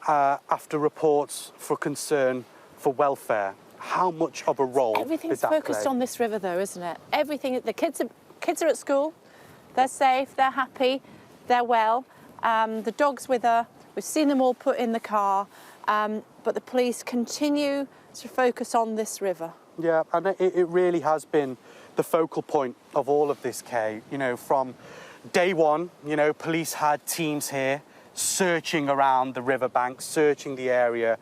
Speaker 3: after reports for concern for welfare. How much of a role
Speaker 1: Everything's
Speaker 3: did that
Speaker 1: focused
Speaker 3: play?
Speaker 1: on this river, though, isn't it? Everything. The kids are at school. They're safe. They're happy. They're well. The dog's with her. We've seen them all put in the car. But the police continue to focus on this river.
Speaker 3: Yeah, and it really has been the focal point of all of this, Kay. You know, from day one, you know, police had teams here searching around the riverbank, searching the area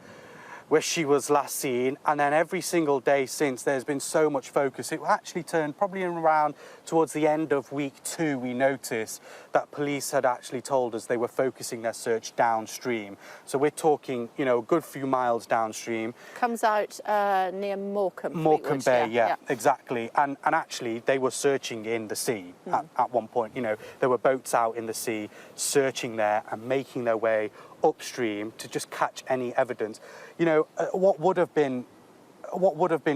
Speaker 3: where she was last seen, and then every single day since, there's been so much focus. It actually turned probably around towards the end of week 2, we noticed that police had actually told us they were focusing their search downstream. So we're talking, you know, a good few miles downstream.
Speaker 1: Comes out near Morecambe.
Speaker 3: Morecambe
Speaker 1: Fleetwood,
Speaker 3: Bay, yeah, exactly. And actually, they were searching in the sea at one point. You know, there were boats out in the sea searching there and making their way upstream to just catch any evidence. You know, what would have been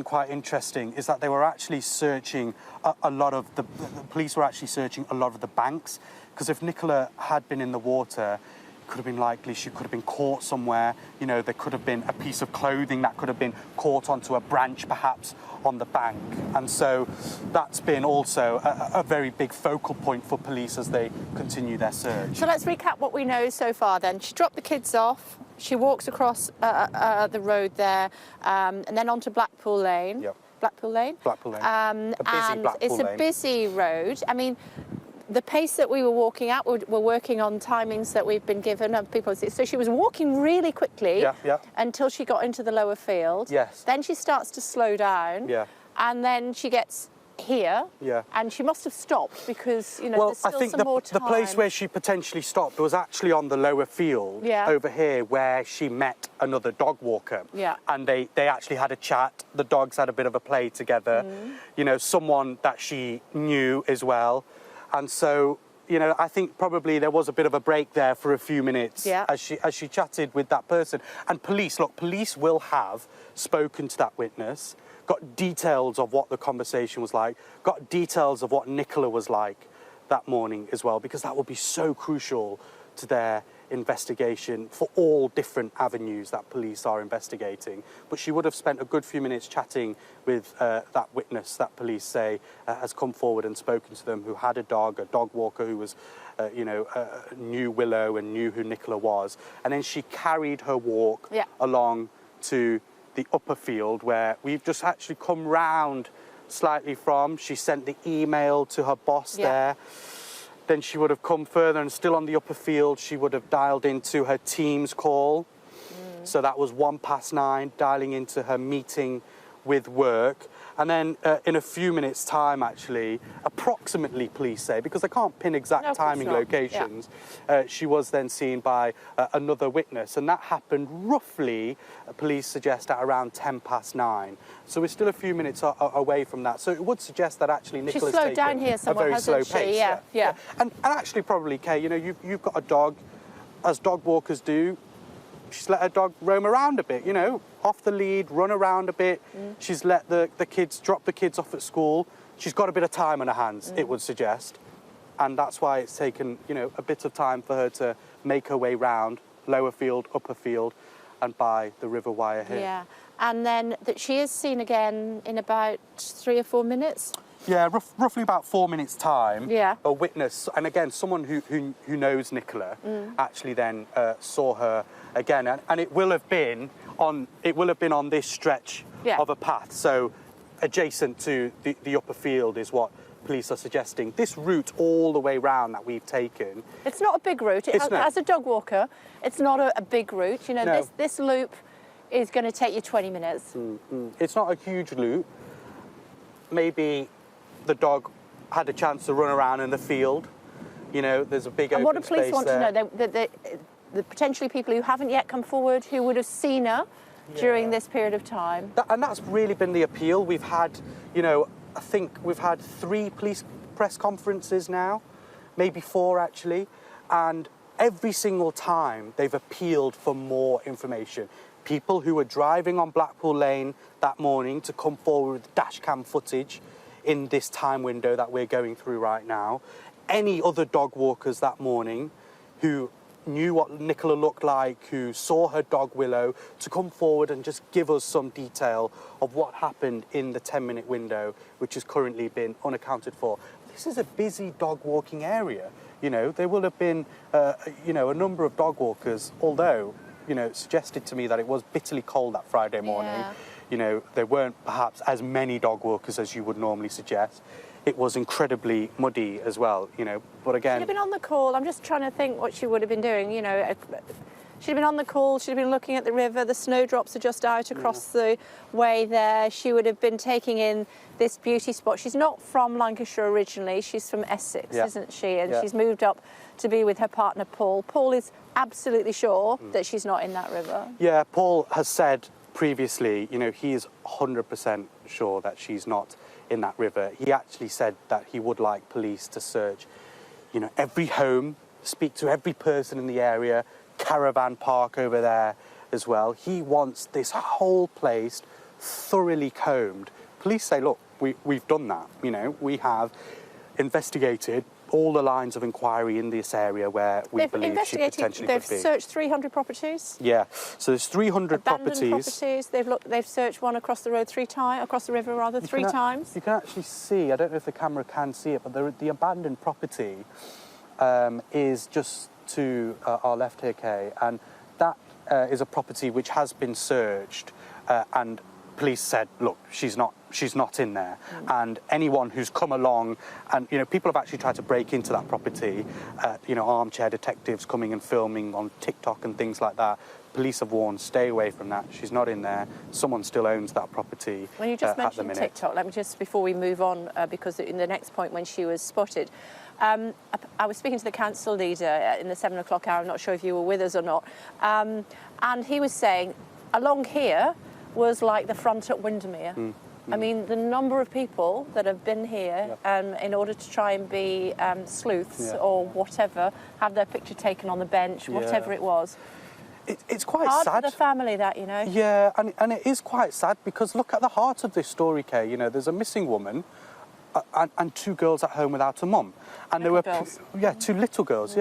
Speaker 3: quite interesting is that they were actually searching a lot of the police were actually searching a lot of the banks, because if Nicola had been in the water, it could have been likely she could have been caught somewhere. You know, there could have been a piece of clothing that could have been caught onto a branch perhaps on the bank, and so that's been also a very big focal point for police as they continue their search.
Speaker 1: So let's recap what we know so far then. She dropped the kids off, she walks across the road there, and then onto Blackpool Lane.
Speaker 3: Yep.
Speaker 1: Blackpool Lane?
Speaker 3: Blackpool Lane.
Speaker 1: And
Speaker 3: Blackpool
Speaker 1: it's
Speaker 3: Lane.
Speaker 1: a busy road. I mean, the pace that we were walking at, we're working on timings that we've been given of people. So she was walking really quickly until she got into the lower field.
Speaker 3: Yes.
Speaker 1: Then she starts to slow down.
Speaker 3: Yeah.
Speaker 1: And then she gets here.
Speaker 3: Yeah.
Speaker 1: And she must have stopped because, you know,
Speaker 3: well,
Speaker 1: there's still
Speaker 3: I think
Speaker 1: some more time.
Speaker 3: the place where she potentially stopped was actually on the lower field over here, where she met another dog walker.
Speaker 1: Yeah.
Speaker 3: And they actually had a chat. The dogs had a bit of a play together. You know, someone that she knew as well. And so, you know, I think probably there was a bit of a break there for a few minutes as she chatted with that person. And police will have spoken to that witness, got details of what the conversation was like, got details of what Nicola was like that morning as well, because that will be so crucial to their investigation for all different avenues that police are investigating. But she would have spent a good few minutes chatting with that witness that police say has come forward and spoken to them, who had a dog walker who was, knew Willow and knew who Nicola was. And then she carried her walk along to the upper field, where we've just actually come round slightly from. She sent the email to her boss there. Then she would have come further, and still on the upper field, she would have dialed into her Teams call. So that was 9:01, dialing into her meeting with work. And then in a few minutes' time, actually, approximately, police say, because they can't pin exact timing locations, she was then seen by another witness. And that happened roughly, police suggest, at around 9:10. So we're still a few minutes away from that. So it would suggest that actually Nicola's
Speaker 1: slowed down here
Speaker 3: a
Speaker 1: somewhat,
Speaker 3: very slow
Speaker 1: hasn't she?
Speaker 3: pace.
Speaker 1: Yeah.
Speaker 3: And actually, probably, Kay, you know, you've got a dog, as dog walkers do. She's let her dog roam around a bit, you know, off the lead, run around a bit. She's let the kids, drop the kids off at school. She's got a bit of time on her hands, it would suggest. And that's why it's taken, you know, a bit of time for her to make her way round lower field, upper field, and by the River Wyre here.
Speaker 1: Yeah, and then that she is seen again in about 3 or 4 minutes.
Speaker 3: Yeah, roughly about 4 minutes' time.
Speaker 1: Yeah.
Speaker 3: A witness, and again, someone who knows Nicola, actually then saw her again, and it will have been on this stretch of a path, so adjacent to the upper field is what police are suggesting. This route all the way round that we've taken.
Speaker 1: It's not a big route. As a dog walker, it's not a big route. You know, this loop is going to take you 20 minutes.
Speaker 3: It's not a huge loop. Maybe the dog had a chance to run around in the field. You know, there's a big open space there.
Speaker 1: And what do police want to know? The potentially people who haven't yet come forward, who would have seen her during this period of time.
Speaker 3: And that's really been the appeal. We've had, you know, I think we've had 3 police press conferences now, maybe 4 actually, and every single time they've appealed for more information. People who were driving on Blackpool Lane that morning to come forward with dash cam footage in this time window that we're going through right now. Any other dog walkers that morning who knew what Nicola looked like, who saw her dog Willow, to come forward and just give us some detail of what happened in the 10-minute window, which has currently been unaccounted for. This is a busy dog walking area. You know, there will have been, you know, a number of dog walkers, although, you know, it suggested to me that it was bitterly cold that Friday morning.
Speaker 1: Yeah.
Speaker 3: You know, there weren't perhaps as many dog walkers as you would normally suggest. It was incredibly muddy as well, you know, but again...
Speaker 1: She'd have been on the call. I'm just trying to think what she would have been doing, you know. She'd have been on the call, she'd have been looking at the river, the snowdrops are just out across the way there. She would have been taking in this beauty spot. She's not from Lancashire originally, she's from Essex, isn't she? And she's moved up to be with her partner, Paul. Paul is absolutely sure that she's not in that river.
Speaker 3: Yeah, Paul has said previously, you know, he is 100% sure that she's not in that river. He actually said that he would like police to search, you know, every home, speak to every person in the area, caravan park over there as well. He wants this whole place thoroughly combed. Police say, look, we've done that, you know, we have investigated all the lines of inquiry in this area where we believe she potentially could be.
Speaker 1: They've searched 300 properties.
Speaker 3: Yeah, so there's 300
Speaker 1: abandoned properties. They've searched one across the road 3 times, across the river rather, 3 times.
Speaker 3: You can actually see, I don't know if the camera can see it, but the abandoned property is just to our left here, Kay, and that is a property which has been searched, and police said, look, she's not in there. And anyone who's come along, and you know, people have actually tried to break into that property, you know, armchair detectives coming and filming on TikTok and things like that. Police have warned, stay away from that. She's not in there. Someone still owns that property.
Speaker 1: When you just mentioned TikTok, let me just, before we move on, because in the next point when she was spotted, I was speaking to the council leader in the 7 o'clock hour, I'm not sure if you were with us or not, and he was saying, along here was like the front at Windermere. I mean, the number of people that have been here in order to try and be sleuths or whatever, have their picture taken on the bench, whatever it was.
Speaker 3: It's quite
Speaker 1: hard
Speaker 3: sad.
Speaker 1: For the family, that, you know.
Speaker 3: Yeah, and it is quite sad because look at the heart of this story, Kay. You know, there's a missing woman and 2 girls at home without a mum. And there were 2 little girls,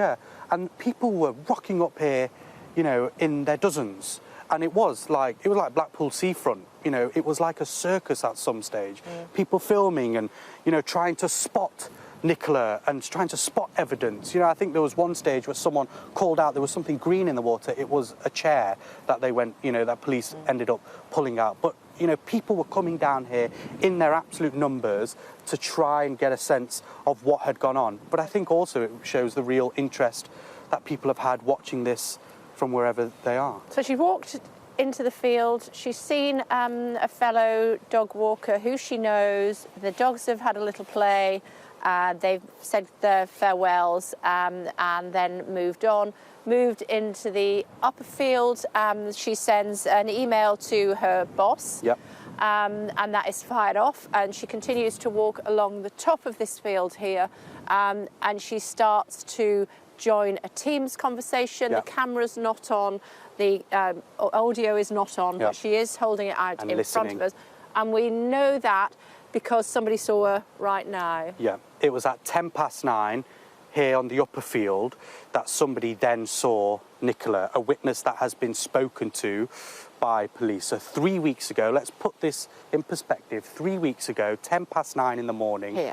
Speaker 3: and people were rocking up here, you know, in their dozens. And it was like Blackpool seafront, you know, it was like a circus at some stage. People filming and, you know, trying to spot Nicola and trying to spot evidence. You know, I think there was one stage where someone called out there was something green in the water. It was a chair that they went, you know, that police ended up pulling out. But, you know, people were coming down here in their absolute numbers to try and get a sense of what had gone on. But I think also it shows the real interest that people have had watching this from wherever they are.
Speaker 1: So she walked into the field, she's seen a fellow dog walker who she knows, the dogs have had a little play, they've said their farewells and then moved on, moved into the upper field, she sends an email to her boss, and that is fired off, and she continues to walk along the top of this field here, and she starts to join a Teams conversation. The camera's not on, the audio is not on, but she is holding it out in front of us. And we know that because somebody saw her right now. Yeah,
Speaker 3: it was at 9:10 here on the upper field that somebody then saw Nicola, a witness that has been spoken to by police. So 3 weeks ago, let's put this in perspective, 3 weeks ago, 9:10 in the morning,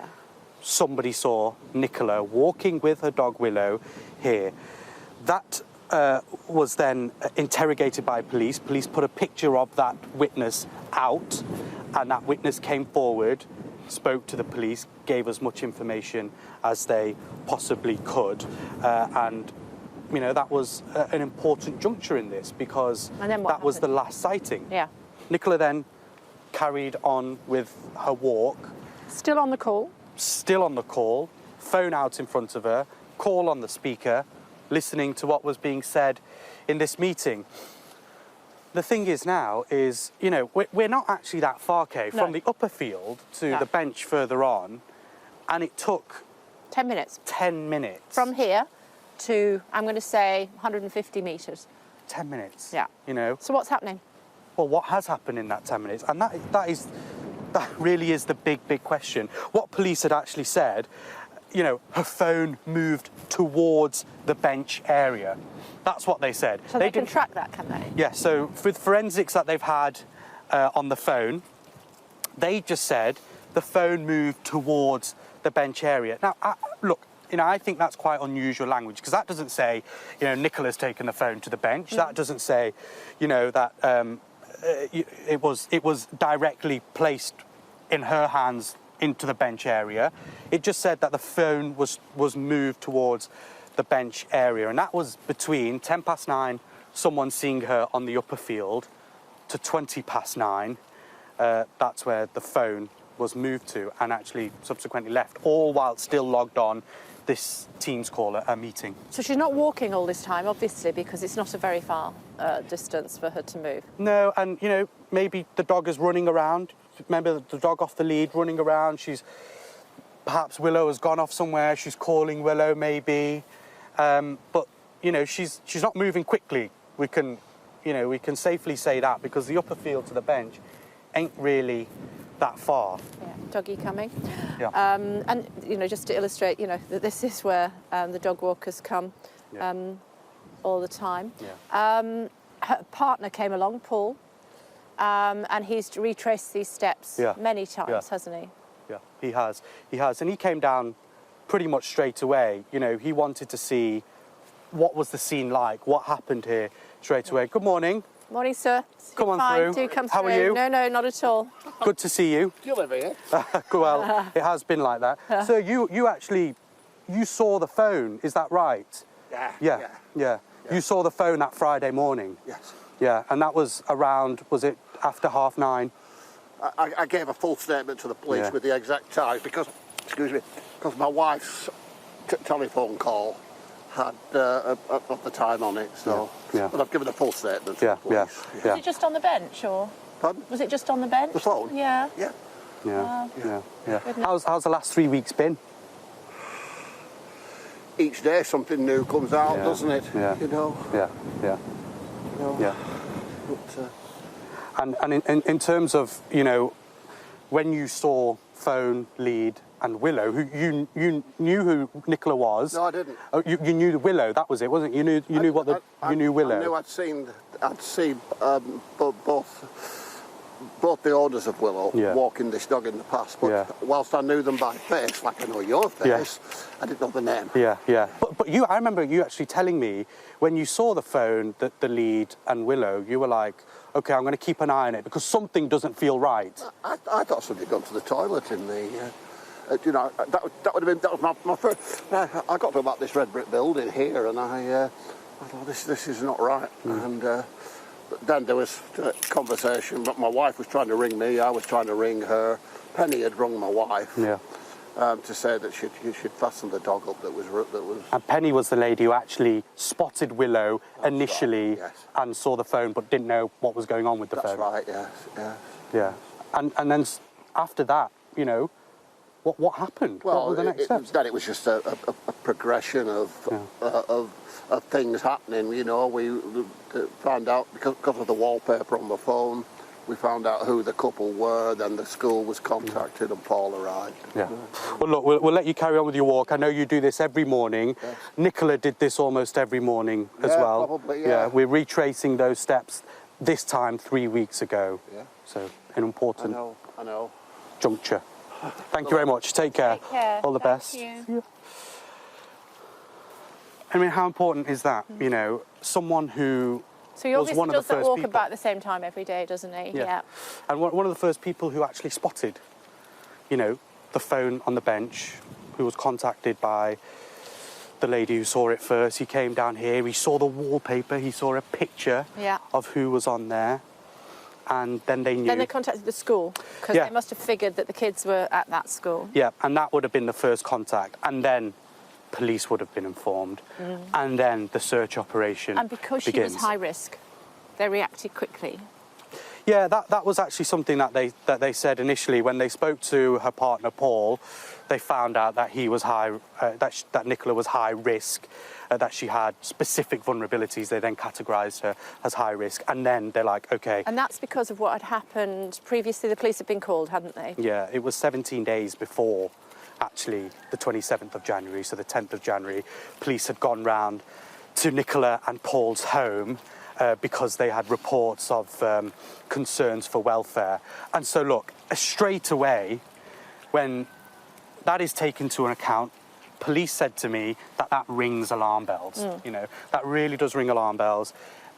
Speaker 3: somebody saw Nicola walking with her dog Willow here. That was then interrogated by police. Police put a picture of that witness out, and that witness came forward, spoke to the police, gave as much information as they possibly could, and you know, that was an important juncture in this because that was the last sighting. Nicola then carried on with her walk.
Speaker 1: Still on the call.
Speaker 3: Still on the call, phone out in front of her, call on the speaker, listening to what was being said in this meeting. the thing is now is, you know, we're not actually that far, Kay, from the upper field to the bench further on, and it took
Speaker 1: 10 minutes.
Speaker 3: 10 minutes.
Speaker 1: From here to, I'm going to say, 150 metres.
Speaker 3: 10 minutes.
Speaker 1: Yeah.
Speaker 3: You know.
Speaker 1: So what's happening?
Speaker 3: Well, what has happened in that 10 minutes? And that really is the big question. What police had actually said, you know, her phone moved towards the bench area. That's what they said.
Speaker 1: So they can track that, can they?
Speaker 3: Yeah, so with forensics that they've had on the phone, they just said the phone moved towards the bench area. Now, look, you know, I think that's quite unusual language, because that doesn't say, you know, Nicola's taken the phone to the bench. That doesn't say, you know, that it was directly placed in her hands into the bench area. It just said that the phone was moved towards the bench area, and that was between 9:10, someone seeing her on the upper field, to 9:20. That's where the phone was moved to, and actually subsequently left, all while still logged on this Teams call, a meeting.
Speaker 1: So she's not walking all this time, obviously, because it's not a very far distance for her to move.
Speaker 3: No, and, you know, maybe the dog is running around. Remember the dog off the lead running around. Perhaps Willow has gone off somewhere. She's calling Willow, maybe. But, you know, she's not moving quickly. We can safely say that, because the upper field to the bench ain't really that far.
Speaker 1: Yeah, doggy coming.
Speaker 3: Yeah.
Speaker 1: And, you know, just to illustrate, you know, that this is where the dog walkers come all the time.
Speaker 3: Yeah.
Speaker 1: Her partner came along, Paul, and he's retraced these steps many times, hasn't he?
Speaker 3: Yeah, he has. And he came down pretty much straight away. You know, he wanted to see what was the scene like, what happened here straight away. Good morning.
Speaker 1: Morning, sir.
Speaker 3: Come on
Speaker 1: Fine.
Speaker 3: through.
Speaker 1: Do come
Speaker 3: How
Speaker 1: through.
Speaker 3: are you?
Speaker 1: No, not at all.
Speaker 3: Good to see you.
Speaker 20: Do you live here?
Speaker 3: Well, it has been like that. So you actually saw the phone, is that right? Yeah. You saw the phone that Friday morning?
Speaker 20: Yes.
Speaker 3: Yeah, and that was around, was it after 9:30?
Speaker 20: I gave a full statement to the police with the exact time, because my wife's telephone call had the time on it, so but I've given a full statement to the police.
Speaker 1: Was it just on the bench, or?
Speaker 20: Pardon?
Speaker 1: Was it just on the bench?
Speaker 20: The phone?
Speaker 1: Yeah.
Speaker 3: Yeah. How's the last 3 weeks been?
Speaker 20: Each day something new comes out, doesn't it?
Speaker 3: Yeah.
Speaker 20: You know?
Speaker 3: Yeah.
Speaker 20: You know?
Speaker 3: Yeah.
Speaker 20: But,
Speaker 3: and in terms of, you know, when you saw phone, lead and Willow, who you knew who Nicola was.
Speaker 20: No, I didn't.
Speaker 3: Oh, you knew Willow, that was it, wasn't it? You knew you knew Willow.
Speaker 20: I knew I'd seen both the owners of Willow walking this dog in the past, but whilst I knew them by face, like I know your face, I didn't know the name.
Speaker 3: Yeah. But I remember you actually telling me when you saw the phone, the lead and Willow, you were like, okay, I'm going to keep an eye on it because something doesn't feel right.
Speaker 20: I thought somebody had gone to the toilet in the. You know, that would have been my first. I got to about this red brick building here, and I thought this is not right. And but then there was a conversation. But my wife was trying to ring me. I was trying to ring her. Penny had rung my wife. To say that she'd fastened the dog up. That was.
Speaker 3: And Penny was the lady who actually spotted Willow initially and saw the phone, but didn't know what was going on with the phone.
Speaker 20: That's right. Yes.
Speaker 3: Yeah. And then after that, you know. What happened?
Speaker 20: Well,
Speaker 3: what were the next steps?
Speaker 20: Then it was just a progression of things happening. You know, we found out because of the wallpaper on the phone. We found out who the couple were. Then the school was contacted, and Paul arrived.
Speaker 3: Yeah. Well, look, we'll let you carry on with your walk. I know you do this every morning.
Speaker 20: Yes.
Speaker 3: Nicola did this almost every morning as well.
Speaker 20: Probably, yeah.
Speaker 3: We're retracing those steps. This time 3 weeks ago.
Speaker 20: Yeah.
Speaker 3: So an important
Speaker 20: I know.
Speaker 3: juncture. Thank you very much. Take care. All the best.
Speaker 1: Thank you.
Speaker 3: I mean, how important is that? You know, someone who
Speaker 1: So he obviously does that walk
Speaker 3: people.
Speaker 1: about the same time every day, doesn't he?
Speaker 3: Yeah. And one of the first people who actually spotted, you know, the phone on the bench, who was contacted by the lady who saw it first. He came down here. He saw the wallpaper. He saw a picture of who was on there. And then they knew.
Speaker 1: Then they contacted the school, because they must have figured that the kids were at that school.
Speaker 3: Yeah, and that would have been the first contact. And then police would have been informed. And then the search operation
Speaker 1: And because
Speaker 3: begins.
Speaker 1: she was high risk, they reacted quickly.
Speaker 3: Yeah, that was actually something that they said initially when they spoke to her partner Paul. They found out that he was that Nicola was high risk, that she had specific vulnerabilities. They then categorised her as high risk, and then they're like, okay.
Speaker 1: And that's because of what had happened previously. The police had been called, hadn't they?
Speaker 3: Yeah, it was 17 days before, actually, the 27th of January, so the 10th of January. Police had gone round to Nicola and Paul's home. Because they had reports of concerns for welfare. And so, look, straight away, when that is taken to an account, police said to me that rings alarm bells. You know, that really does ring alarm bells.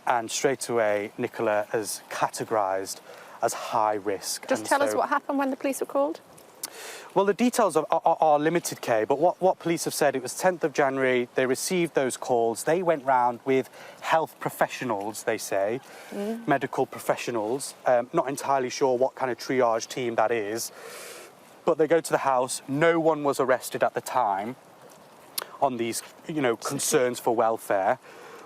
Speaker 3: And straight away, Nicola is categorised as high risk.
Speaker 1: Just tell us what happened when the police were called.
Speaker 3: Well, the details are limited, Kay, but what police have said, it was 10th of January, they received those calls, they went round with health professionals, they say, medical professionals, not entirely sure what kind of triage team that is, but they go to the house, no one was arrested at the time on these, you know, concerns for welfare,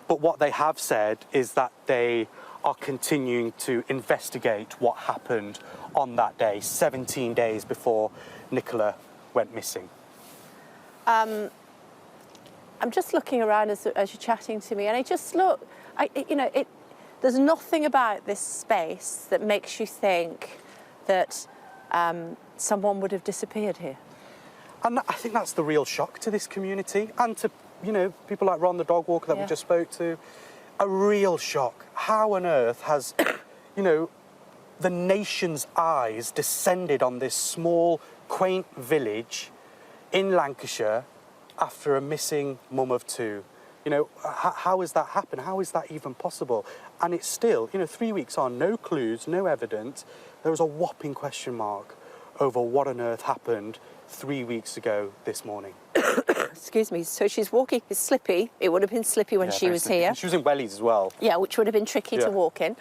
Speaker 3: but what they have said is that they are continuing to investigate what happened on that day, 17 days before Nicola went missing.
Speaker 1: I'm just looking around as you're chatting to me, and there's nothing about this space that makes you think that someone would have disappeared here.
Speaker 3: And I think that's the real shock to this community, and to, you know, people like Ron the dog walker that we just spoke to. A real shock. How on earth has, you know, the nation's eyes descended on this small, quaint village in Lancashire after a missing mum of two? You know, how has that happened? How is that even possible? And it's still, you know, 3 weeks on, no clues, no evidence. There was a whopping question mark over what on earth happened 3 weeks ago this morning.
Speaker 1: Excuse me. So she's walking. It's slippy. It would have been slippy when she was
Speaker 3: slippy.
Speaker 1: here.
Speaker 3: She was in wellies as well.
Speaker 1: Yeah, which would have been tricky to walk in.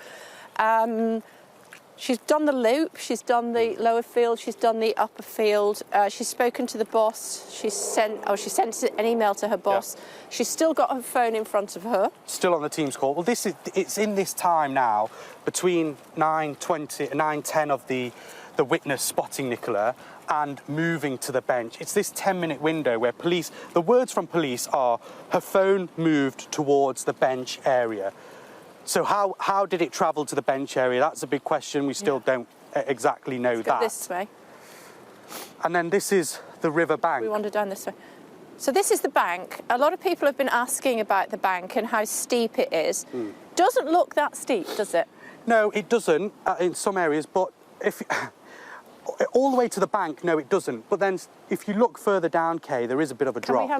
Speaker 1: She's done the loop. She's done the lower field. She's done the upper field. She's spoken to the boss. She sent an email to her boss. She's still got her phone in front of her. Still on the Teams call. Well, it's in this time now between 9:10 of the witness spotting Nicola and moving to the bench. It's this 10-minute window where the words from police are, her phone moved towards the bench area. So how did it travel to the bench area? That's a big question. We still don't exactly know that. Let's go this way. And then this is the river bank. We wander down this way. So this is the bank. A lot of people have been asking about the bank and how steep it is. Doesn't look that steep, does it? No, it doesn't in some areas, but if all the way to the bank, no, it doesn't. But then if you look further down, Kay, there is a bit of a drop.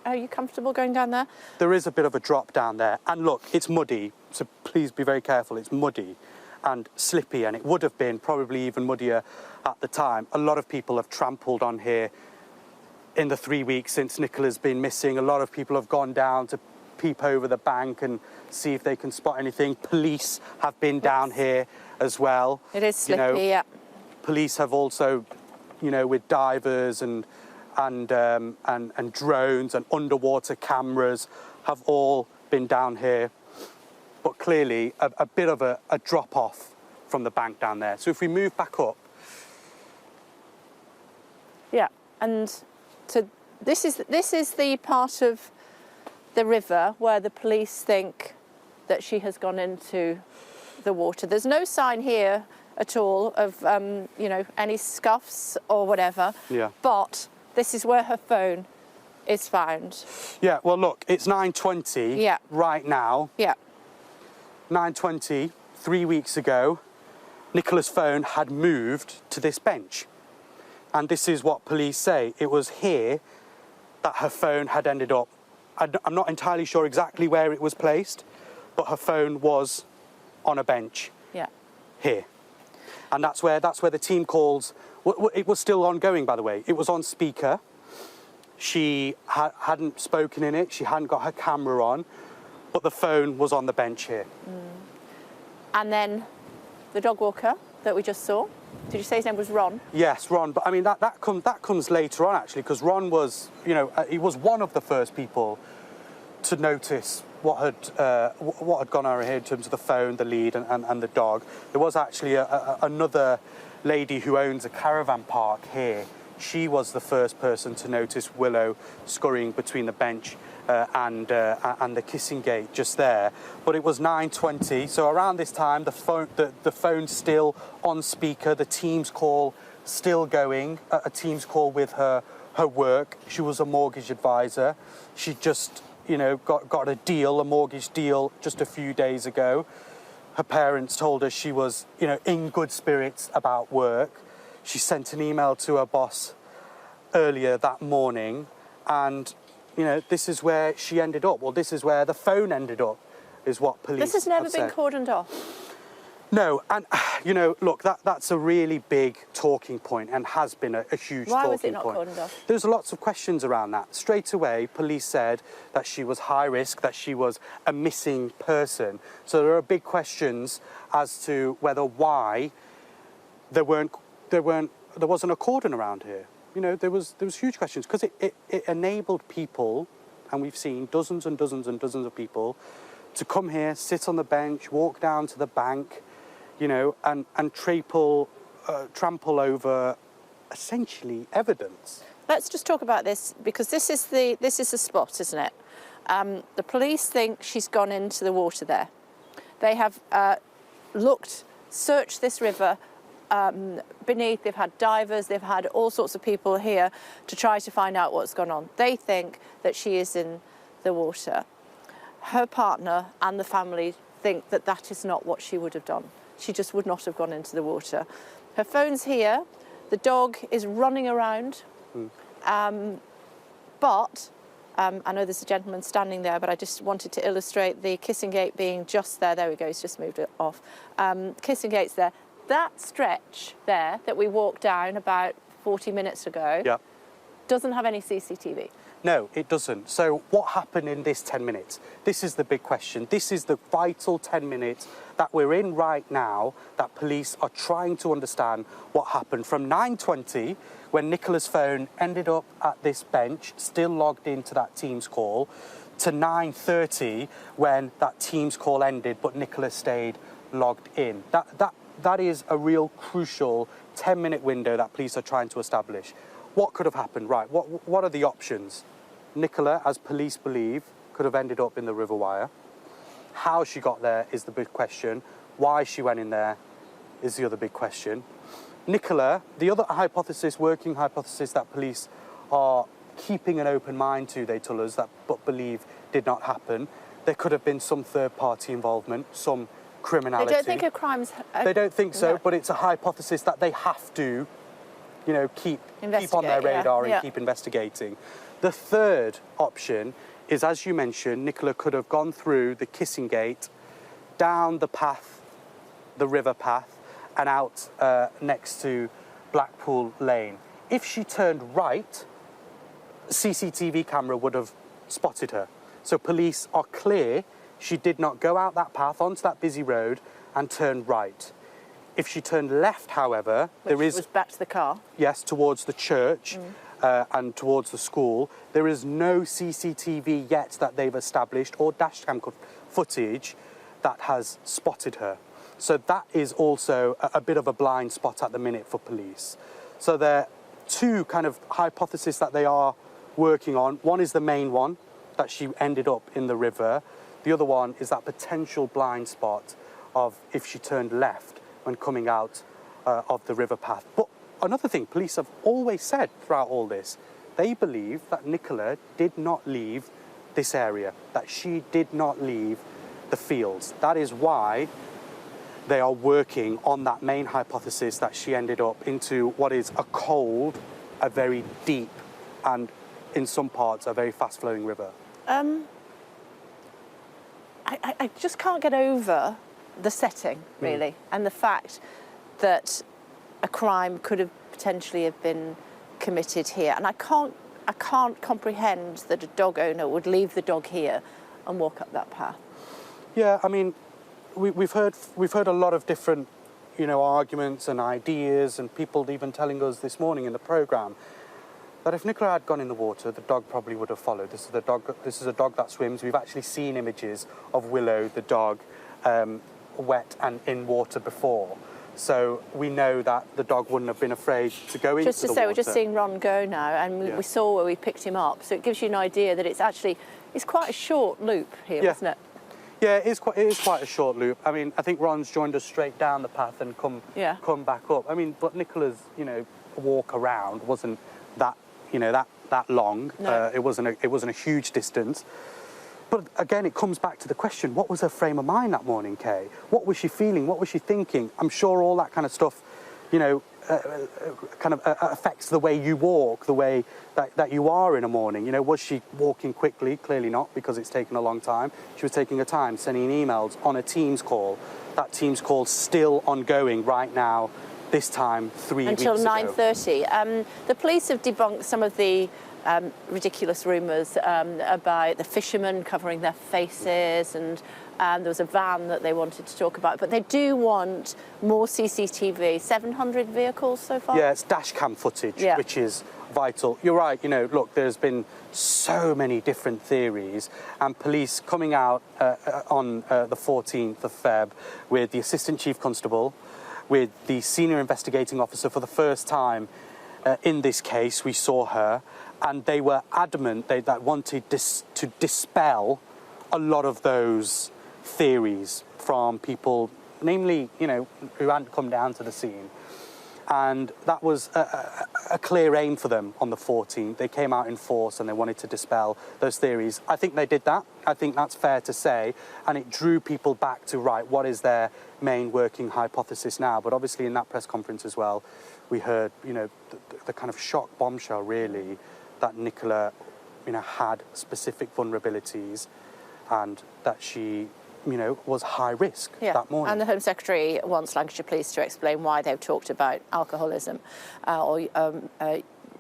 Speaker 1: Are you comfortable going down there? There is a bit of a drop down there. And look, it's muddy, so please be very careful. It's muddy and slippy, and it would have been probably even muddier at the time. A lot of people have trampled on here in the 3 weeks since Nicola's been missing. A lot of people have gone down to peep over the bank and see if they can spot anything. Police have been down here as well. It is slippy, yeah. Police have also, you know, with divers and drones and underwater cameras have all been down here. But clearly a bit of a drop-off from the bank down there. So if we move back up. Yeah, and so this is the part of the river where the police think that she has gone into the water. There's no sign here at all of, you know, any scuffs or whatever. Yeah. But this is where her phone is found. Yeah, well, look, it's 9:20 right now. Yeah. 9:20, 3 weeks ago, Nicola's phone had moved to this bench. And this is what police say. It was here that her phone had ended up. I'm not entirely sure exactly where it was placed, but her phone was on a bench. Yeah. Here. And that's where the team calls. It was still ongoing, by the way. It was on speaker. She hadn't spoken in it. She hadn't got her camera on, but the phone was on the bench here. And then the dog walker that we just saw. Did you say his name was Ron? Yes, Ron. But I mean that comes later on actually, because Ron was, you know, he was one of the first people to notice
Speaker 3: what had gone on here in terms of the phone, the lead, and the dog. There was actually another lady who owns a caravan park here. She was the first person to notice Willow scurrying between the bench and the kissing gate just there. But it was 9:20, so around this time the phone's still on speaker, the Teams call still going, a Teams call with her work. She was a mortgage advisor. She just, got a mortgage deal just a few days ago. Her parents told her she was, in good spirits about work. She sent an email to her boss earlier that morning, and this is where she ended up. Well, this is where the phone ended up, is what police
Speaker 1: This has never
Speaker 3: have
Speaker 1: been
Speaker 3: said.
Speaker 1: cordoned off.
Speaker 3: No, and look, that's a really big talking point and has been a huge talking point.
Speaker 1: Why was it not cordoned off?
Speaker 3: There's lots of questions around that. Straight away, police said that she was high risk, that she was a missing person. So there are big questions as to why there wasn't a cordon around here. There was huge questions because it enabled people, and we've seen dozens and dozens and dozens of people, to come here, sit on the bench, walk down to the bank, and trample over essentially evidence.
Speaker 1: Let's just talk about this, because this is the spot, isn't it? The police think she's gone into the water there. They have searched this river beneath. They've had divers, they've had all sorts of people here to try to find out what's gone on. They think that she is in the water. Her partner and the family think that that is not what she would have done. She just would not have gone into the water. Her phone's here. The dog is running around. But I know there's a gentleman standing there, but I just wanted to illustrate the kissing gate being just there. There we go, he's just moved it off. Kissing gate's there. That stretch there that we walked down about 40 minutes ago doesn't have any CCTV.
Speaker 3: No, it doesn't. So what happened in this 10 minutes? This is the big question. This is the vital 10 minutes that we're in right now, that police are trying to understand what happened from 9:20, when Nicola's phone ended up at this bench, still logged into that Teams call, to 9:30, when that Teams call ended, but Nicola stayed logged in. That is a real crucial 10-minute window that police are trying to establish. What could have happened? Right, what are the options? Nicola, as police believe, could have ended up in the River Wyre. How she got there is the big question. Why she went in there is the other big question. Nicola, the other working hypothesis that police are keeping an open mind to, they tell us, but believe did not happen. There could have been some third-party involvement, some criminality.
Speaker 1: They don't think a crime's...
Speaker 3: They don't think so,
Speaker 1: no.
Speaker 3: but it's a hypothesis that they have to keep on their radar and keep investigating. The third option is, as you mentioned, Nicola could have gone through the kissing gate, down the path, the river path, and out next to Blackpool Lane. If she turned right, a CCTV camera would have spotted her. So police are clear she did not go out that path onto that busy road and turn right. If she turned left, however,
Speaker 1: Which was back to the car.
Speaker 3: Yes, towards the church and towards the school. There is no CCTV yet that they've established, or dashcam footage that has spotted her. So that is also a bit of a blind spot at the minute for police. So there are two kind of hypotheses that they are working on. One is the main one, that she ended up in the river. The other one is that potential blind spot of if she turned left when coming out of the river path. But another thing police have always said throughout all this, they believe that Nicola did not leave this area, that she did not leave the fields. That is why they are working on that main hypothesis that she ended up into what is a cold, a very deep, and in some parts a very fast-flowing river.
Speaker 1: I just can't get over the setting, really, and the fact that a crime could have potentially have been committed here. And I can't comprehend that a dog owner would leave the dog here and walk up that path.
Speaker 3: Yeah, I mean, we've heard a lot of different, arguments and ideas, and people even telling us this morning in the programme that if Nicola had gone in the water, the dog probably would have followed. This is a dog that swims. We've actually seen images of Willow, the dog, wet and in water before. So we know that the dog wouldn't have been afraid to go into the water.
Speaker 1: Just to say, we're just seeing Ron go now, and we saw where we picked him up. So it gives you an idea that it's quite a short loop here, isn't it?
Speaker 3: Yeah, it is quite a short loop. I mean, I think Ron's joined us straight down the path and come back up. I mean, but Nicola's, walk around wasn't that, that long.
Speaker 1: No.
Speaker 3: It wasn't a huge distance. But again, it comes back to the question, what was her frame of mind that morning, Kay? What was she feeling? What was she thinking? I'm sure all that kind of stuff, affects the way you walk, the way that you are in a morning. Was she walking quickly? Clearly not, because it's taken a long time. She was taking her time, sending emails on a Teams call. That Teams call's still ongoing right now, this time 3 weeks ago.
Speaker 1: Until 9:30. The police have debunked some of the ridiculous rumours about the fishermen covering their faces, and there was a van that they wanted to talk about. But they do want more CCTV. 700 vehicles so far?
Speaker 3: Yeah, it's dash cam footage, which is vital. You're right, look, there's been so many different theories, and police coming out on the 14th of Feb with the Assistant Chief Constable, with the Senior Investigating Officer for the first time in this case. We saw her, and they were adamant that wanted to dispel a lot of those theories from people, namely, who hadn't come down to the scene. And that was a clear aim for them on the 14th. They came out in force and they wanted to dispel those theories. I think they did that. I think that's fair to say. And it drew people back to, right, what is their main working hypothesis now? But obviously in that press conference as well, we heard, the kind of shock bombshell, really, that Nicola, had specific vulnerabilities and that she, was high risk that morning.
Speaker 1: And the Home Secretary wants Lancashire Police to explain why they've talked about alcoholism or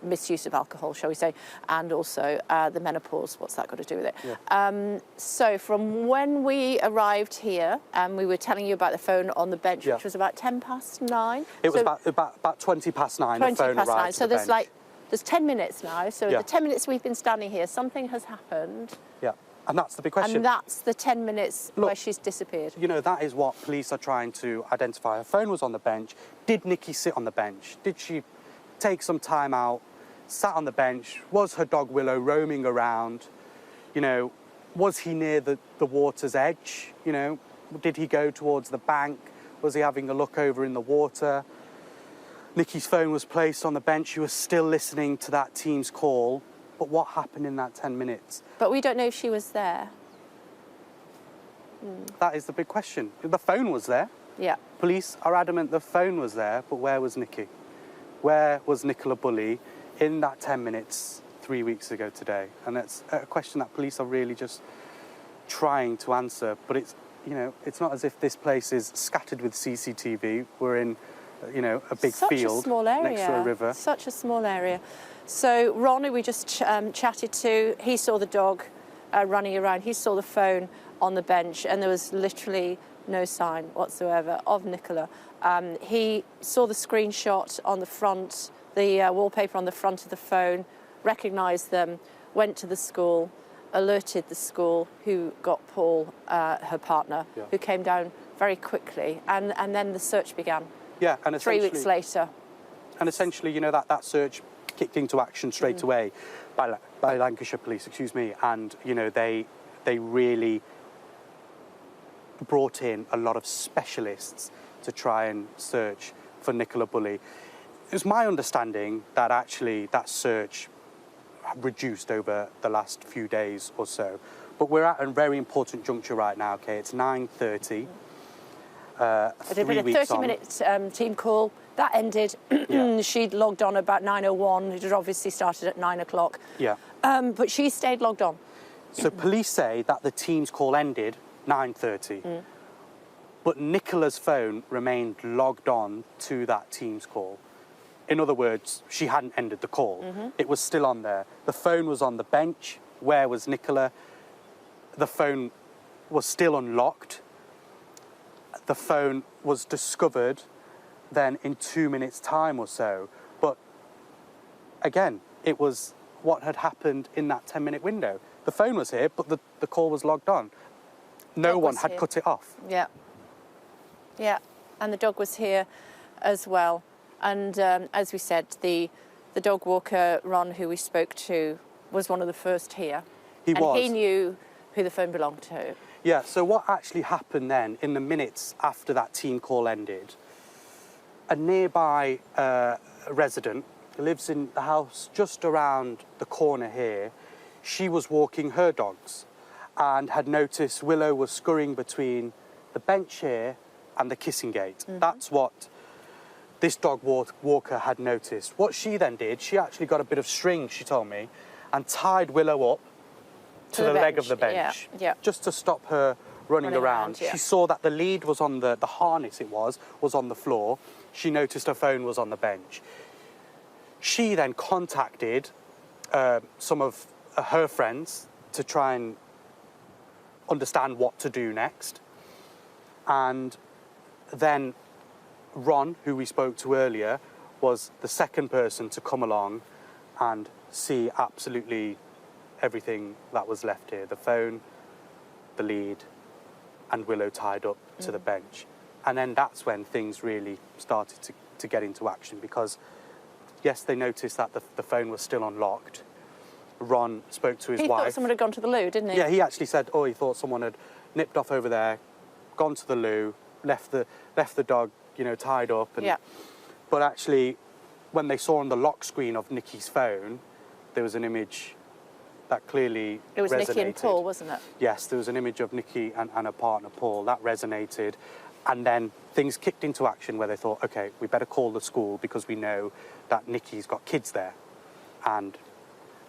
Speaker 1: misuse of alcohol, shall we say, and also the menopause. What's that got to do with it? Yeah. So from when we arrived here, we were telling you about the phone on the bench, which was about 9:10.
Speaker 3: It was about 20 past 9.
Speaker 1: 20
Speaker 3: the phone
Speaker 1: past
Speaker 3: arrived
Speaker 1: 9. So
Speaker 3: the
Speaker 1: there's 10 minutes now. So the 10 minutes we've been standing here, something has happened.
Speaker 3: Yeah. And that's the big question.
Speaker 1: And that's the 10 minutes where she's disappeared.
Speaker 3: That is what police are trying to identify. Her phone was on the bench. Did Nikki sit on the bench? Did she take some time out, sat on the bench? Was her dog Willow roaming around? Was he near the water's edge? Did he go towards the bank? Was he having a look over in the water? Nikki's phone was placed on the bench. She was still listening to that Teams call. But what happened in that 10 minutes?
Speaker 1: But we don't know if she was there.
Speaker 3: That is the big question. The phone was there.
Speaker 1: Yeah.
Speaker 3: Police are adamant the phone was there, but where was Nikki? Where was Nicola Bulley in that 10 minutes 3 weeks ago today? And it's a question that police are really just trying to answer. But it's not as if this place is scattered with CCTV. We're in, a big field next to a river.
Speaker 1: Such a small area. So Ron, who we just chatted to, he saw the dog running around. He saw the phone on the bench, and there was literally no sign whatsoever of Nicola. He saw the screenshot on the front, the wallpaper on the front of the phone, recognised them, went to the school, alerted the school, who got Paul, her partner, who came down very quickly, and then the search began.
Speaker 3: Yeah, and
Speaker 1: 3 weeks later.
Speaker 3: And essentially, that search kicked into action straight away by Lancashire Police, and they really brought in a lot of specialists to try and search for Nicola Bulley. It was my understanding that actually that search reduced over the last few days or so, but we're at a very important juncture right now. Okay, it's 9:30. 3 weeks on.
Speaker 1: 30-minute team call. That ended. She'd logged on about 9:01. It had obviously started at 9 o'clock.
Speaker 3: Yeah.
Speaker 1: But she stayed logged on.
Speaker 3: So police say that the team's call ended 9:30. But Nicola's phone remained logged on to that team's call. In other words, she hadn't ended the call. It was still on there. The phone was on the bench. Where was Nicola? The phone was still unlocked. The phone was discovered then in 2 minutes' time or so. But again, it was what had happened in that 10-minute window. The phone was here, but the call was logged on. No one had cut it off.
Speaker 1: Yeah. Yeah, and the dog was here as well. And as we said, the dog walker, Ron, who we spoke to, was one of the first here.
Speaker 3: He was.
Speaker 1: And he knew who the phone belonged to.
Speaker 3: Yeah, so what actually happened then, in the minutes after that team call ended, a nearby resident who lives in the house just around the corner here, she was walking her dogs and had noticed Willow was scurrying between the bench here and the kissing gate. That's what this dog walker had noticed. What she then did, she actually got a bit of string, she told me, and tied Willow up to the leg of the bench, just to stop her running around. She saw that the lead was on the harness, it was on the floor. She noticed her phone was on the bench. She then contacted some of her friends to try and understand what to do next. And then Ron, who we spoke to earlier, was the second person to come along and see absolutely everything that was left here. The phone, the lead, and Willow tied up to the bench. And then that's when things really started to get into action, because, yes, they noticed that the phone was still unlocked. Ron spoke to his wife.
Speaker 1: He thought someone had gone to the loo, didn't he?
Speaker 3: Yeah, he actually said, he thought someone had nipped off over there, gone to the loo, left the dog, tied up. And, but actually, when they saw on the lock screen of Nikki's phone, there was an image that clearly resonated.
Speaker 1: It was Nikki and Paul, wasn't it?
Speaker 3: Yes, there was an image of Nikki and her partner, Paul. That resonated. And then things kicked into action where they thought, OK, we better call the school because we know that Nikki's got kids there. And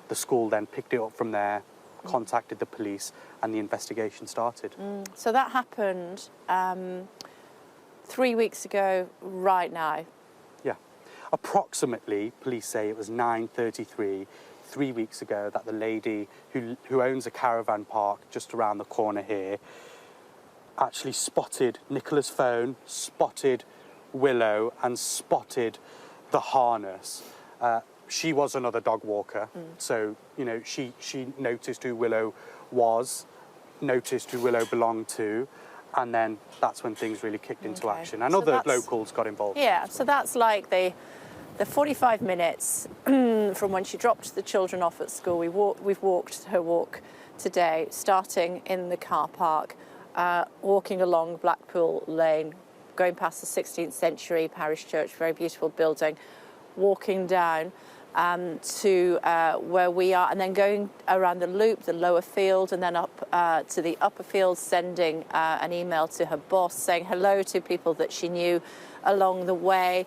Speaker 3: the school then picked it up from there, contacted the police, and the investigation started.
Speaker 1: So that happened 3 weeks ago right now.
Speaker 3: Yeah. Approximately, police say it was 9:33, 3 weeks ago, that the lady who owns a caravan park just around the corner here actually spotted Nicola's phone, spotted Willow, and spotted the harness. She was another dog walker, so, she noticed who Willow was, noticed who Willow belonged to, and then that's when things really kicked into action. And other locals got involved.
Speaker 1: Yeah, so that's like the 45 minutes from when she dropped the children off at school. We've walked her walk today, starting in the car park, walking along Blackpool Lane, going past the 16th century parish church, very beautiful building, walking down to where we are, and then going around the loop, the lower field, and then up to the upper field, sending an email to her boss saying hello to people that she knew along the way,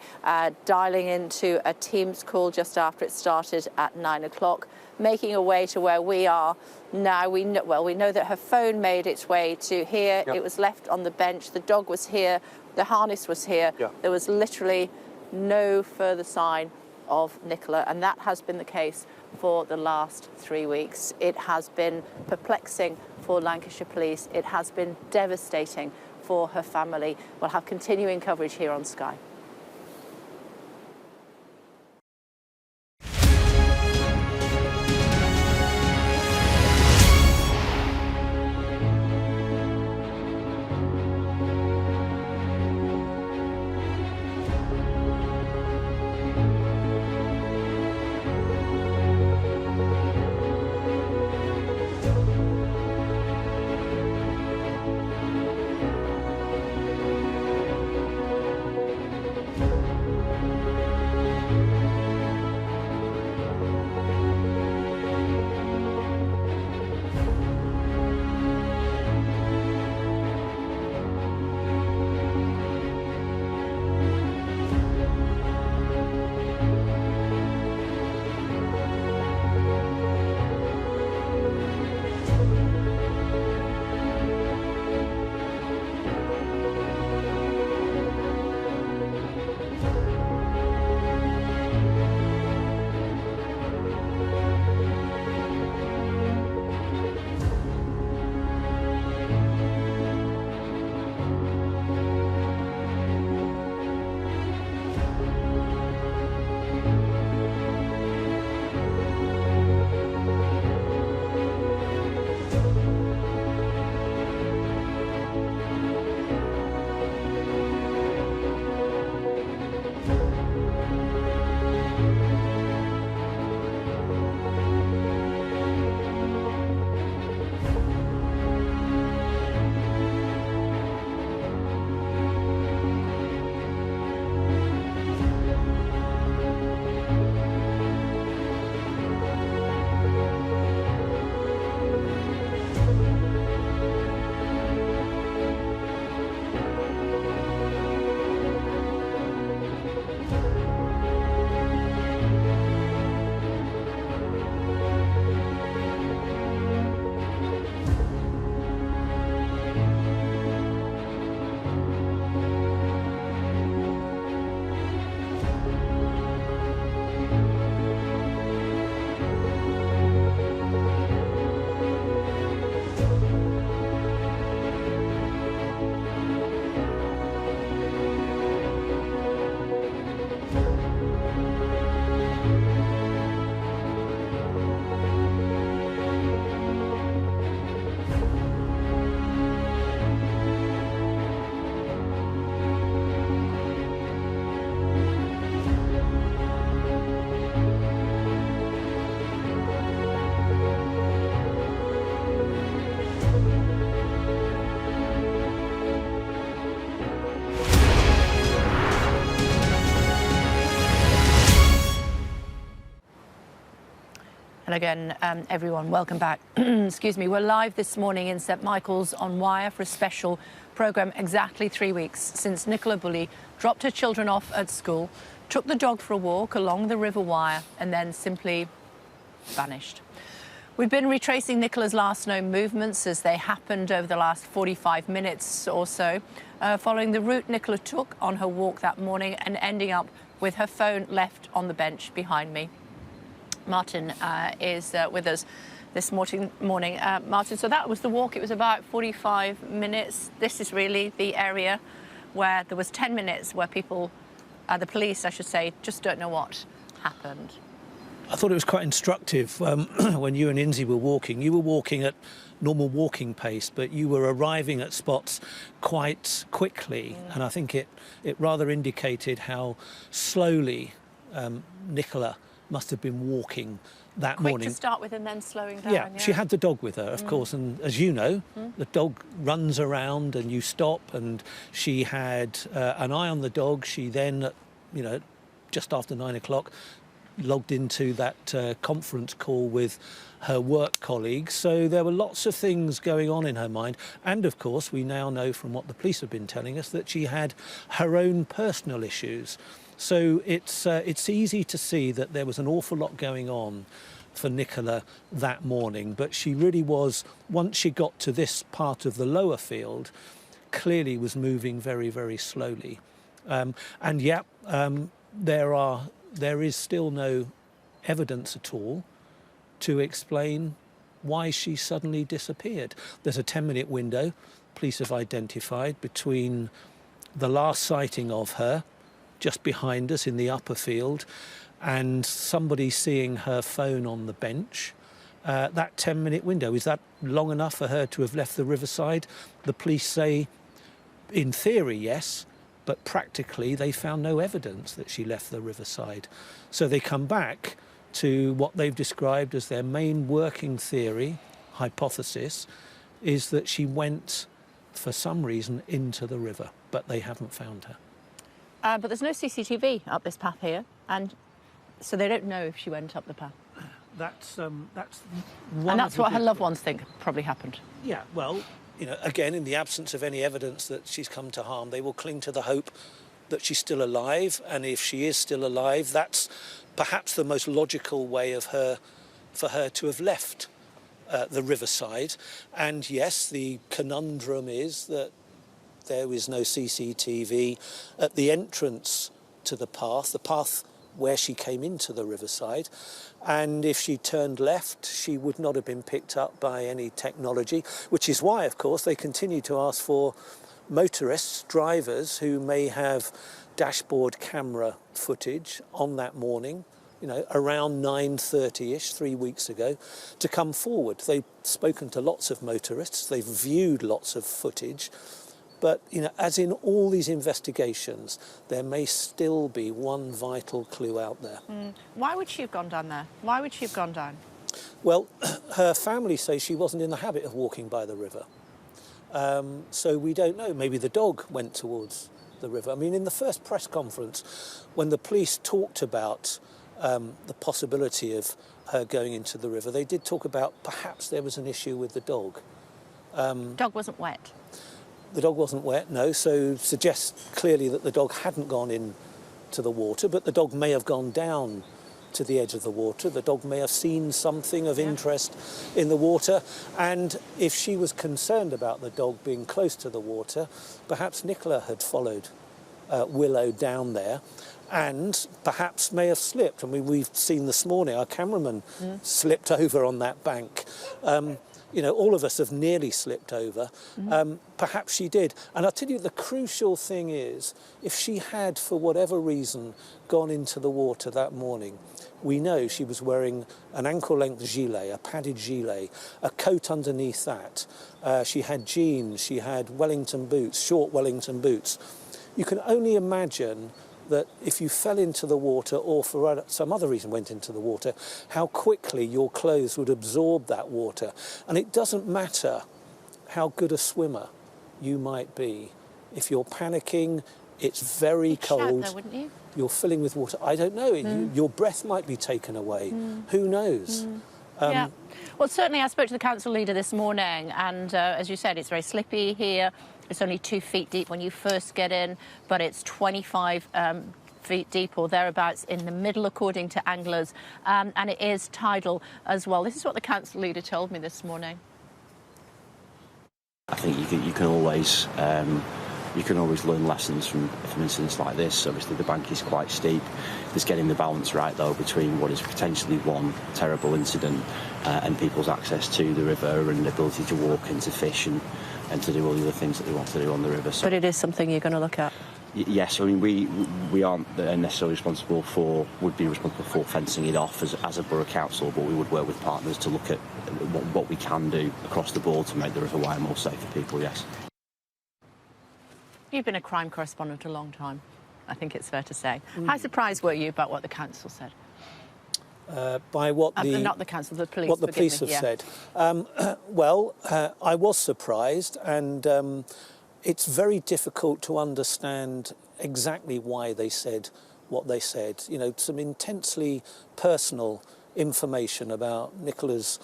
Speaker 1: dialing into a Teams call just after it started at 9 o'clock, making her way to where we are now. We know that her phone made its way to here. It was left on the bench. The dog was here. The harness was here. There was literally no further sign of Nicola, and that has been the case for the last 3 weeks. It has been perplexing for Lancashire Police. It has been devastating for her family. We'll have continuing coverage here on Sky. And again, everyone, welcome back. Excuse me. We're live this morning in St Michael's on Wyre for a special programme exactly 3 weeks since Nicola Bulley dropped her children off at school, took the dog for a walk along the River Wyre and then simply vanished. We've been retracing Nicola's last known movements as they happened over the last 45 minutes or so, following the route Nicola took on her walk that morning and ending up with her phone left on the bench behind me. Martin is with us this morning. Martin, so that was the walk. It was about 45 minutes. This is really the area where there was 10 minutes where people, the police, I should say, just don't know what happened.
Speaker 4: I thought it was quite instructive when you and Inzi were walking. You were walking at normal walking pace, but you were arriving at spots quite quickly. And I think it rather indicated how slowly Nicola must have been walking that morning.
Speaker 1: Quick to start with and then slowing down.
Speaker 4: Yeah, she had the dog with her, of course, and as you know, the dog runs around and you stop, and she had an eye on the dog. She then, just after 9 o'clock, logged into that conference call with her work colleagues. So there were lots of things going on in her mind. And of course, we now know from what the police have been telling us that she had her own personal issues. So it's easy to see that there was an awful lot going on for Nicola that morning. But she really was, once she got to this part of the lower field, clearly was moving very, very slowly. There is still no evidence at all to explain why she suddenly disappeared. There's a 10-minute window police have identified between the last sighting of her just behind us in the upper field and somebody seeing her phone on the bench. That 10-minute window, is that long enough for her to have left the riverside? The police say, in theory, yes, but practically they found no evidence that she left the riverside. So they come back to what they've described as their main working theory, hypothesis, is that she went, for some reason, into the river, but they haven't found her.
Speaker 1: But there's no CCTV up this path here, and so they don't know if she went up the path.
Speaker 4: That's
Speaker 1: what her loved ones think probably happened.
Speaker 4: Yeah, well, again, in the absence of any evidence that she's come to harm, they will cling to the hope that she's still alive, and if she is still alive, that's perhaps the most logical way for her to have left the riverside. And yes, the conundrum is that there is no CCTV at the entrance to the path where she came into the riverside. And if she turned left, she would not have been picked up by any technology, which is why, of course, they continue to ask for motorists, drivers who may have dashboard camera footage on that morning, around 9:30ish, 3 weeks ago, to come forward. They've spoken to lots of motorists, they've viewed lots of footage, but, as in all these investigations, there may still be one vital clue out there.
Speaker 1: Why would she have gone down there? Why would she have gone down?
Speaker 4: Well, her family say she wasn't in the habit of walking by the river. So we don't know. Maybe the dog went towards the river. I mean, in the first press conference, when the police talked about the possibility of her going into the river, they did talk about perhaps there was an issue with the dog.
Speaker 1: Dog wasn't wet.
Speaker 4: The dog wasn't wet, no, so suggests clearly that the dog hadn't gone into the water, but the dog may have gone down to the edge of the water. The dog may have seen something of interest in the water, and if she was concerned about the dog being close to the water, perhaps Nicola had followed Willow down there and perhaps may have slipped. I mean, we've seen this morning, our cameraman slipped over on that bank. All of us have nearly slipped over. Perhaps she did. And I'll tell you, the crucial thing is, if she had, for whatever reason, gone into the water that morning, we know she was wearing an ankle-length gilet, a padded gilet, a coat underneath that. She had jeans, she had Wellington boots, short Wellington boots. You can only imagine that if you fell into the water or for some other reason went into the water, how quickly your clothes would absorb that water. And it doesn't matter how good a swimmer you might be. If you're panicking, it's very cold.
Speaker 1: Though, wouldn't you?
Speaker 4: You're filling with water. I don't know. Your breath might be taken away. Who knows?
Speaker 1: Yeah. Well, certainly I spoke to the council leader this morning, and as you said, it's very slippy here. It's only 2 feet deep when you first get in, but it's 25 feet deep or thereabouts in the middle, according to anglers, and it is tidal as well. This is what the council leader told me this morning.
Speaker 5: I think you can always learn lessons from incidents like this. Obviously, the bank is quite steep. There's getting the balance right, though, between what is potentially one terrible incident and people's access to the river and the ability to walk and to fish and to do all the other things that they want to do on the river. So,
Speaker 1: but it is something you're going to look at.
Speaker 5: Yes, I mean we aren't necessarily would be responsible for fencing it off as a borough council, but we would work with partners to look at what we can do across the board to make the River Wyre more safe for people. Yes.
Speaker 1: You've been a crime correspondent a long time, I think it's fair to say. How surprised were you about what the council said?
Speaker 4: By what
Speaker 1: not the council, the police.
Speaker 4: What the police have said. Well, I was surprised, and it's very difficult to understand exactly why they said what they said. You know, some intensely personal information about Nicola's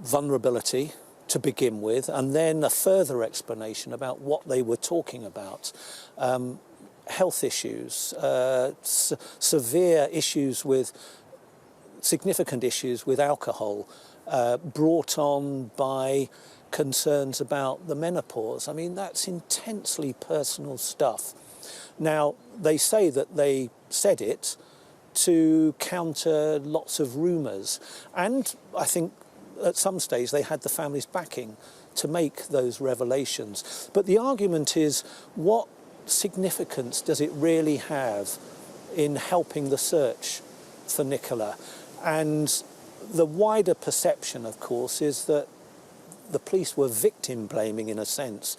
Speaker 4: vulnerability to begin with, and then a further explanation about what they were talking about. Health issues, severe issues with significant issues with alcohol, brought on by concerns about the menopause. I mean, that's intensely personal stuff. Now, they say that they said it to counter lots of rumours, and I think at some stage they had the family's backing to make those revelations. But the argument is, what significance does it really have in helping the search for Nicola? And the wider perception, of course, is that the police were victim blaming, in a sense,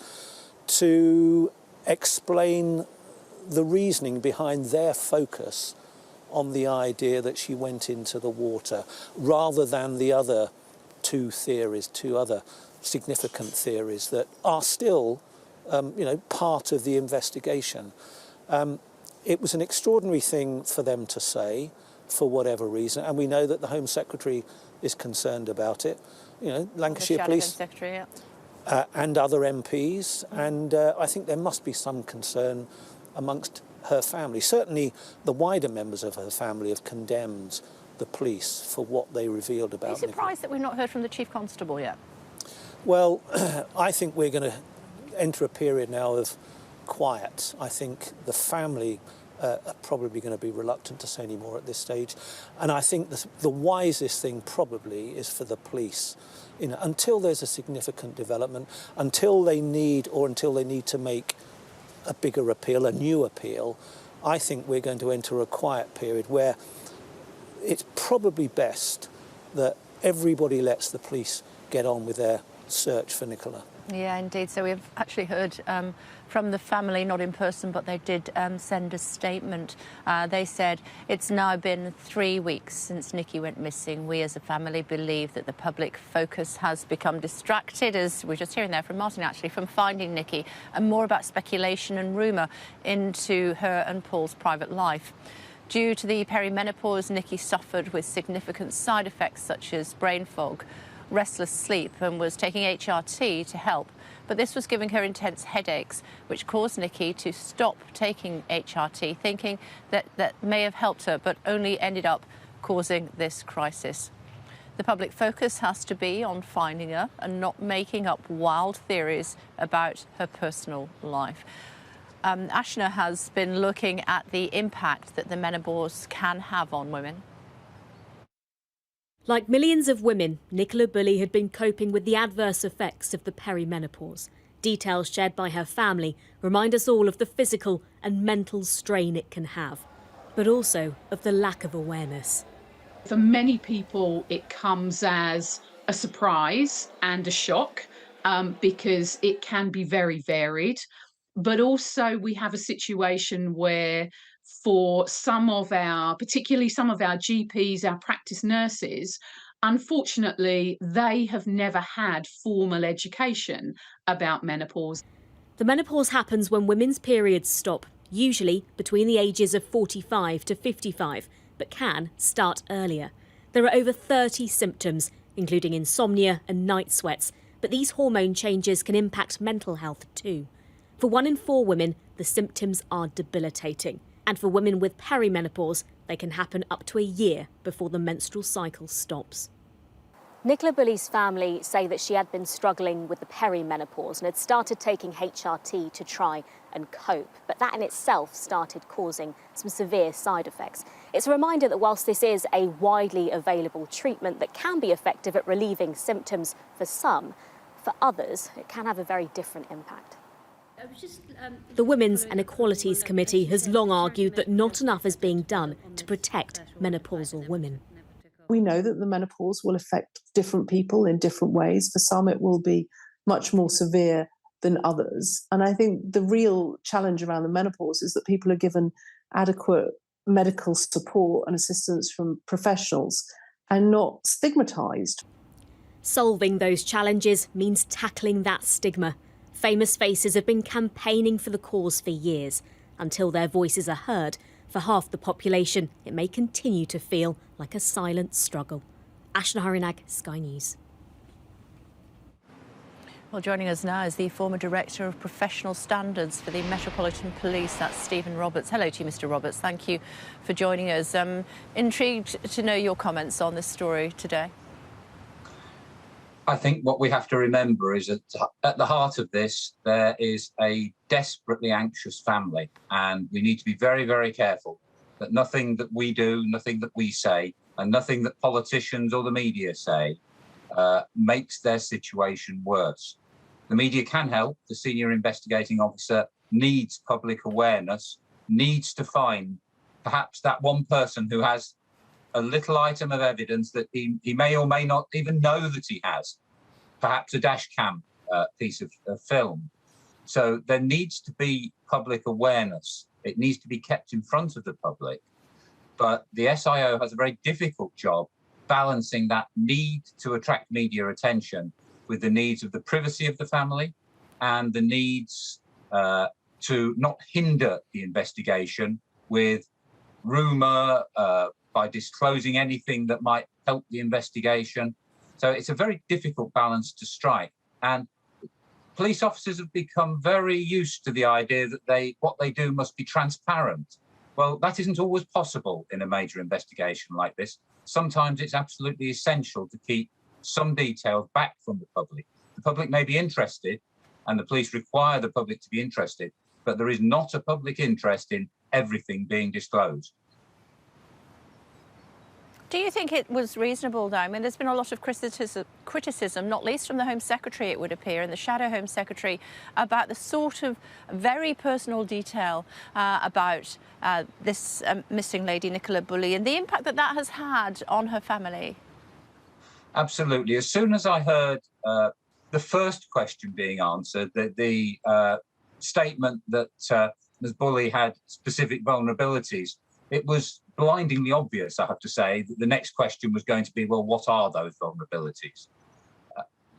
Speaker 4: to explain the reasoning behind their focus on the idea that she went into the water, rather than the other two other significant theories that are still, part of the investigation. It was an extraordinary thing for them to say, for whatever reason, and we know that the Home Secretary is concerned about it. You know, Lancashire Police and other MPs, and I think there must be some concern amongst her family. Certainly the wider members of her family have condemned the police for what they revealed about Nicola.
Speaker 1: Are you surprised that we've not heard from the Chief Constable yet?
Speaker 4: Well, I think we're going to enter a period now of quiet. I think the family are probably going to be reluctant to say any more at this stage. And I think the wisest thing probably is for the police, until there's a significant development, until they need to make a bigger appeal, a new appeal, I think we're going to enter a quiet period where it's probably best that everybody lets the police get on with their search for Nicola.
Speaker 1: Yeah, indeed. So we've actually heard from the family, not in person, but they did send a statement. They said, it's now been 3 weeks since Nikki went missing. We as a family believe that the public focus has become distracted, as we're just hearing there from Martin, actually, from finding Nikki, and more about speculation and rumour into her and Paul's private life. Due to the perimenopause, Nikki suffered with significant side effects such as brain fog, restless sleep, and was taking HRT to help. But this was giving her intense headaches, which caused Nikki to stop taking HRT, thinking that may have helped her, but only ended up causing this crisis. The public focus has to be on finding her and not making up wild theories about her personal life. Ashna has been looking at the impact that the menopause can have on women.
Speaker 8: Like millions of women, Nicola Bulley had been coping with the adverse effects of the perimenopause. Details shared by her family remind us all of the physical and mental strain it can have, but also of the lack of awareness.
Speaker 9: For many people, it comes as a surprise and a shock because it can be very varied. But also we have a situation where for particularly some of our GPs, our practice nurses, unfortunately, they have never had formal education about menopause.
Speaker 8: The menopause happens when women's periods stop, usually between the ages of 45 to 55, but can start earlier. There are over 30 symptoms, including insomnia and night sweats, but these hormone changes can impact mental health too. For 1 in 4 women, the symptoms are debilitating. And for women with perimenopause, they can happen up to a year before the menstrual cycle stops. Nicola Bulley's family say that she had been struggling with the perimenopause and had started taking HRT to try and cope. But that in itself started causing some severe side effects. It's a reminder that whilst this is a widely available treatment that can be effective at relieving symptoms for some, for others, it can have a very different impact. The Women's and Equalities Committee has long argued that not enough is being done to protect menopausal women.
Speaker 18: We know that the menopause will affect different people in different ways. For some, it will be much more severe than others. And I think the real challenge around the menopause is that people are given adequate medical support and assistance from professionals and not stigmatised.
Speaker 8: Solving those challenges means tackling that stigma. Famous faces have been campaigning for the cause for years. Until their voices are heard, for half the population, it may continue to feel like a silent struggle. Ashna Harinag, Sky News.
Speaker 1: Well, joining us now is the former Director of Professional Standards for the Metropolitan Police, that's Stephen Roberts. Hello to you, Mr. Roberts. Thank you for joining us. Intrigued to know your comments on this story today.
Speaker 21: I think what we have to remember is that at the heart of this, there is a desperately anxious family, and we need to be very, very careful that nothing that we do, nothing that we say, and nothing that politicians or the media say makes their situation worse. The media can help. The senior investigating officer needs public awareness, needs to find perhaps that one person who has a little item of evidence that he may or may not even know that he has, perhaps a dash cam piece of film. So there needs to be public awareness. It needs to be kept in front of the public. But the SIO has a very difficult job balancing that need to attract media attention with the needs of the privacy of the family and the needs to not hinder the investigation with rumour, by disclosing anything that might help the investigation. So it's a very difficult balance to strike. And police officers have become very used to the idea that what they do must be transparent. Well, that isn't always possible in a major investigation like this. Sometimes it's absolutely essential to keep some details back from the public. The public may be interested, and the police require the public to be interested, but there is not a public interest in everything being disclosed.
Speaker 1: Do you think it was reasonable, though? I mean, there's been a lot of criticism, not least from the Home Secretary, it would appear, and the Shadow Home Secretary, about the sort of very personal detail about this missing lady, Nicola Bulley, and the impact that that has had on her family.
Speaker 21: Absolutely. As soon as I heard the first question being answered, the statement that Ms. Bulley had specific vulnerabilities, it was blindingly obvious, I have to say, that the next question was going to be, well, what are those vulnerabilities?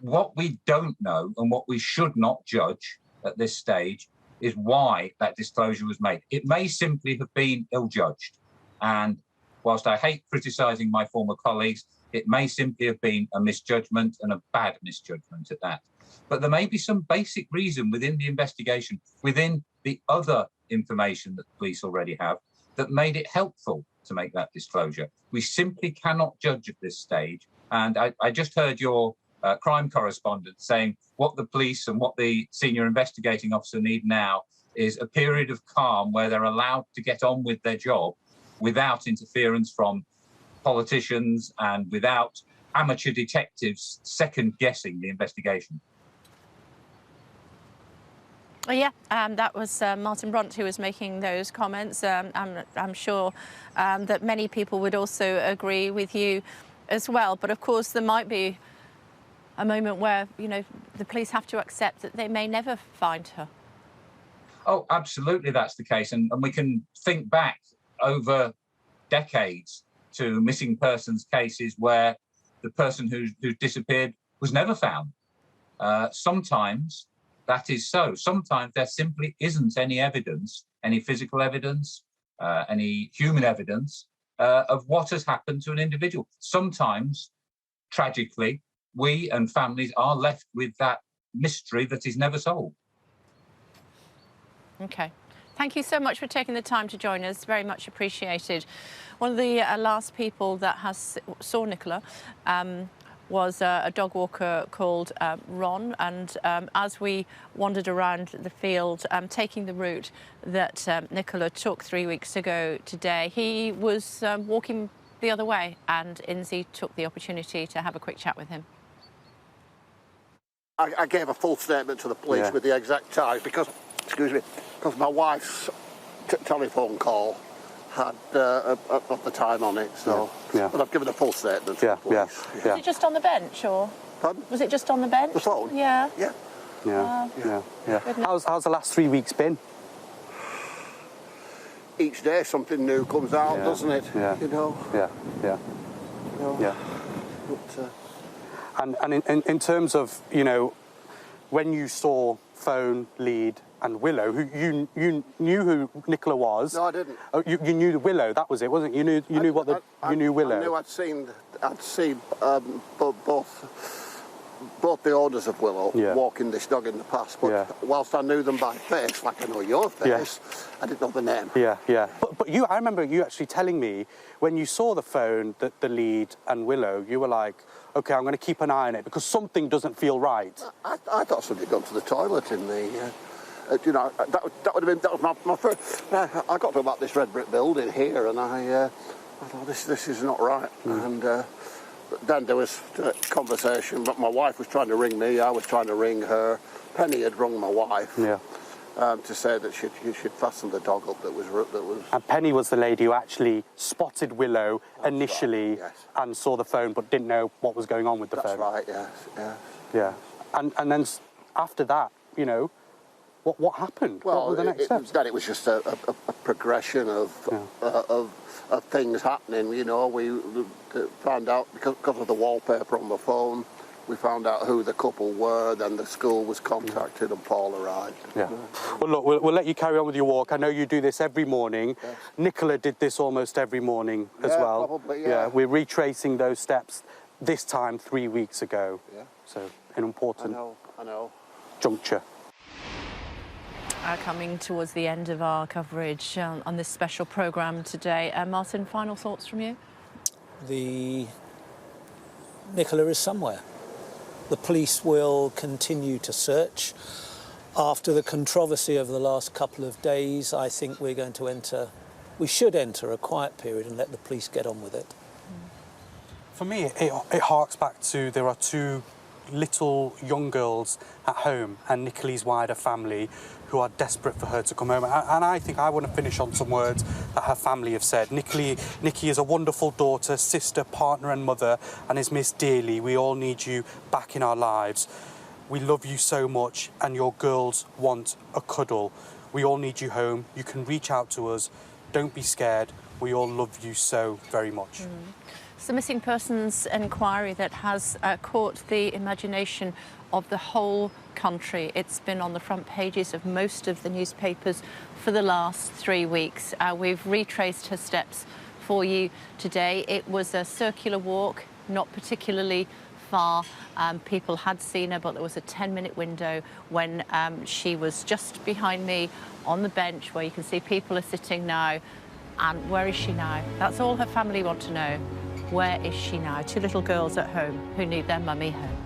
Speaker 21: What we don't know and what we should not judge at this stage is why that disclosure was made. It may simply have been ill-judged. And whilst I hate criticising my former colleagues, it may simply have been a misjudgment, and a bad misjudgment at that. But there may be some basic reason within the investigation, within the other information that the police already have, that made it helpful to make that disclosure. We simply cannot judge at this stage. And I just heard your crime correspondent saying what the police and what the senior investigating officer need now is a period of calm where they're allowed to get on with their job without interference from politicians and without amateur detectives second-guessing the investigation.
Speaker 1: Yeah, that was Martin Brunt who was making those comments. I'm sure that many people would also agree with you as well. But of course, there might be a moment where, you know, the police have to accept that they may never find her.
Speaker 21: Oh, absolutely, that's the case. And we can think back over decades to missing persons cases where the person who disappeared was never found. Sometimes that is so. Sometimes there simply isn't any evidence, any physical evidence, any human evidence of what has happened to an individual. Sometimes, tragically, we and families are left with that mystery that is never solved.
Speaker 1: OK. Thank you so much for taking the time to join us. Very much appreciated. One of the last people that saw Nicola was a dog walker called Ron, and as we wandered around the field, taking the route that Nicola took 3 weeks ago today, he was walking the other way, and Inzi took the opportunity to have a quick chat with him.
Speaker 20: I gave a full statement to the police with the exact time because, excuse me, because my wife's telephone call had at the time on it, so but I've given a full statement to the police.
Speaker 1: Was it just on the bench, or was it just on the bench?
Speaker 20: The phone?
Speaker 1: Yeah.
Speaker 3: How's the last 3 weeks been?
Speaker 20: Each day something new comes out, doesn't it? You know. But,
Speaker 3: And in terms of, you know, when you saw Phone, Lead and Willow, who you knew who Nicola was.
Speaker 20: No, I didn't.
Speaker 3: Oh, you knew Willow, that was it, wasn't it? You knew you knew Willow.
Speaker 20: I knew I'd seen both the owners of Willow walking this dog in the past, but whilst I knew them by face, like I know your face, I didn't know the name.
Speaker 3: But I remember you actually telling me when you saw the Phone, the Lead and Willow, you were like, OK, I'm going to keep an eye on it because something doesn't feel right.
Speaker 20: I thought somebody had gone to the toilet in the... you know, that would have been my first. I got to about this red brick building here, and I thought this is not right. And then there was a conversation. But my wife was trying to ring me. I was trying to ring her. Penny had rung my wife. To say that she'd fastened the dog up. That was.
Speaker 3: And Penny was the lady who actually spotted Willow initially and saw the Phone, but didn't know what was going on with the Phone.
Speaker 20: That's right. Yes.
Speaker 3: And then after that, you know. What happened?
Speaker 20: Well,
Speaker 3: what were the next steps?
Speaker 20: It was just a progression of things happening. You know, we found out because of the wallpaper on the phone. We found out who the couple were. Then the school was contacted, and Paul arrived.
Speaker 3: Well, look, we'll let you carry on with your walk. I know you do this every morning. Nicola did this almost every morning as well.
Speaker 20: Probably,
Speaker 3: We're retracing those steps. This time 3 weeks ago. So an important
Speaker 20: I know.
Speaker 3: juncture.
Speaker 1: Coming towards the end of our coverage on this special programme today. Martin, final thoughts from you?
Speaker 4: Nicola is somewhere. The police will continue to search. After the controversy of the last couple of days, I think we should enter a quiet period and let the police get on with it.
Speaker 3: For me, it harks back to there are two little young girls at home and Nicola's wider family who are desperate for her to come home. And I think I want to finish on some words that her family have said. Nikki is a wonderful daughter, sister, partner and mother and is missed dearly. We all need you back in our lives. We love you so much and your girls want a cuddle. We all need you home. You can reach out to us. Don't be scared. We all love you so very much.
Speaker 1: It's a missing persons inquiry that has caught the imagination of the whole country. It's been on the front pages of most of the newspapers for the last 3 weeks. We've retraced her steps for you today. It was a circular walk, not particularly far. People had seen her, but there was a 10-minute window when she was just behind me on the bench where you can see people are sitting now. And where is she now? That's all her family want to know. Where is she now? Two little girls at home who need their mummy home.